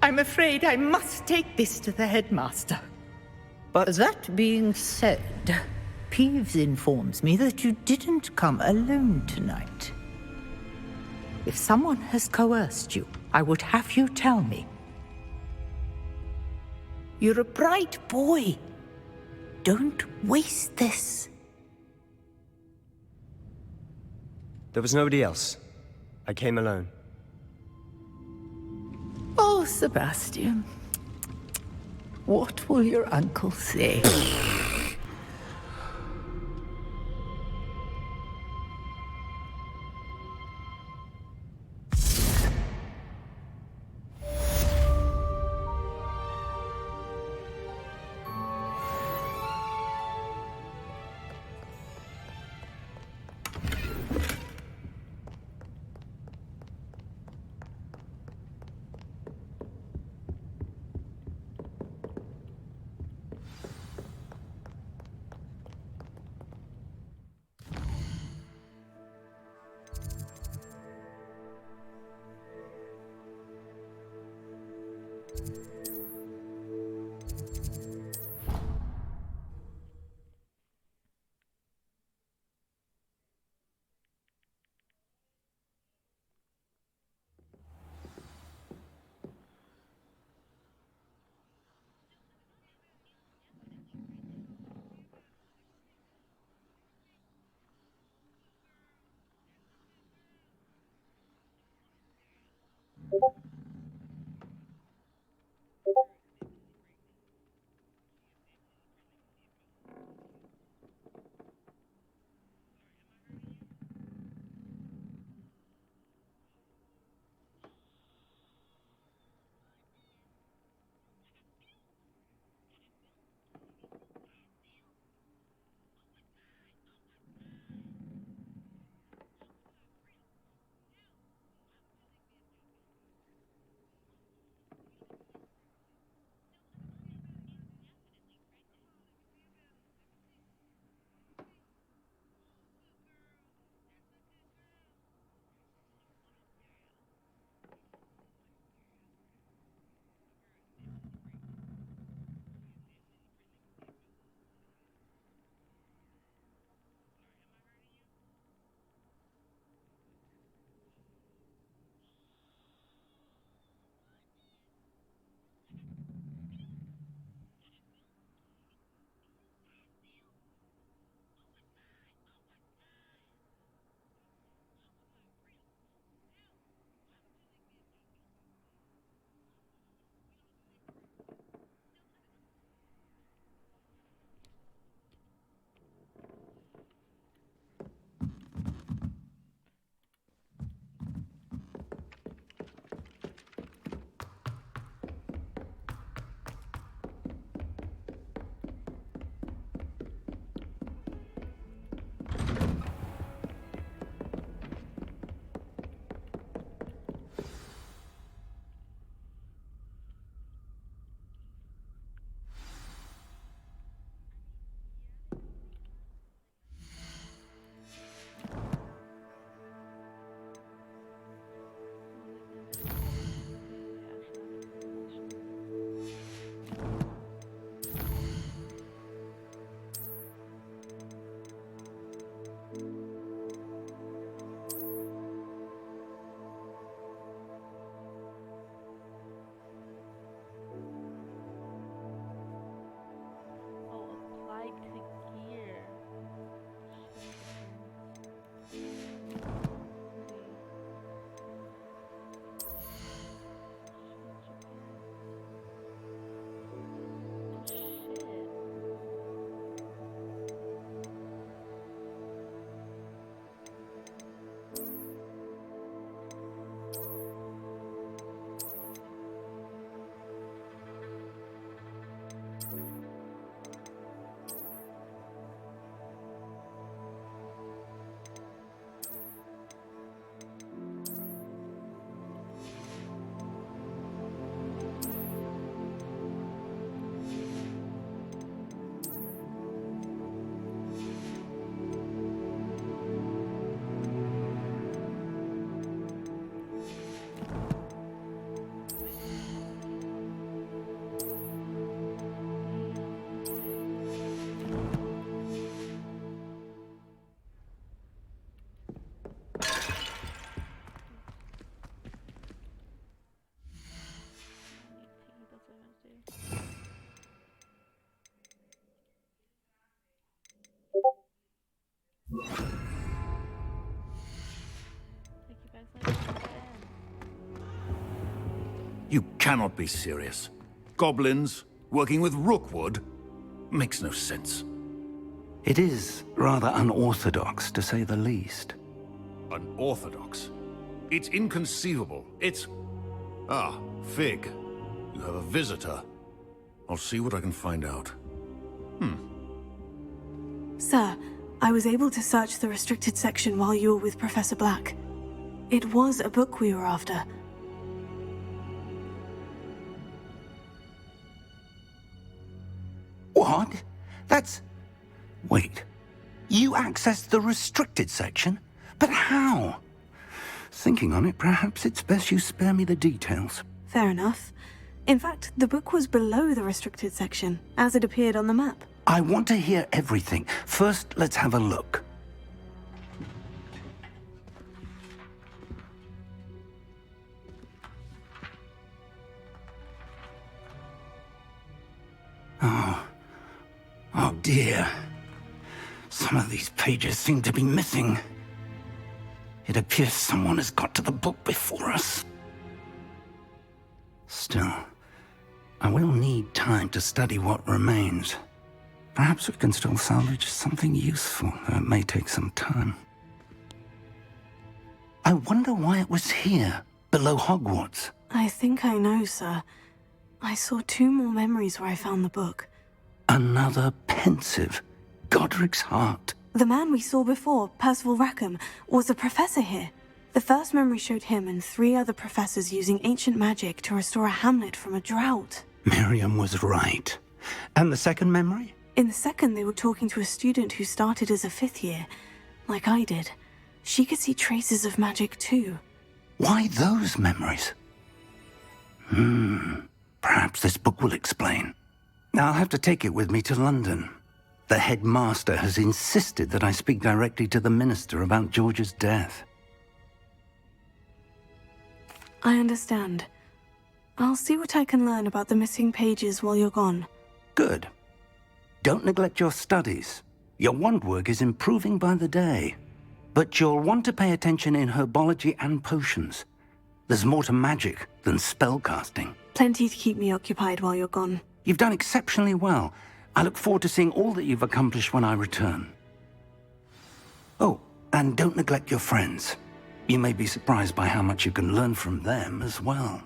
I'm afraid I must take this to the headmaster. But that being said, Peeves informs me that you didn't come alone tonight. If someone has coerced you, I would have you tell me. You're a bright boy. Don't waste this. There was nobody else. I came alone. Oh, Sebastian. What will your uncle say? You cannot be serious. Goblins working with Rookwood? Makes no sense. It is rather unorthodox, to say the least. Unorthodox? It's inconceivable. It's... Ah, Fig. You have a visitor. I'll see what I can find out. Sir, I was able to search the restricted section while you were with Professor Black. It was a book we were after. What? That's... Wait. You accessed the restricted section? But how? Thinking on it, perhaps it's best you spare me the details. Fair enough. In fact, the book was below the restricted section, as it appeared on the map. I want to hear everything. First, let's have a look. Oh dear. Some of these pages seem to be missing. It appears someone has got to the book before us. Still, I will need time to study what remains. Perhaps we can still salvage something useful, though it may take some time. I wonder why it was here, below Hogwarts. I think I know, sir. I saw 2 more memories where I found the book. Another pensive. Godric's heart. The man we saw before, Percival Rackham, was a professor here. The first memory showed him and 3 other professors using ancient magic to restore a hamlet from a drought. Miriam was right. And the second memory? In the second, they were talking to a student who started as a 5th year, like I did. She could see traces of magic too. Why those memories? Perhaps this book will explain. I'll have to take it with me to London. The headmaster has insisted that I speak directly to the minister about George's death. I understand. I'll see what I can learn about the missing pages while you're gone. Good. Don't neglect your studies. Your wand work is improving by the day. But you'll want to pay attention in herbology and potions. There's more to magic than spellcasting. Plenty to keep me occupied while you're gone. You've done exceptionally well. I look forward to seeing all that you've accomplished when I return. Oh, and don't neglect your friends. You may be surprised by how much you can learn from them as well.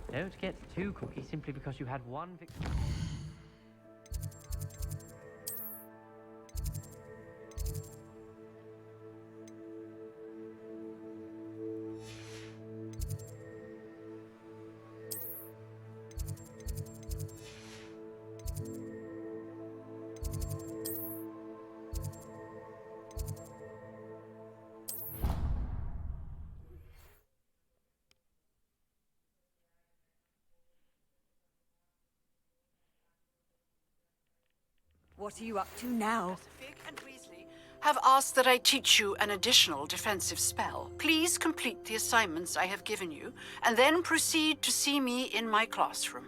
Don't get too cocky simply because you had one victory. What are you up to now? Fig and Weasley have asked that I teach you an additional defensive spell. Please complete the assignments I have given you, and then proceed to see me in my classroom.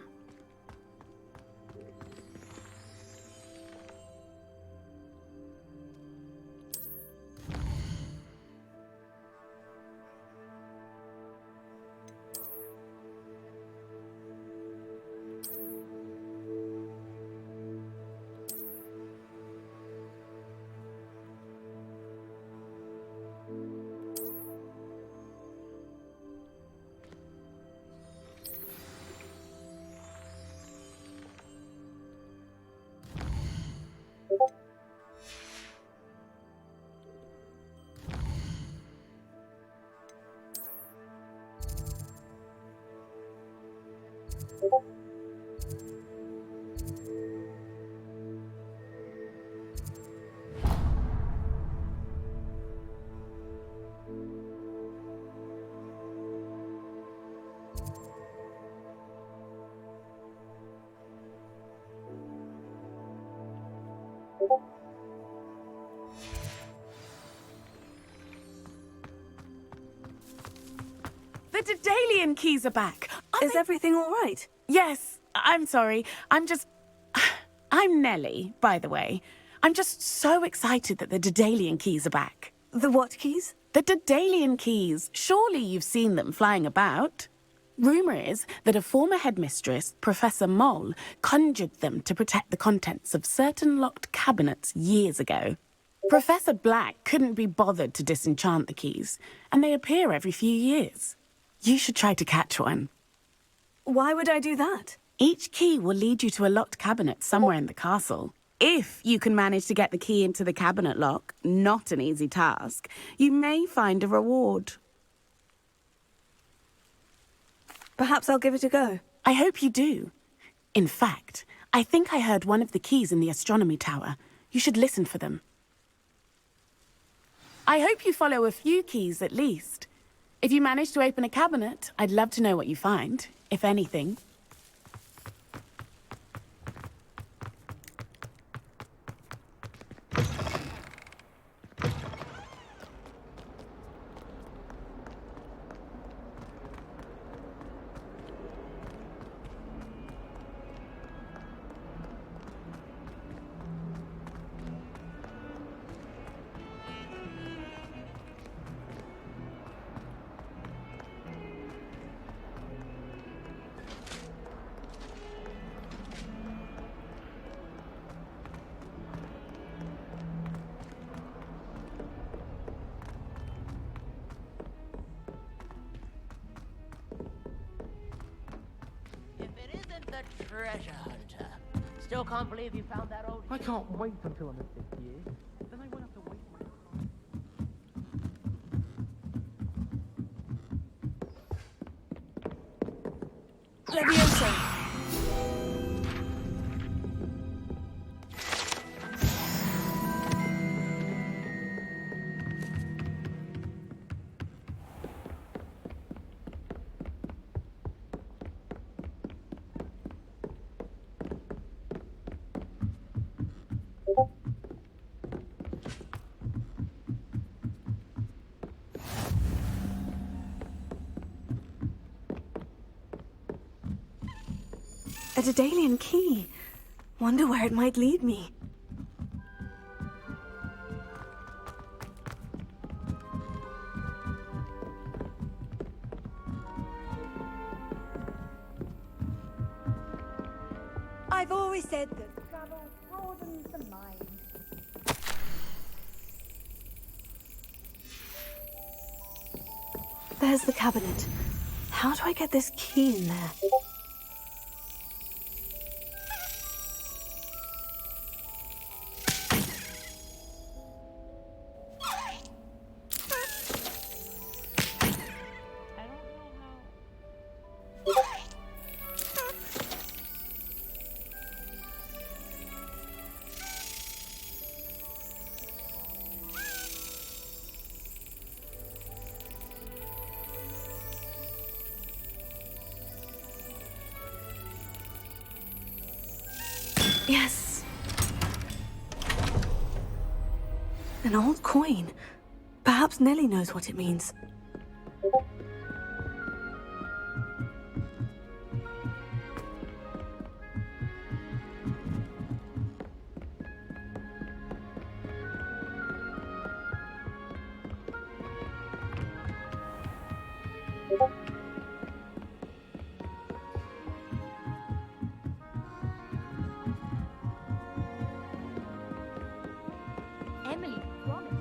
The Daedalian keys are back. Is everything all right? Yes, I'm sorry. I'm Nellie, by the way. I'm just so excited that the Daedalian keys are back. The what keys? The Daedalian keys. Surely you've seen them flying about. Rumour is that a former headmistress, Professor Moll, conjured them to protect the contents of certain locked cabinets years ago. Professor Black couldn't be bothered to disenchant the keys, and they appear every few years. You should try to catch one. Why would I do that? Each key will lead you to a locked cabinet somewhere in the castle. If you can manage to get the key into the cabinet lock, not an easy task, you may find a reward. Perhaps I'll give it a go. I hope you do. In fact, I think I heard one of the keys in the astronomy tower. You should listen for them. I hope you follow a few keys at least. If you manage to open a cabinet, I'd love to know what you find, if anything. The treasure hunter. Still can't believe you found that old... I can't wait until I'm at 50 years. Then I won't have to wait my... Leviosa! A Daedalian key. Wonder where it might lead me. I've always said that travel broadens the mind. There's the cabinet. How do I get this key in there? Yes. An old coin. Perhaps Nellie knows what it means. Emily promised.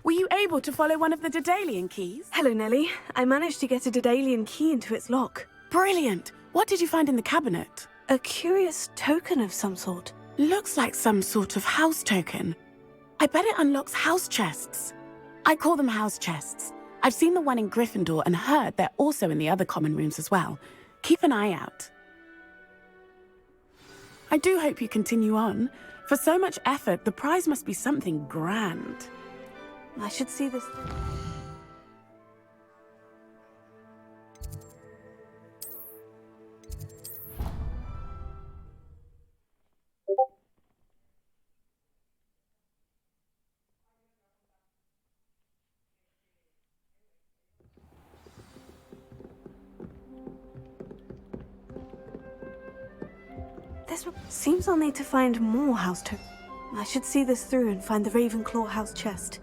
Were you able to follow one of the Daedalian keys? Hello, Nellie. I managed to get a Daedalian key into its lock. Brilliant. What did you find in the cabinet? A curious token of some sort. Looks like some sort of house token. I bet it unlocks house chests. I call them house chests. I've seen the one in Gryffindor and heard they're also in the other common rooms as well. Keep an eye out. I do hope you continue on. For so much effort, the prize must be something grand. I should see this. Seems I'll need to find more house tokens. I should see this through and find the Ravenclaw house chest.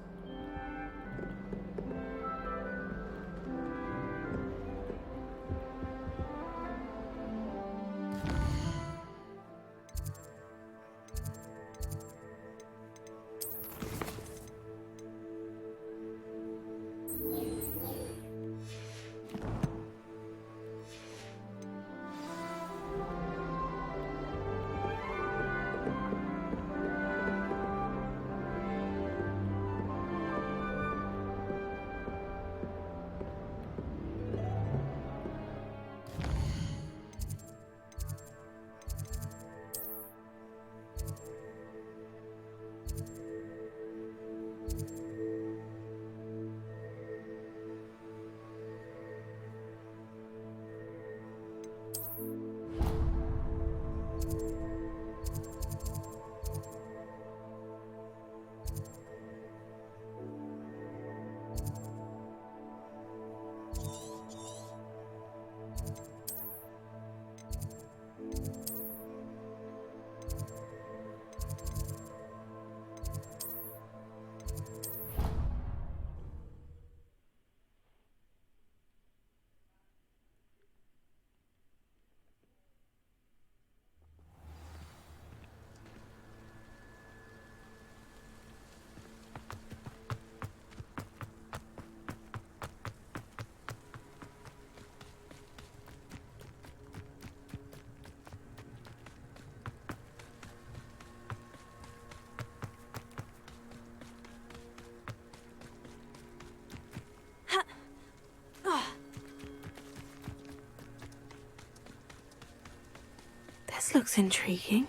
This looks intriguing.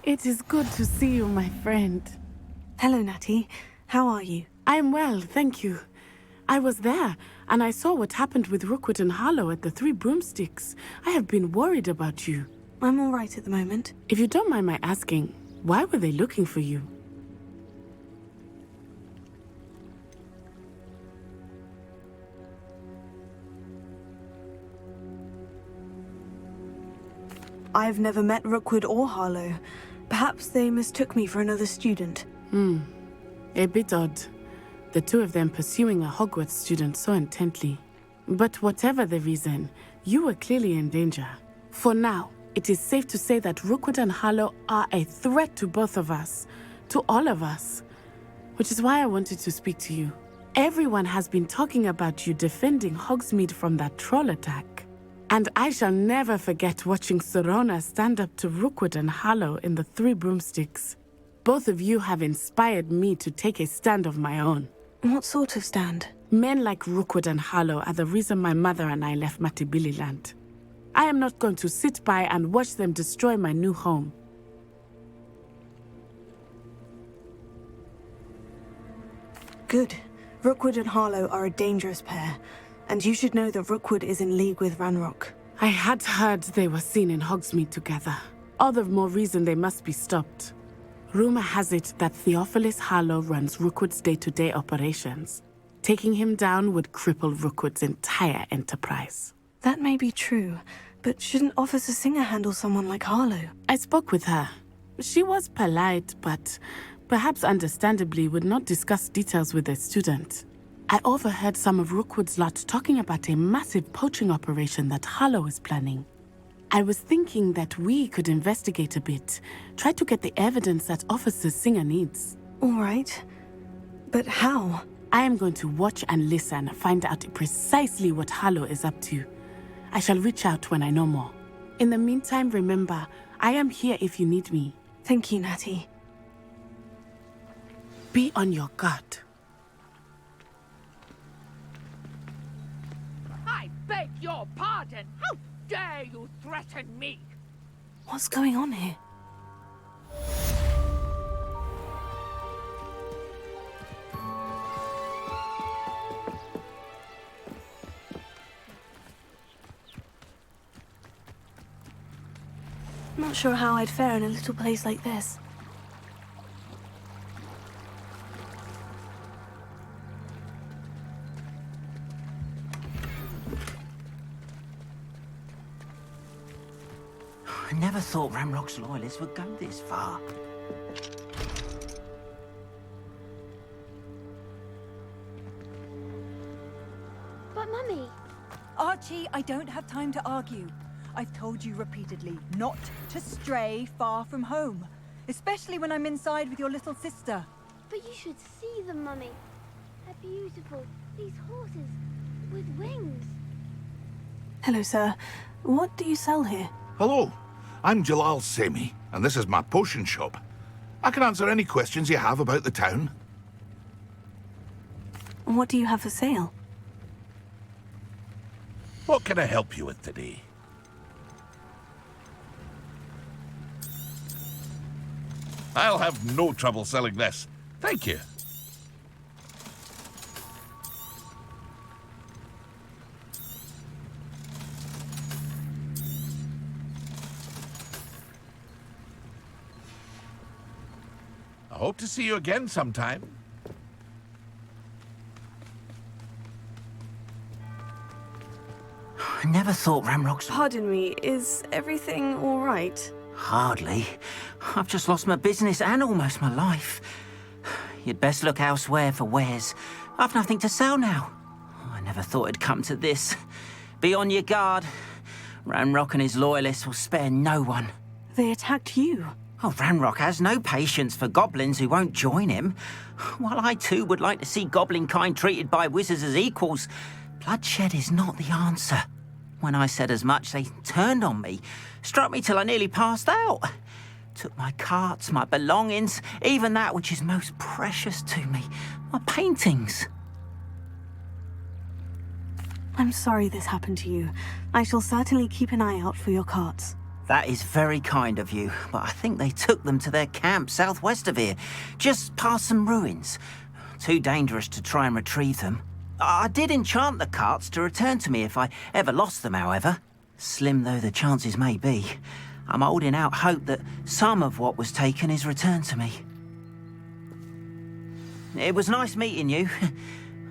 It is good to see you, my friend. Hello, Natty. How are you? I am well, thank you. I was there, and I saw what happened with Rookwood and Harlow at the Three Broomsticks. I have been worried about you. I'm all right at the moment. If you don't mind my asking, why were they looking for you? I've never met Rookwood or Harlow. Perhaps they mistook me for another student. A bit odd. The two of them pursuing a Hogwarts student so intently. But whatever the reason, you were clearly in danger. For now, it is safe to say that Rookwood and Harlow are a threat to both of us. To all of us. Which is why I wanted to speak to you. Everyone has been talking about you defending Hogsmeade from that troll attack. And I shall never forget watching Serona stand up to Rookwood and Harlow in the Three Broomsticks. Both of you have inspired me to take a stand of my own. What sort of stand? Men like Rookwood and Harlow are the reason my mother and I left Matabeleland. I am not going to sit by and watch them destroy my new home. Good. Rookwood and Harlow are a dangerous pair, and you should know that Rookwood is in league with Ranrock. I had heard they were seen in Hogsmeade together. All the more reason they must be stopped. Rumor has it that Theophilus Harlow runs Rookwood's day-to-day operations. Taking him down would cripple Rookwood's entire enterprise. That may be true, but shouldn't Officer Singer handle someone like Harlow? I spoke with her. She was polite, but perhaps understandably, would not discuss details with a student. I overheard some of Rookwood's lot talking about a massive poaching operation that Harlow is planning. I was thinking that we could investigate a bit, try to get the evidence that Officer Singer needs. All right. But how? I am going to watch and listen, find out precisely what Harlow is up to. I shall reach out when I know more. In the meantime, remember, I am here if you need me. Thank you, Natty. Be on your guard. I beg your pardon! How dare you threaten me? What's going on here? Not sure how I'd fare in a little place like this. I never thought Ramrock's loyalists would go this far. But Mummy... Archie, I don't have time to argue. I've told you repeatedly not to stray far from home, especially when I'm inside with your little sister. But you should see them, Mummy. They're beautiful. These horses with wings. Hello, sir. What do you sell here? Hello, I'm Jalal Semi, and this is my potion shop. I can answer any questions you have about the town. What do you have for sale? What can I help you with today? I'll have no trouble selling this. Thank you. I hope to see you again sometime. I never thought Ramrock's... Pardon me, is everything all right? Hardly. I've just lost my business and almost my life. You'd best look elsewhere for wares. I've nothing to sell now. I never thought it'd come to this. Be on your guard. Ramrock and his loyalists will spare no one. They attacked you. Oh, Ramrock has no patience for goblins who won't join him. While I too would like to see goblin kind treated by wizards as equals, bloodshed is not the answer. When I said as much, they turned on me, struck me till I nearly passed out. Took my carts, my belongings, even that which is most precious to me, my paintings. I'm sorry this happened to you. I shall certainly keep an eye out for your carts. That is very kind of you, but I think they took them to their camp southwest of here, just past some ruins. Too dangerous to try and retrieve them. I did enchant the carts to return to me if I ever lost them, however. Slim though the chances may be, I'm holding out hope that some of what was taken is returned to me. It was nice meeting you.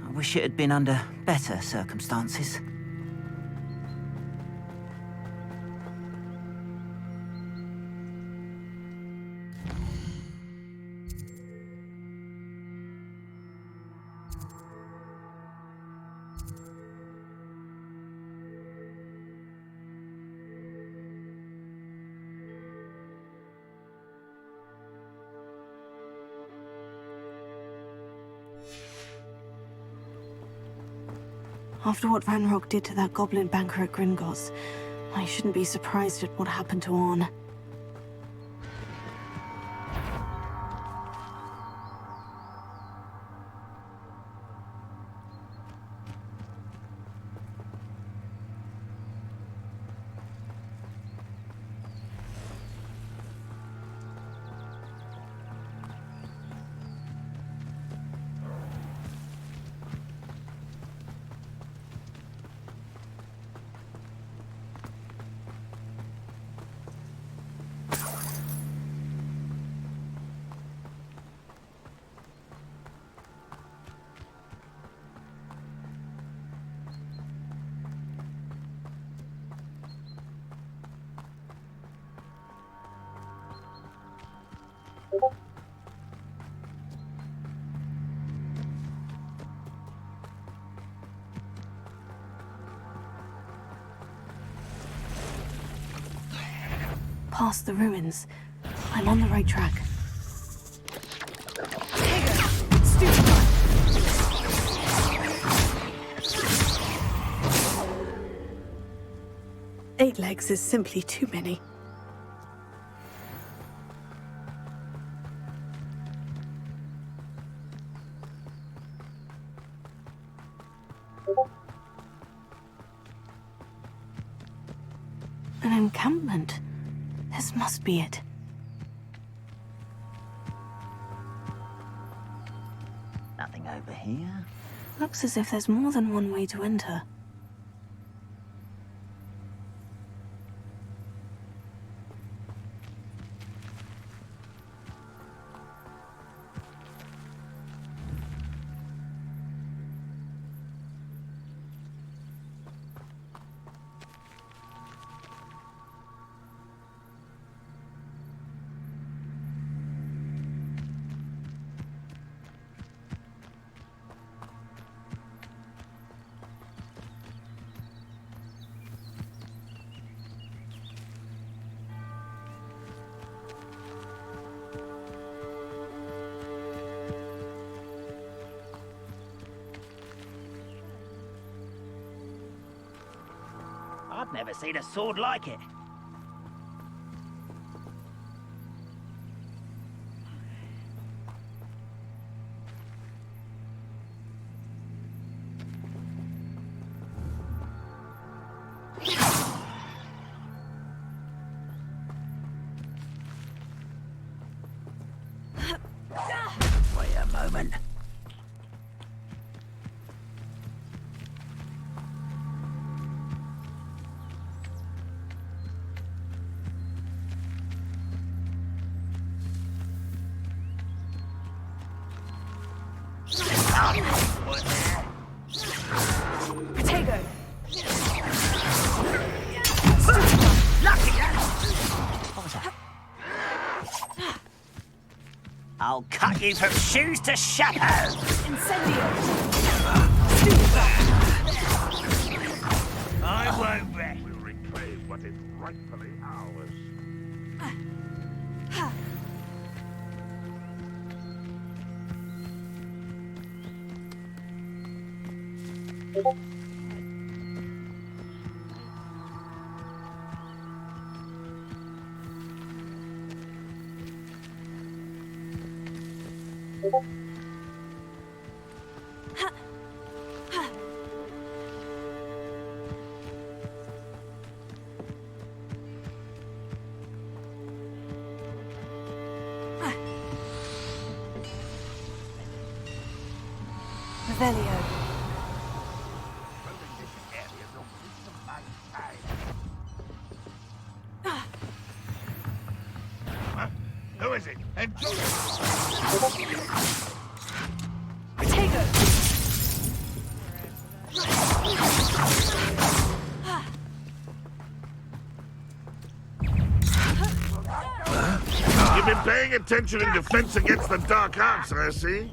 I wish it had been under better circumstances. After what Ranrock did to that goblin banker at Gringotts, I shouldn't be surprised at what happened to Orn. past the ruins. I'm on the right track. Eight legs is simply too many. An encampment. This must be it. Nothing over here. Looks as if there's more than one way to enter. I've never seen a sword like it. Wait a moment. Potato! I'll cut you from shoes to shadow! Incendio! I won't rest. We'll reclaim what is rightfully ours. Revelio. Who is it? Potato! You've been paying attention in defense against the dark arts, I see.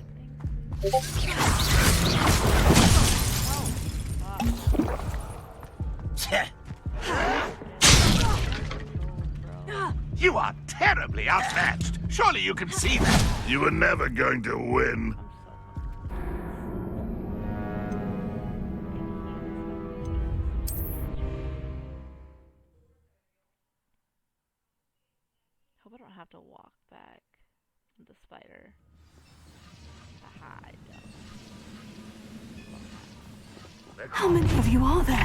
You are terribly outmatched. Surely you can see that. You were never going to win. Hope I don't have to walk back from the spider to hide. How many of you are there?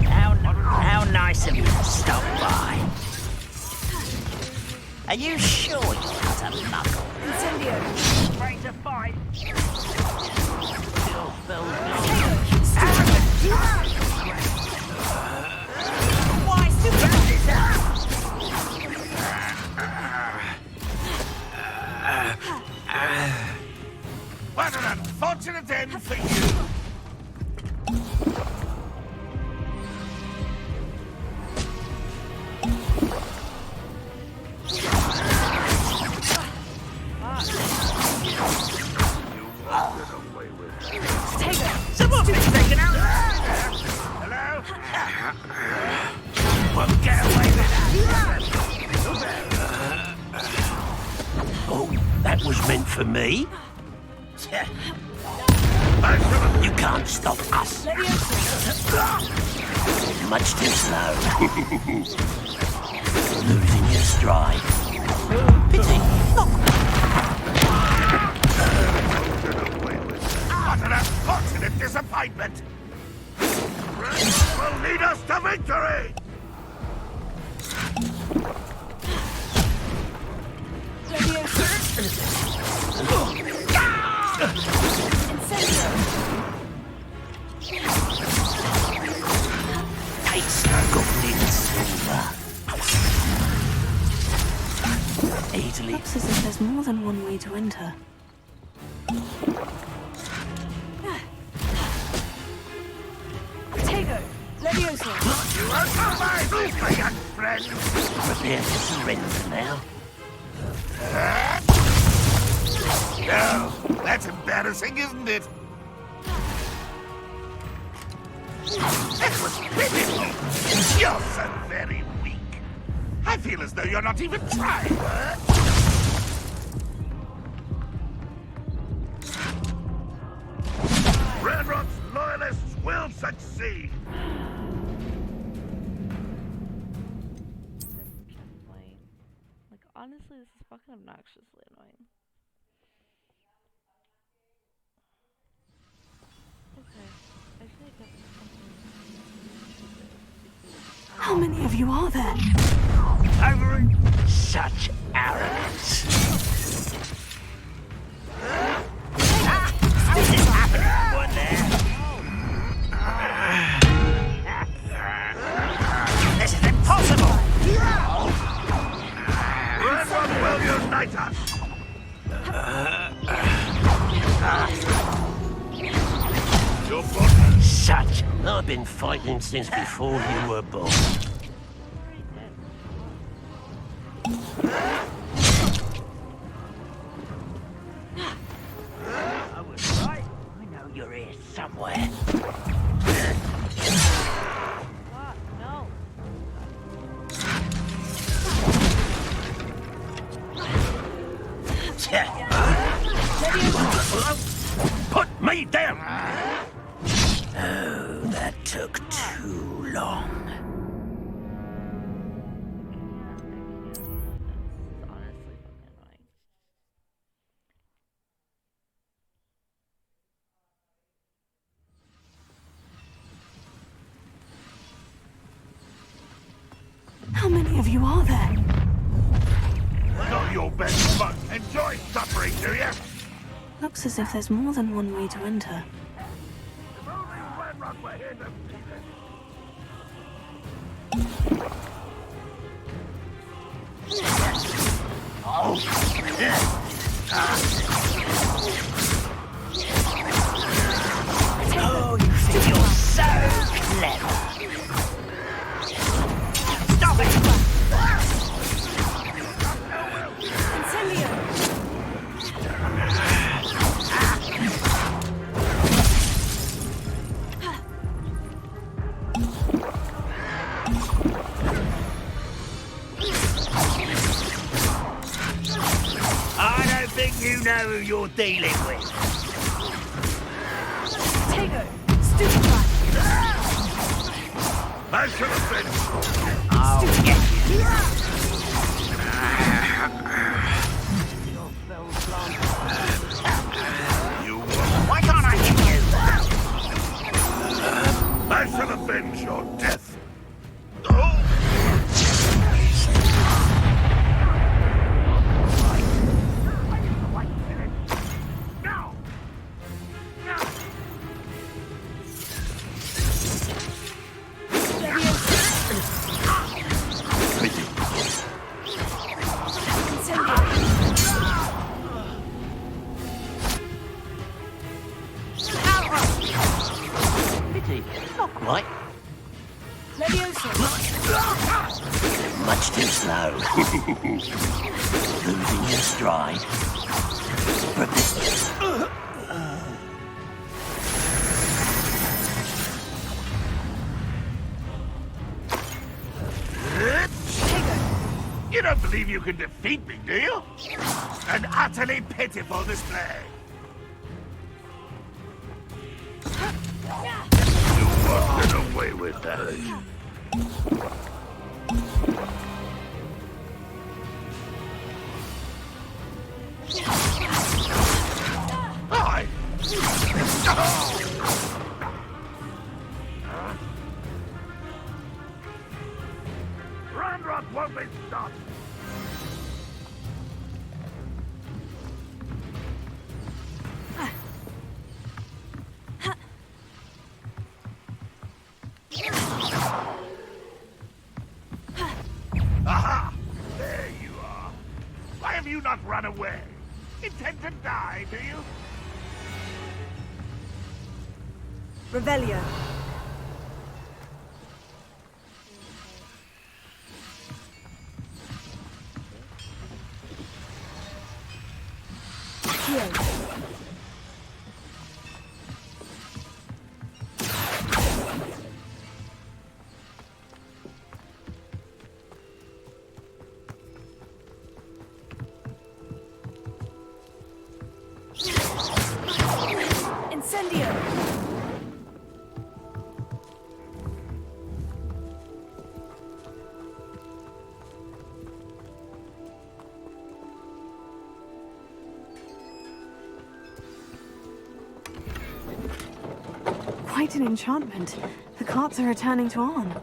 How nice of you to stop by. Are you sure you're not a muggle? Incendio! Afraid to fight? Why What an unfortunate end for you. Someone's been taken out! Hello? Won't get away with that! That was meant for me. You can't stop us. Much too slow. Losing your stride. Pity. Utter unfortunate disappointment. Strength will lead us to victory. Taste the goblin silver. Easily. Looks as if there's more than one way to enter. Tego, Levioso. You are surviving, my young friend. Prepare to surrender now. No, that's embarrassing, isn't it? That was pitiful. You're so very weak. I feel as though you're not even trying. Red Rock's loyalists will succeed. Like, honestly, this is fucking obnoxiously annoying. Okay, I feel like that's something. How many of you are there? Such arrogance. This is happening, one there. This is impossible. Red Rock will unite us. Your body. Such. I've been fighting since before you were born. I was right. I know you're here somewhere. No. Put me down! Oh, that took too long. How many of you are there? Not your best fun. Enjoy suffering, do you? Looks as if there's more than one way to enter. If only Red Rock were here to see this. Oh, you think you're so clever. Stop it! I don't think you know who you're dealing with. Tego, stupefy. I should have been. I'll get you. Why can't I hit you? I shall avenge your death. Not quite. Much too slow. Losing your stride. You don't believe you can defeat me, do you? An utterly pitiful display. You won't get away with that. I... Ramrock won't be stopped. Aha! There you are. Why have you not run away? Intend to die, do you? Revelio. Incendio. Quite an enchantment. The carts are returning to Arn.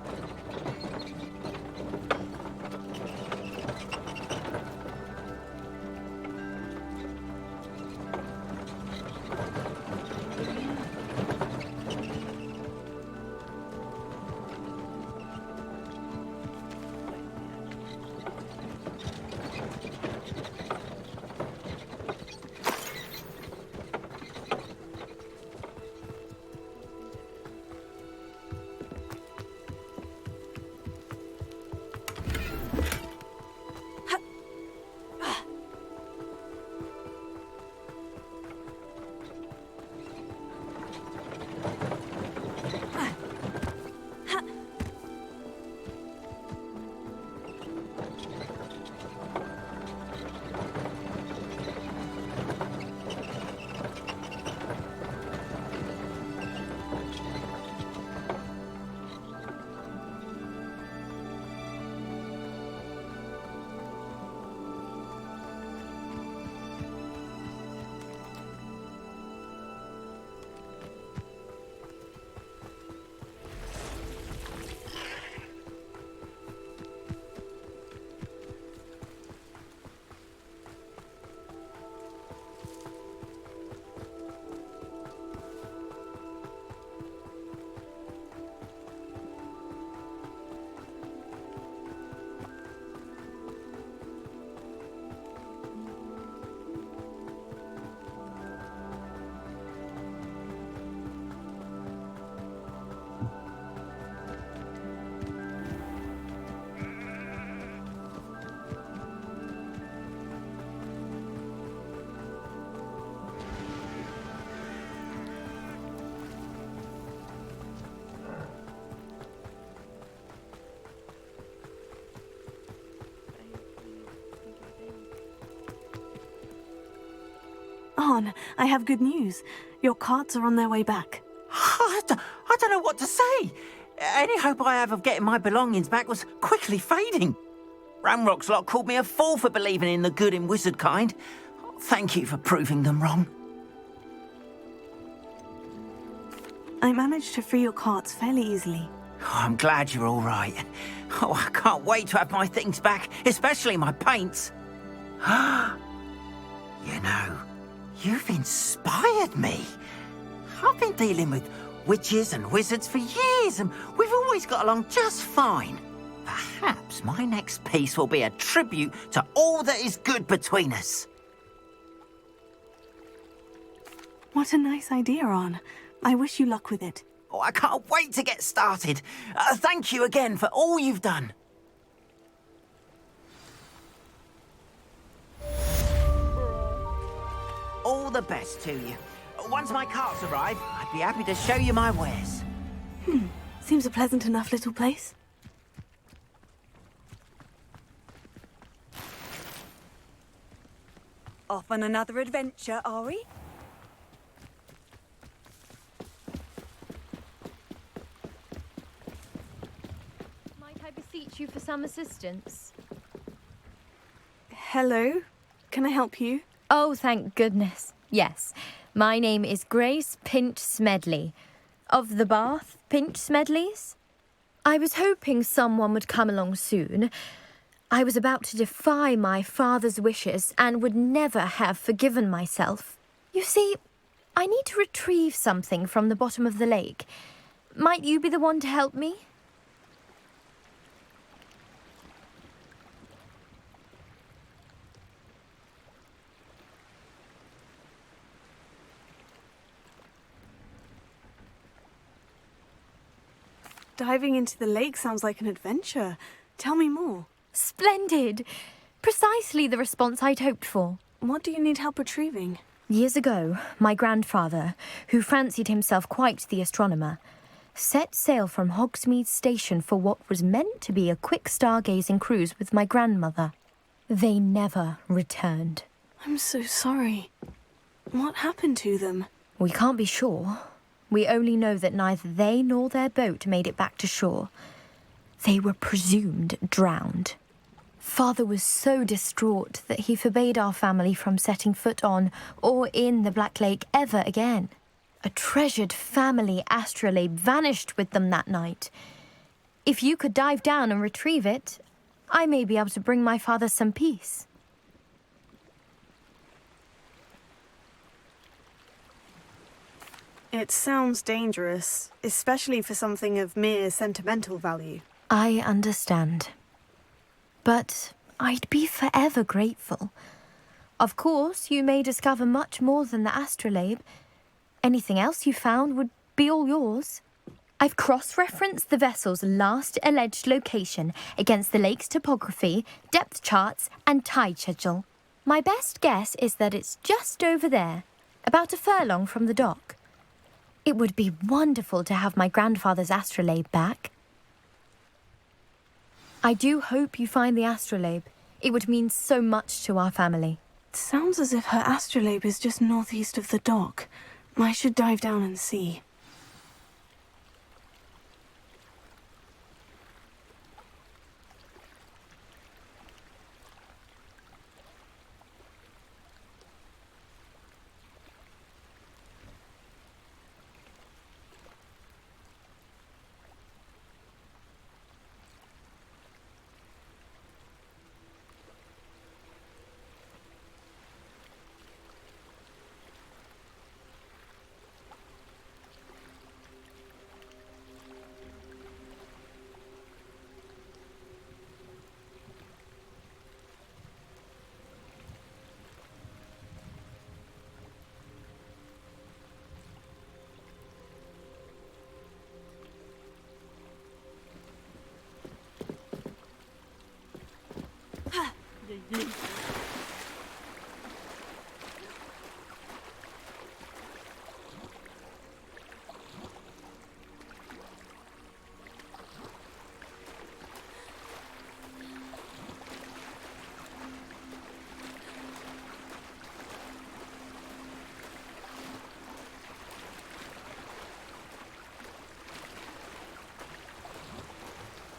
Arn, I have good news. Your carts are on their way back. I don't know what to say. Any hope I have of getting my belongings back was quickly fading. Ramrock's lot called me a fool for believing in the good in wizard kind. Thank you for proving them wrong. I managed to free your carts fairly easily. Oh, I'm glad you're all right. Oh, I can't wait to have my things back, especially my paints. You know, you've inspired me. I've been dealing with witches and wizards for years, and we've always got along just fine. Perhaps my next piece will be a tribute to all that is good between us. What a nice idea, Arn. I wish you luck with it. Oh, I can't wait to get started. Thank you again for all you've done. All the best to you. Once my carts arrive, I'd be happy to show you my wares. Seems a pleasant enough little place. Off on another adventure, are we? Might I beseech you for some assistance? Hello? Can I help you? Oh, thank goodness. Yes. My name is Grace Pinch Smedley. Of the Bath Pinch Smedleys? I was hoping someone would come along soon. I was about to defy my father's wishes and would never have forgiven myself. You see, I need to retrieve something from the bottom of the lake. Might you be the one to help me? Diving into the lake sounds like an adventure. Tell me more. Splendid! Precisely the response I'd hoped for. What do you need help retrieving? Years ago, my grandfather, who fancied himself quite the astronomer, set sail from Hogsmeade Station for what was meant to be a quick stargazing cruise with my grandmother. They never returned. I'm so sorry. What happened to them? We can't be sure. We only know that neither they nor their boat made it back to shore. They were presumed drowned. Father was so distraught that he forbade our family from setting foot on or in the Black Lake ever again. A treasured family astrolabe vanished with them that night. If you could dive down and retrieve it, I may be able to bring my father some peace. It sounds dangerous, especially for something of mere sentimental value. I understand. But I'd be forever grateful. Of course, you may discover much more than the astrolabe. Anything else you found would be all yours. I've cross-referenced the vessel's last alleged location against the lake's topography, depth charts, and tide schedule. My best guess is that it's just over there, about a furlong from the dock. It would be wonderful to have my grandfather's astrolabe back. I do hope you find the astrolabe. It would mean so much to our family. It sounds as if her astrolabe is just northeast of the dock. I should dive down and see.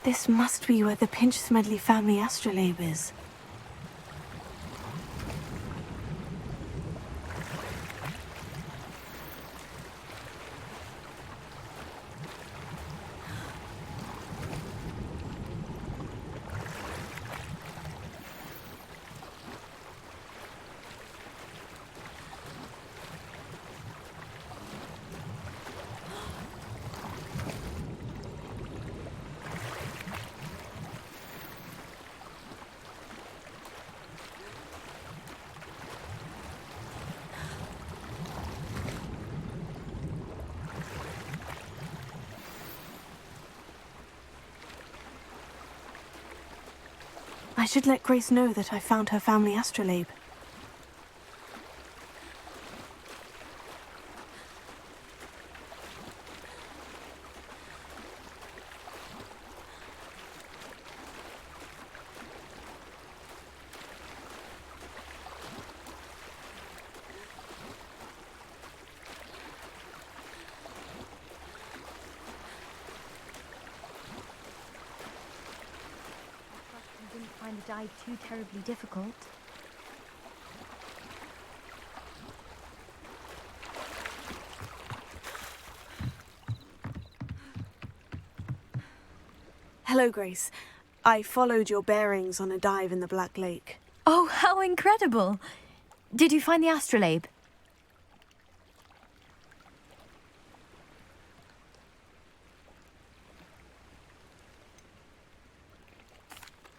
This must be where the Pinch Smedley family astrolabe is. I should let Grace know that I found her family astrolabe. the dive too terribly difficult. Hello, Grace. I followed your bearings on a dive in the Black Lake. Oh, how incredible! Did you find the astrolabe?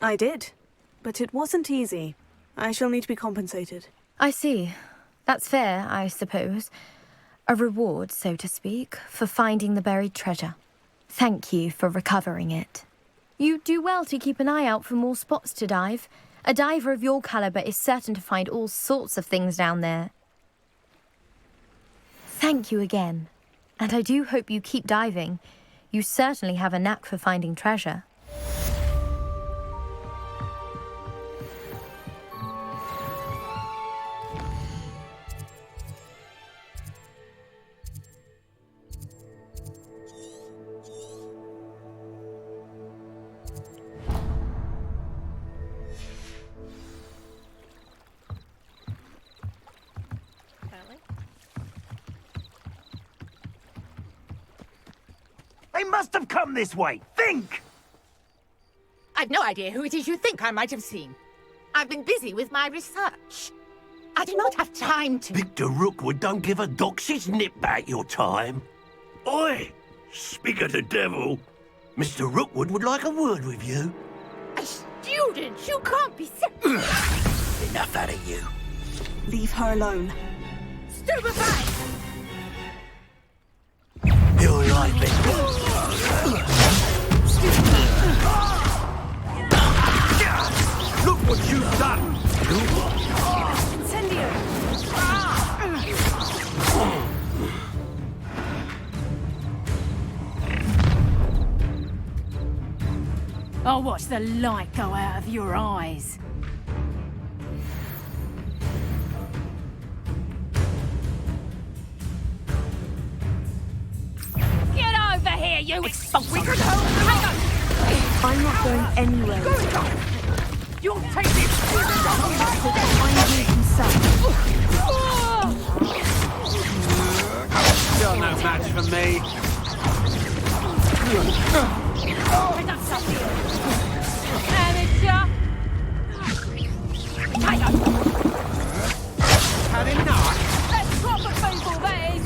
I did, but it wasn't easy. I shall need to be compensated. I see. That's fair, I suppose. A reward, so to speak, for finding the buried treasure. Thank you for recovering it. You do well to keep an eye out for more spots to dive. A diver of your caliber is certain to find all sorts of things down there. Thank you again. And I do hope you keep diving. You certainly have a knack for finding treasure. They must have come this way. Think! I've no idea who it is you think I might have seen. I've been busy with my research. I do not have time to... Victor Rookwood don't give a doxy's nip back your time. Oi! Speak of the devil. Mr. Rookwood would like a word with you. A student? You can't be... Enough out of you. Leave her alone. Stupefy! You're like it. Look what you've done! Incendio! I'll watch the light go out of your eyes. Get over here, you expulsive! I'm not going anywhere. You'll take this! Find you himself. Still no match for me. Amateur! Had enough? That's proper people, that is!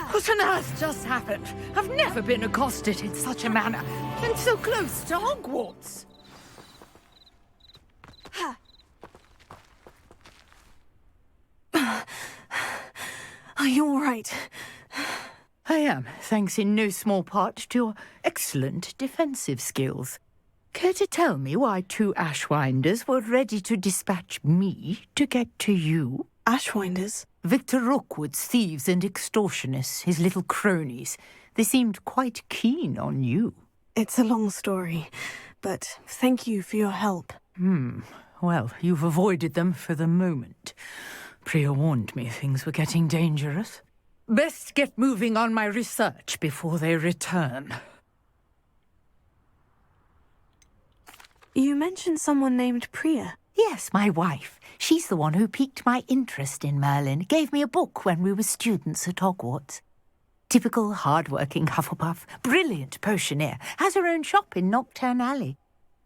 What on earth just happened? I've never been accosted in such a manner, and so close to Hogwarts. Are you all right? I am, thanks in no small part to your excellent defensive skills. Care to tell me why two Ashwinders were ready to dispatch me to get to you? Ashwinders? Victor Rookwood's thieves and extortionists, his little cronies. They seemed quite keen on you. It's a long story, but thank you for your help. Well, you've avoided them for the moment. Priya warned me things were getting dangerous. Best get moving on my research before they return. You mentioned someone named Priya. Yes, my wife. She's the one who piqued my interest in Merlin, gave me a book when we were students at Hogwarts. Typical hard-working Hufflepuff, brilliant potioneer, has her own shop in Nocturne Alley.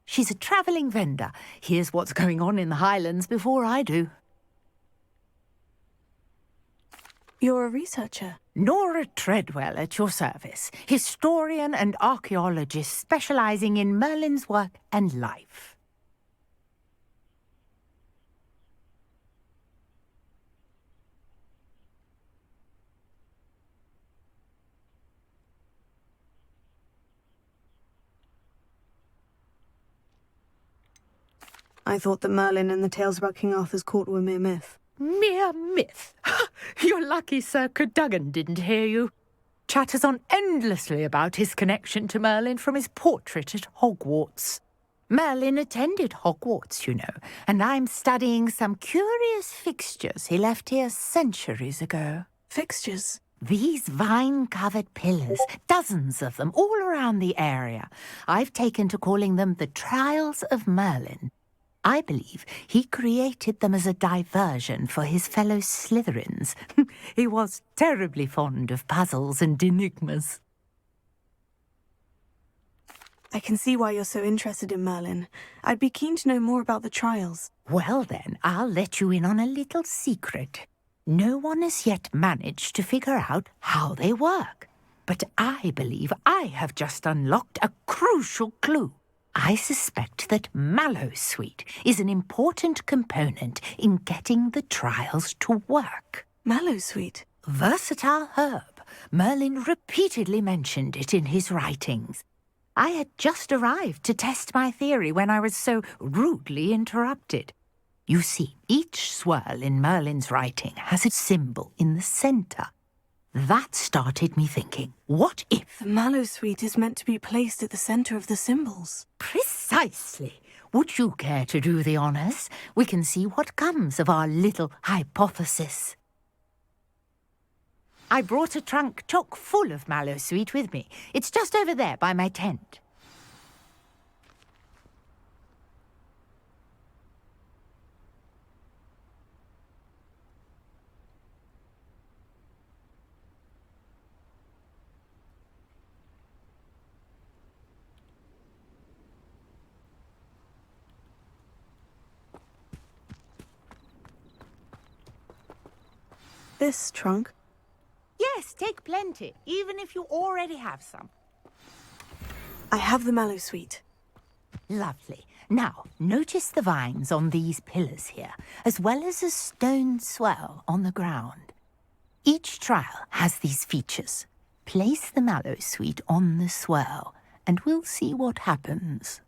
She's a travelling vendor, hears what's going on in the Highlands before I do. You're a researcher? Nora Treadwell at your service, historian and archaeologist specialising in Merlin's work and life. I thought that Merlin and the tales about King Arthur's court were mere myth. Mere myth? You're lucky Sir Cadogan didn't hear you. chatters on endlessly about his connection to Merlin from his portrait at Hogwarts. Merlin attended Hogwarts, you know, and I'm studying some curious fixtures he left here centuries ago. Fixtures? These vine-covered pillars, dozens of them all around the area. I've taken to calling them the Trials of Merlin. I believe he created them as a diversion for his fellow Slytherins. He was terribly fond of puzzles and enigmas. I can see why you're so interested in Merlin. I'd be keen to know more about the trials. Well then, I'll let you in on a little secret. No one has yet managed to figure out how they work. But I believe I have just unlocked a crucial clue. I suspect that Mallowsweet is an important component in getting the trials to work. Mallowsweet? Versatile herb. Merlin repeatedly mentioned it in his writings. I had just arrived to test my theory when I was so rudely interrupted. You see, each swirl in Merlin's writing has a symbol in the centre. That started me thinking, what if... The Mallowsweet is meant to be placed at the centre of the symbols. Precisely. Would you care to do the honours? We can see what comes of our little hypothesis. I brought a trunk chock full of Mallowsweet with me. It's just over there by my tent. This trunk? Yes, take plenty, even if you already have some. I have the Mallowsweet. Lovely. Now, notice the vines on these pillars here, as well as a stone swell on the ground. Each trial has these features. Place the Mallowsweet on the swell, and we'll see what happens.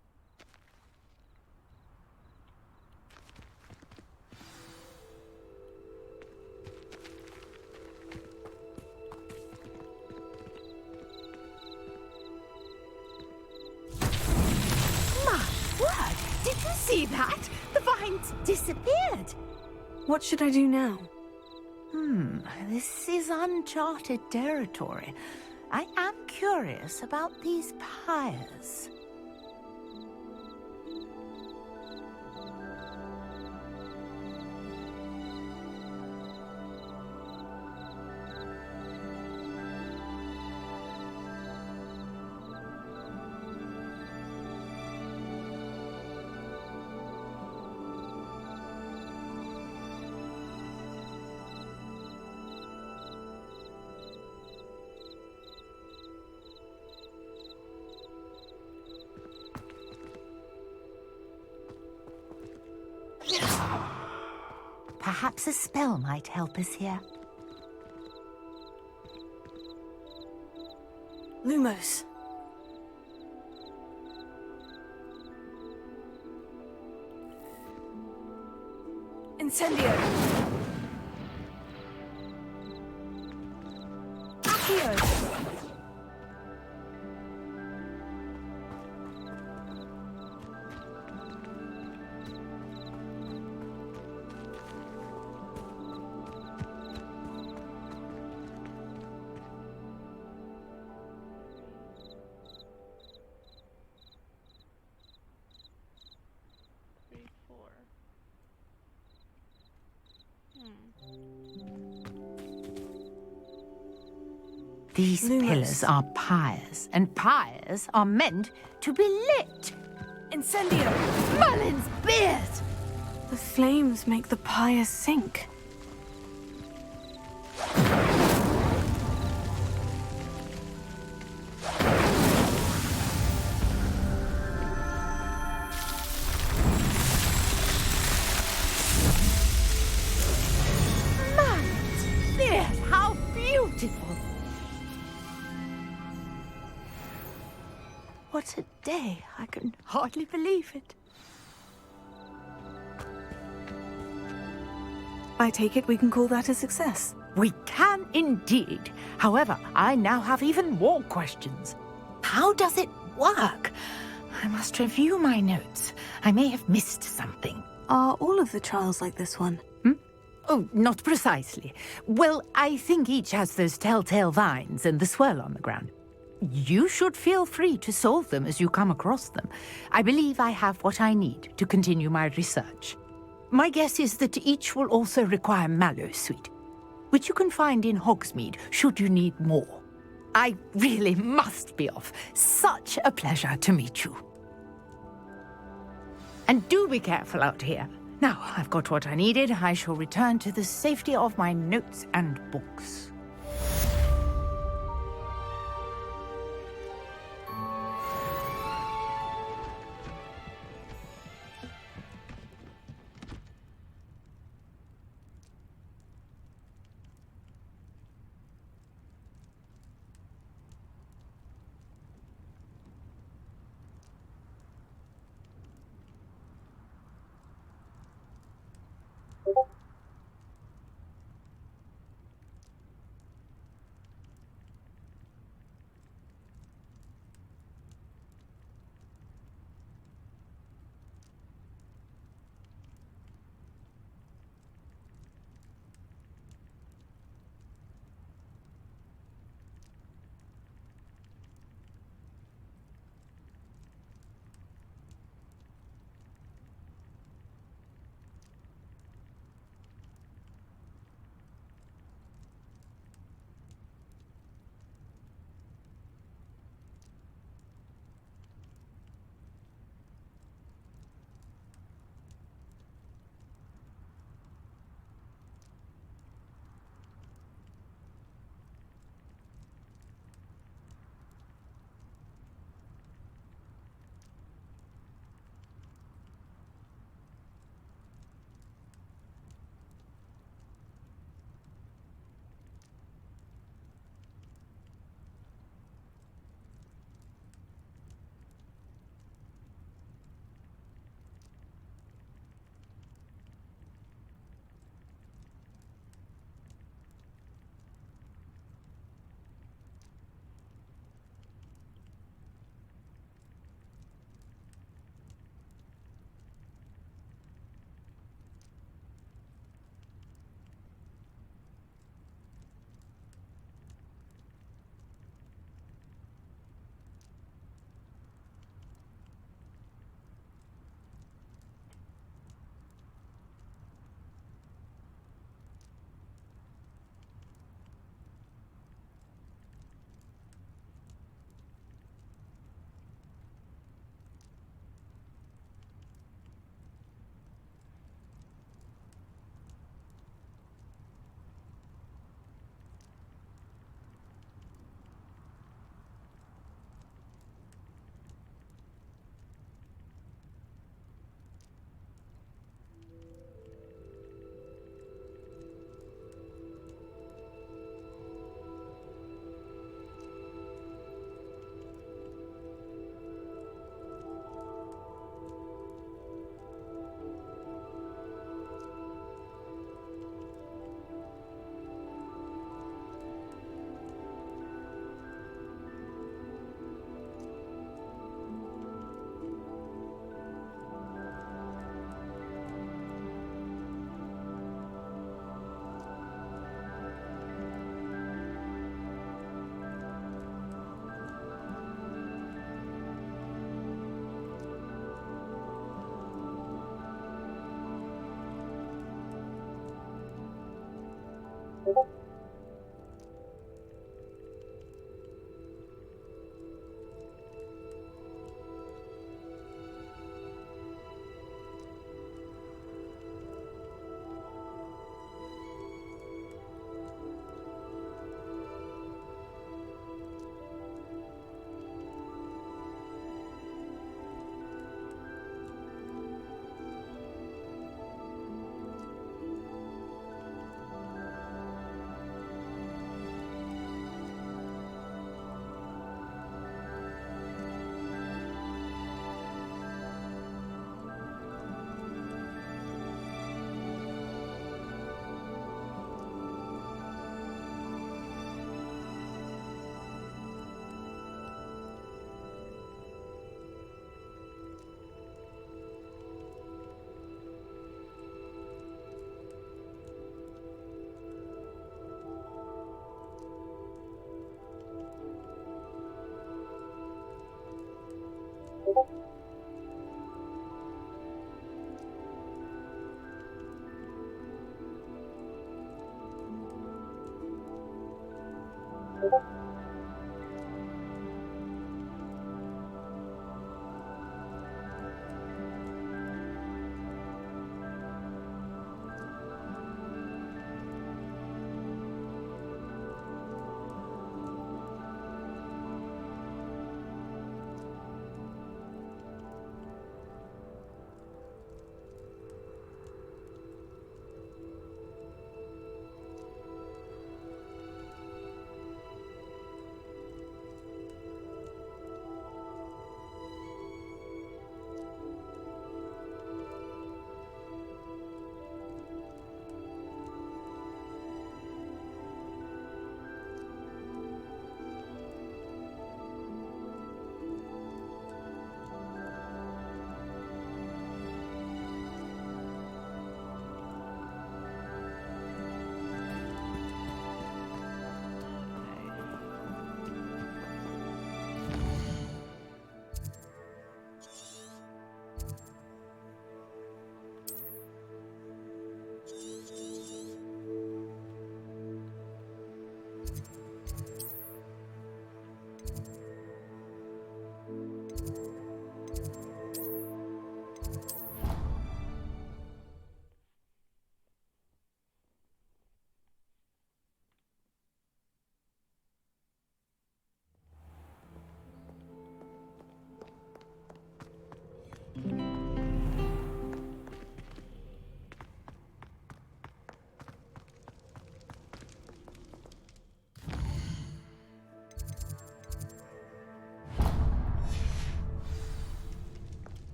Did you see that? The vines disappeared. What should I do now? This is uncharted territory. I am curious about these pyres. Perhaps a spell might help us here. Lumos. Incendio. Accio. These pillars are pyres, and pyres are meant to be lit. Incendio! Merlin's beard! The flames make the pyre sink. Merlin's beard! How beautiful! What a day! I can hardly believe it. I take it we can call that a success. We can indeed. However, I now have even more questions. How does it work? I must review my notes. I may have missed something. Are all of the trials like this one? Oh, not precisely. Well, I think each has those telltale vines and the swirl on the ground. You should feel free to solve them as you come across them. I believe I have what I need to continue my research. My guess is that each will also require mallow sweet, which you can find in Hogsmeade should you need more. I really must be off. Such a pleasure to meet you. And do be careful out here. Now, I've got what I needed. I shall return to the safety of my notes and books.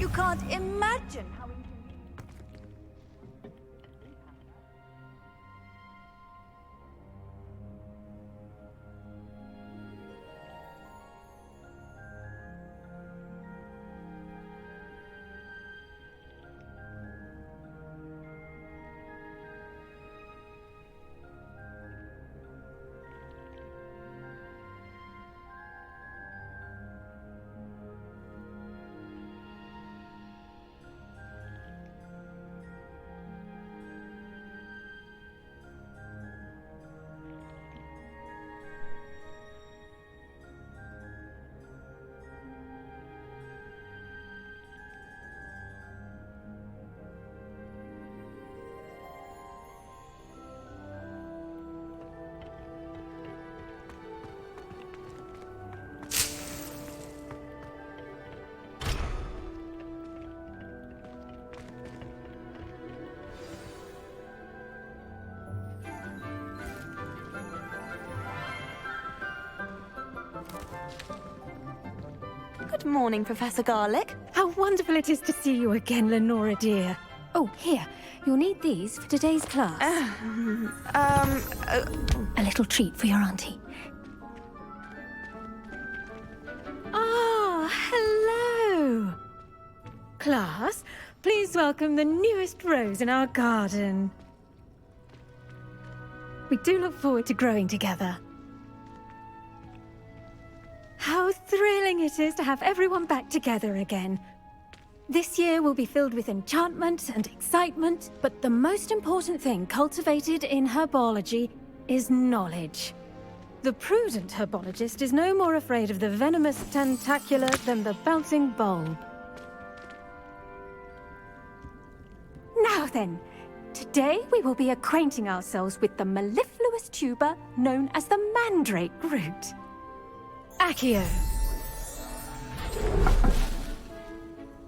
You can't imagine how Good morning, Professor Garlick. How wonderful it is to see you again, Lenora dear. Oh, here. You'll need these for today's class. A little treat for your auntie. Ah, hello. Class, please welcome the newest rose in our garden. We do look forward to growing together. How thrilling it is to have everyone back together again. This year will be filled with enchantment and excitement, but the most important thing cultivated in herbology is knowledge. The prudent herbologist is no more afraid of the venomous tentacula than the bouncing bulb. Now then, today we will be acquainting ourselves with the mellifluous tuber known as the mandrake root. Accio.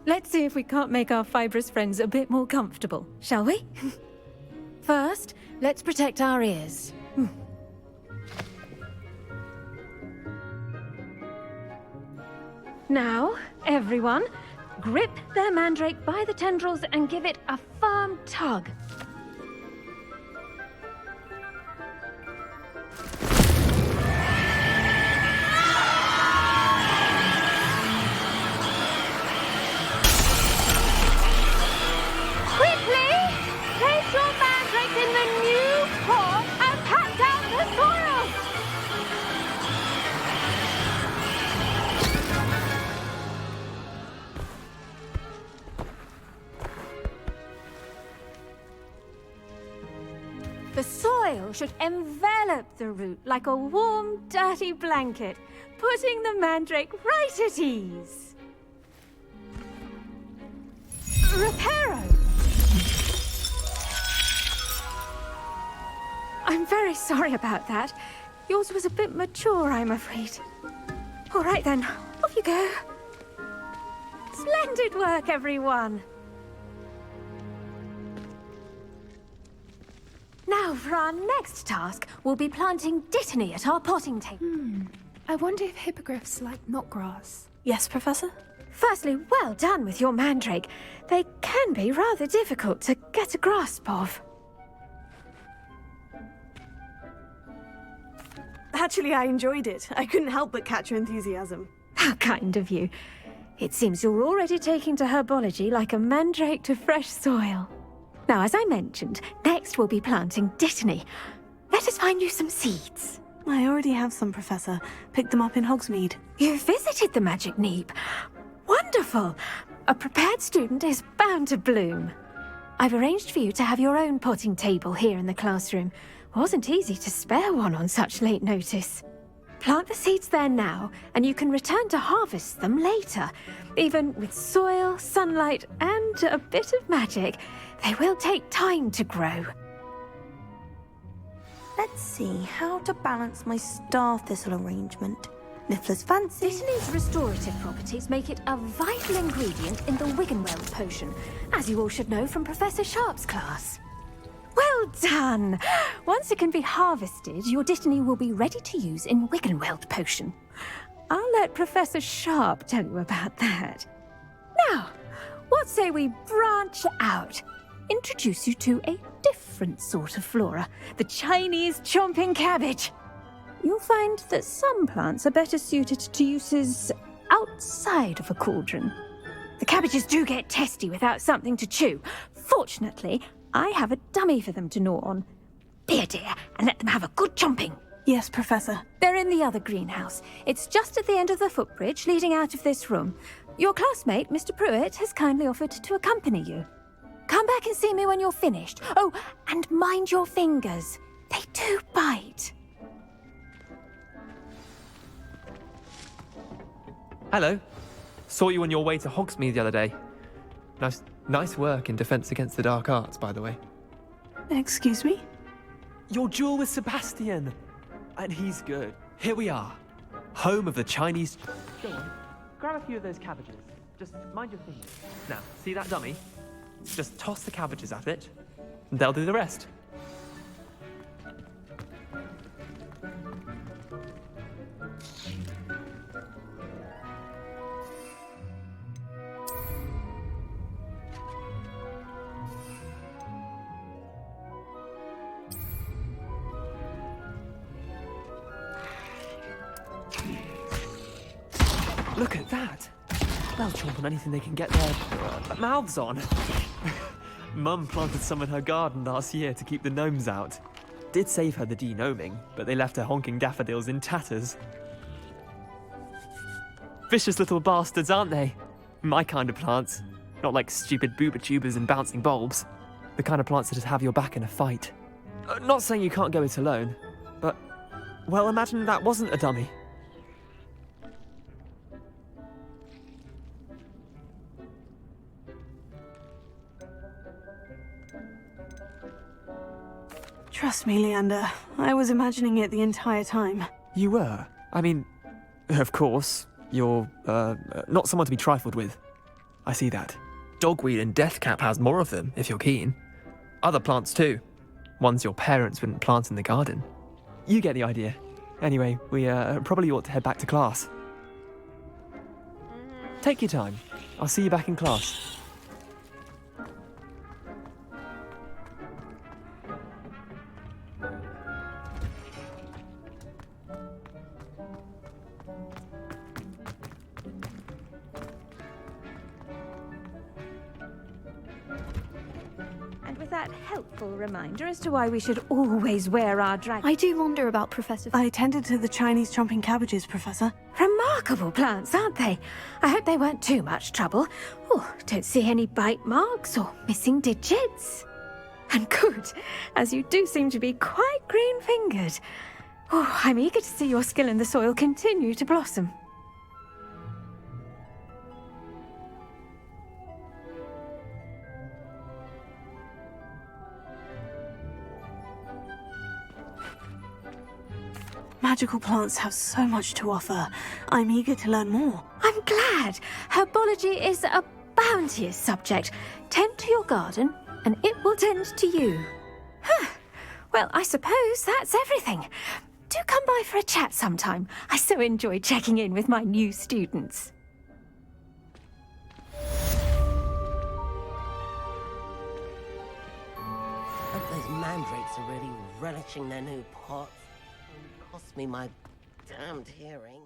Let's see if we can't make our fibrous friends a bit more comfortable, shall we? First, let's protect our ears. Now, everyone, grip their mandrake by the tendrils and give it a firm tug. The soil should envelop the root like a warm, dirty blanket, putting the mandrake right at ease. Reparo! I'm very sorry about that. Yours was a bit mature, I'm afraid. All right then, off you go. Splendid work, everyone. Now, for our next task, we'll be planting dittany at our potting table. I wonder if hippogriffs like knotgrass. Yes, Professor? Firstly, well done with your mandrake. They can be rather difficult to get a grasp of. Actually, I enjoyed it. I couldn't help but catch your enthusiasm. How kind of you. It seems you're already taking to herbology like a mandrake to fresh soil. Now, as I mentioned, next we'll be planting dittany. Let us find you some seeds. I already have some, Professor. Picked them up in Hogsmeade. You visited the Magic Neep. Wonderful! A prepared student is bound to bloom. I've arranged for you to have your own potting table here in the classroom. Wasn't easy to spare one on such late notice. Plant the seeds there now, and you can return to harvest them later. Even with soil, sunlight, and a bit of magic, they will take time to grow. Let's see how to balance my star thistle arrangement. Niffler's fancy. Dittany's restorative properties make it a vital ingredient in the Wiggenweld potion, as you all should know from Professor Sharp's class. Well done! Once it can be harvested, your dittany will be ready to use in Wiggenweld potion. I'll let Professor Sharp tell you about that. Now, what say we branch out? Introduce you to a different sort of flora, the Chinese chomping cabbage. You'll find that some plants are better suited to uses outside of a cauldron. The cabbages do get testy without something to chew. Fortunately, I have a dummy for them to gnaw on. Be a dear and let them have a good chomping. Yes, Professor. They're in the other greenhouse. It's just at the end of the footbridge leading out of this room. Your classmate, Mr. Pruitt, has kindly offered to accompany you. Come back and see me when you're finished. Oh, and mind your fingers. They do bite. Hello. Saw you on your way to Hogsmeade the other day. Nice work in Defense Against the Dark Arts, by the way. Excuse me? Your duel with Sebastian! And he's good. Here we are. Home of the Chinese... Go on. Grab a few of those cabbages. Just mind your fingers. Now, see that dummy? Just toss the cabbages at it, and they'll do the rest. Look at that! They'll chomp on anything they can get their mouths on. Mum planted some in her garden last year to keep the gnomes out. Did save her the de-gnoming, but they left her honking daffodils in tatters. Vicious little bastards, aren't they? My kind of plants. Not like stupid booba tubers and bouncing bulbs. The kind of plants that just have your back in a fight. Not saying you can't go it alone, but... well, imagine that wasn't a dummy. Trust me, Leander. I was imagining it the entire time. You were? I mean, of course, you're, not someone to be trifled with. I see that. Dogweed and deathcap has more of them, if you're keen. Other plants too. Ones your parents wouldn't plant in the garden. You get the idea. Anyway, we, probably ought to head back to class. Take your time. I'll see you back in class. That helpful reminder as to why we should always wear our drag. I do wonder about Professor... I attended to the Chinese chomping cabbages, Professor. Remarkable plants, aren't they? I hope they weren't too much trouble. Oh, don't see any bite marks or missing digits. And good, as you do seem to be quite green-fingered. Oh, I'm eager to see your skill in the soil continue to blossom. Magical plants have so much to offer. I'm eager to learn more. I'm glad. Herbology is a bounteous subject. Tend to your garden, and it will tend to you. Huh. Well, I suppose that's everything. Do come by for a chat sometime. I so enjoy checking in with my new students. Hope those mandrakes are really relishing their new pots. Cost me my damned hearing.